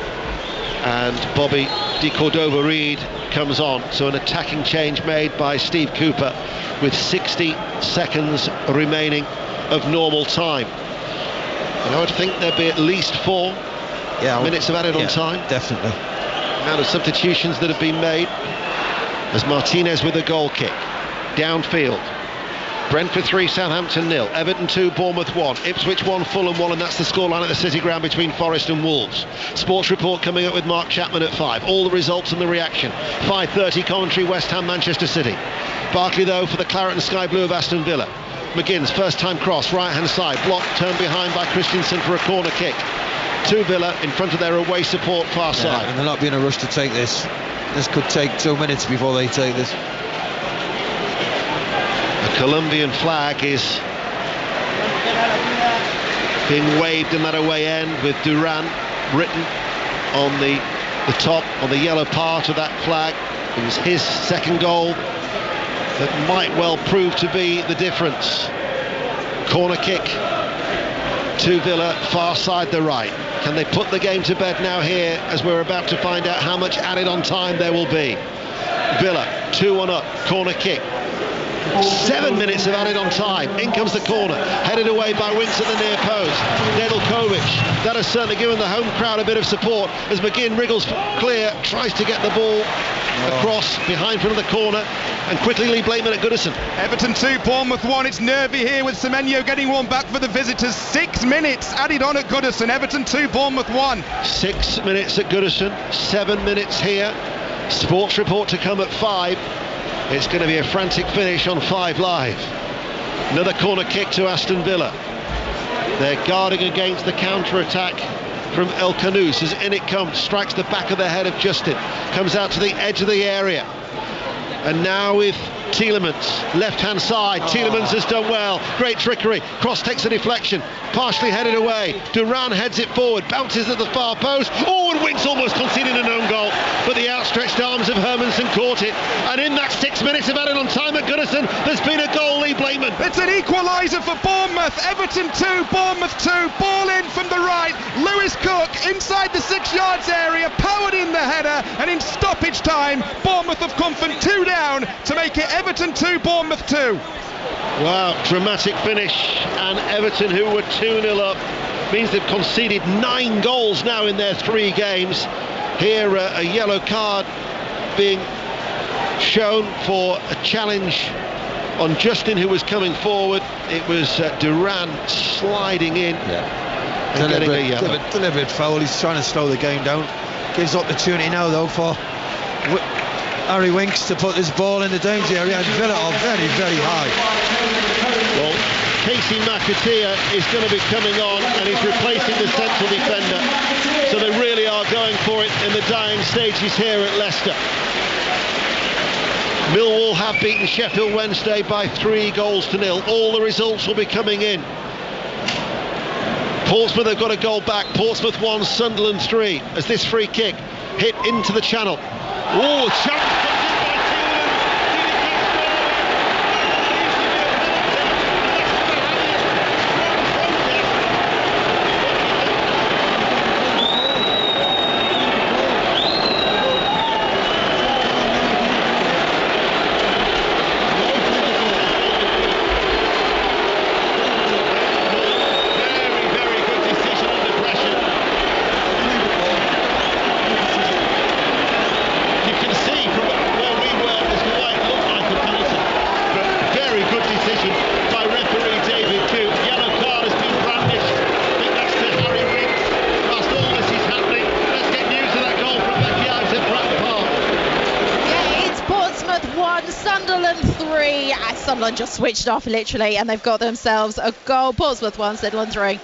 and Bobby de Cordova-Reid comes on. So an attacking change made by Steve Cooper with 60 seconds remaining of normal time. And I would think there'd be at least 4 minutes of added on time. Definitely. Amount of substitutions that have been made as Martinez with a goal kick. Downfield. Brentford 3, Southampton 0. Everton 2, Bournemouth 1. Ipswich 1, Fulham 1, and that's the scoreline at the City Ground between Forest and Wolves. Sports Report coming up with Mark Chapman at 5. All the results and the reaction. 5:30 commentary, West Ham, Manchester City. Barkley though for the Claret and Sky Blue of Aston Villa. McGinn's first time cross, right hand side, blocked, turned behind by Christensen for a corner kick. To Villa in front of their away support far side. And they're not being in a rush to take this. This could take 2 minutes before they take this. The Colombian flag is being waved in that away end with Duran written on the top, on the yellow part of that flag. It was his second goal that might well prove to be the difference. Corner kick to Villa, far side the right. Can they put the game to bed now here as we're about to find out how much added on time there will be? Villa 2-1 up, corner kick. 7 minutes of added on time. In comes the corner, headed away by Winks at the near post. Nedeljkovic. That has certainly given the home crowd a bit of support as McGinn wriggles clear, tries to get the ball across behind front of the corner, and quickly Lee Blakeman at Goodison. Everton 2, Bournemouth 1. It's nervy here with Semenyo getting one back for the visitors. 6 minutes added on at Goodison. Everton 2, Bournemouth 1. 6 minutes at Goodison, 7 minutes here. Sports Report to come at 5. It's going to be a frantic finish on 5 Live. Another corner kick to Aston Villa. They're guarding against the counter-attack from El Kanous as in it comes, strikes the back of the head of Justin, comes out to the edge of the area. And now with Tielemans, left-hand side. Tielemans has done well. Great trickery. Cross takes a deflection. Partially headed away. Duran heads it forward. Bounces at the far post. Oh, and Winks almost conceded an own goal. But the outstretched arms of Hermansen caught it. And in that 6 minutes of added on time at Goodison, there's been a goal, Lee Blakeman. It's an equaliser for Bournemouth. Everton 2, Bournemouth 2. Ball in from the right. Lewis Cook inside the 6 yards area. Powered in the header. And in stoppage time, Bournemouth have come from 2 down to make it Everton 2, Bournemouth 2. Wow, dramatic finish. And Everton, who were 2-0 up, means they've conceded 9 goals now in their 3 games. Here a yellow card being shown for a challenge on Justin, who was coming forward. It was Duran sliding in and getting a yellow. Deliberate foul. He's trying to slow the game down. Gives opportunity now though for Harry Winks to put this ball in the danger area, and Villa are very, very high. Well, Casey McAteer is going to be coming on, and he's replacing the central defender. So they really are going for it in the dying stages here at Leicester. Millwall have beaten Sheffield Wednesday by 3-0. All the results will be coming in. Portsmouth have got a goal back. Portsmouth 1, Sunderland 3. As this free kick hit into the channel. Oh, challenge! Sunderland just switched off literally, and they've got themselves a goal. Portsmouth 1, Sunderland 3.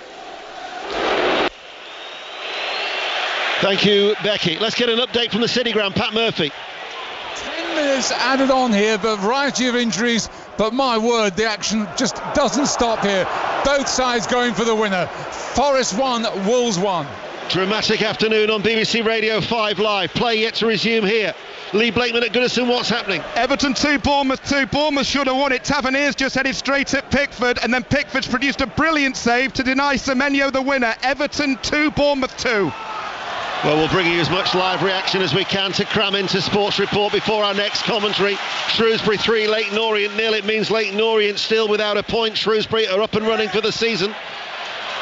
Thank you, Becky. Let's get an update from the City Ground. Pat Murphy. 10 minutes added on here, but a variety of injuries. But my word, the action just doesn't stop here. Both sides going for the winner. Forest 1, Wolves 1. Dramatic afternoon on BBC Radio 5 Live. Play yet to resume here. Lee Blakeman at Goodison, what's happening? Everton 2, Bournemouth 2. Bournemouth should have won it. Taverniers just headed straight at Pickford, and then Pickford's produced a brilliant save to deny Semenyo the winner. Everton 2, Bournemouth 2. Well, we'll bring you as much live reaction as we can to cram into Sports Report before our next commentary. Shrewsbury 3, Leyton Orient 0. It means Leyton Orient still without a point. Shrewsbury are up and running for the season.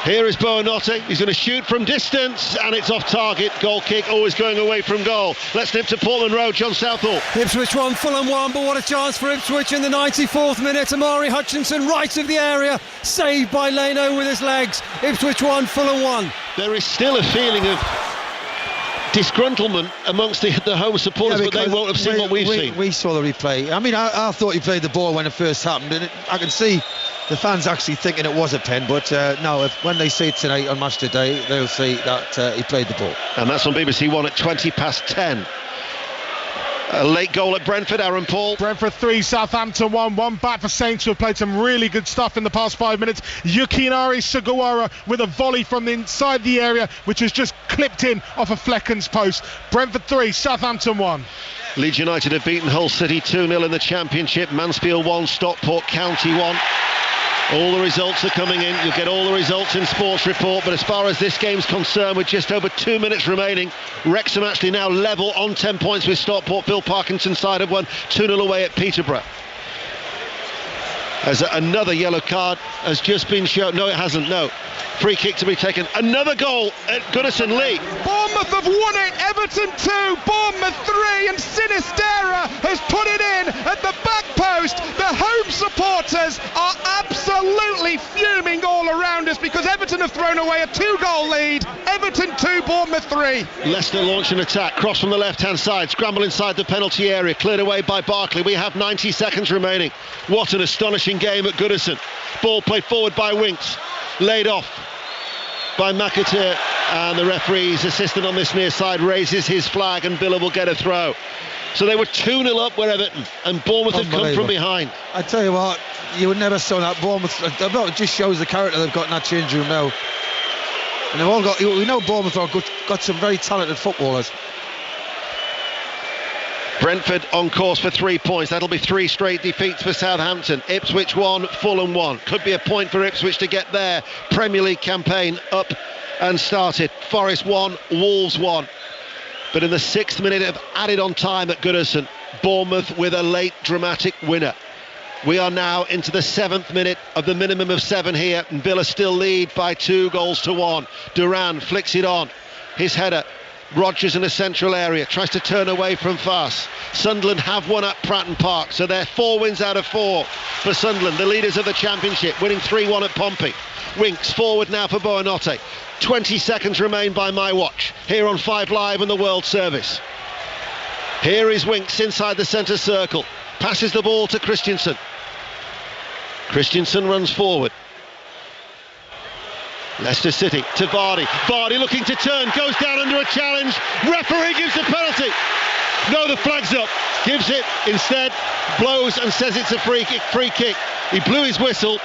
Here is Boanotte. He's going to shoot from distance, and it's off target. Goal kick, always going away from goal. Let's nip to Portland Road. John Southall. Ipswich 1, Fulham 1, but what a chance for Ipswich in the 94th minute. Amari Hutchinson, right of the area, saved by Leno with his legs. Ipswich 1, Fulham 1. There is still a feeling of disgruntlement amongst the home supporters, but they won't have seen what we've seen. We saw the replay. I mean, I thought he played the ball when it first happened, and I can see the fans actually thinking it was a pen, but no, when they see it tonight on Match Today, they'll see that he played the ball. And that's on BBC One at 10:20. A late goal at Brentford, Aaron Paul. Brentford 3, Southampton 1. One back for Saints, who have played some really good stuff in the past 5 minutes. Yukinari Sugawara with a volley from inside the area, which has just clipped in off a Flecken's post. Brentford 3, Southampton 1. Leeds United have beaten Hull City 2-0 in the Championship. Mansfield 1, Stockport County 1. All the results are coming in. You'll get all the results in Sports Report. But as far as this game's concerned, with just over 2 minutes remaining, Wrexham actually now level on 10 points with Stockport. Phil Parkinson's side have won 2-0 away at Peterborough. As another yellow card has just been shown. No, it hasn't, no. Free kick to be taken. Another goal at Goodison. Lee. Bournemouth have won it. Everton 2, Bournemouth 3, and Sinistera has put it in at the back post. The home supporters are absolutely fuming all around us because Everton have thrown away a 2-goal lead. Everton 2, Bournemouth 3. Leicester launch an attack. Cross from the left-hand side. Scramble inside the penalty area. Cleared away by Barkley. We have 90 seconds remaining. What an astonishing game at Goodison. Ball played forward by Winks. Laid off by McAteer, and the referee's assistant on this near side raises his flag, and Villa will get a throw. So they were 2-0 up with Everton, and Bournemouth had come from behind. I tell you what, you would never saw that. Bournemouth, it just shows the character they've got in that change room now. And they've all got, we know Bournemouth are got some very talented footballers. Brentford on course for 3 points. That'll be 3 straight defeats for Southampton. Ipswich 1, Fulham 1. Could be a point for Ipswich to get their Premier League campaign up and started. Forest 1, Wolves 1. But in the 6th minute of added on time at Goodison, Bournemouth with a late dramatic winner. We are now into the 7th minute of the minimum of 7 here, and Villa still lead by 2-1. Duran flicks it on. His header. Rodgers in a central area, tries to turn away from Fass. Sunderland have won at Pratton Park, so they're 4 wins out of 4 for Sunderland, the leaders of the Championship, winning 3-1 at Pompey. Winks forward now for Boanotte. 20 seconds remain by my watch, here on 5 Live and the World Service. Here is Winks inside the centre circle, passes the ball to Christensen. Christensen runs forward. Leicester City to Vardy. Vardy looking to turn, goes down under a challenge. Referee gives the penalty. No, the flag's up. Gives it, instead blows and says it's a free kick. He blew his whistle,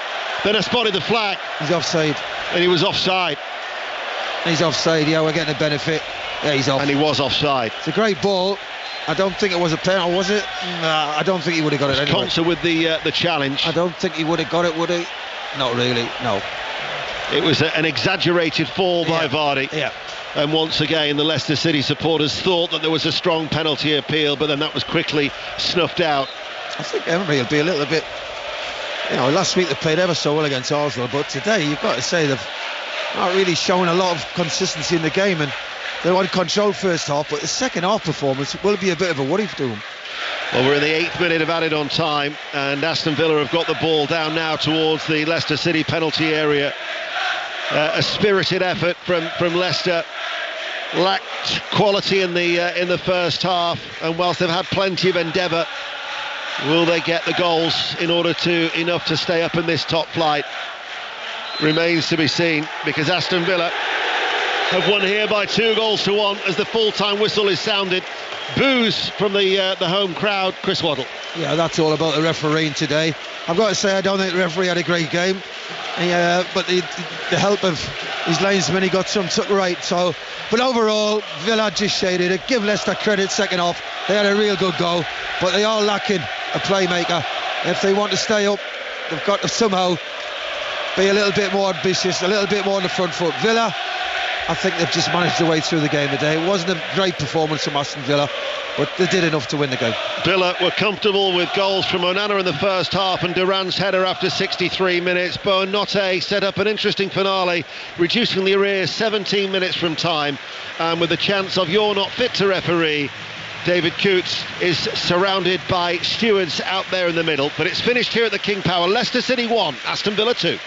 then I spotted the flag. He's offside. And he was offside. He's offside, yeah, we're getting a benefit. Yeah, he's off. And he was offside. It's a great ball. I don't think it was a penalty, was it? Nah, I don't think he would have got it anyway. Conser with the challenge. I don't think he would have got it, would he? Not really, no. It was an exaggerated fall by Vardy. Yeah. And once again, the Leicester City supporters thought that there was a strong penalty appeal, but then that was quickly snuffed out. I think Emery will be a little bit... You know, last week they played ever so well against Arsenal, but today you've got to say they've not really shown a lot of consistency in the game, and they were controlled first half, but the second half performance will be a bit of a worry to them. Well, we're in the 8th minute of added on time, and Aston Villa have got the ball down now towards the Leicester City penalty area. A spirited effort from Leicester. Lacked quality in the first half, and whilst they've had plenty of endeavour, will they get the goals in order to enough to stay up in this top flight? Remains to be seen, because Aston Villa have won here by 2-1 as the full-time whistle is sounded. Boos from the home crowd. Chris Waddle. Yeah, that's all about the refereeing today. I've got to say, I don't think the referee had a great game. But the help of his linesman, he got some took right. So, but overall, Villa just shaded it. Give Leicester credit second half. They had a real good goal, but they are lacking a playmaker. If they want to stay up, they've got to somehow be a little bit more ambitious, a little bit more on the front foot. Villa, I think they've just managed their way through the game today. It wasn't a great performance from Aston Villa, but they did enough to win the game. Villa were comfortable with goals from Onana in the first half and Duran's header after 63 minutes. Bonote set up an interesting finale, reducing the arrears 17 minutes from time, and with the chance of "you're not fit to referee," David Coots is surrounded by stewards out there in the middle. But it's finished here at the King Power. Leicester City 1, Aston Villa 2.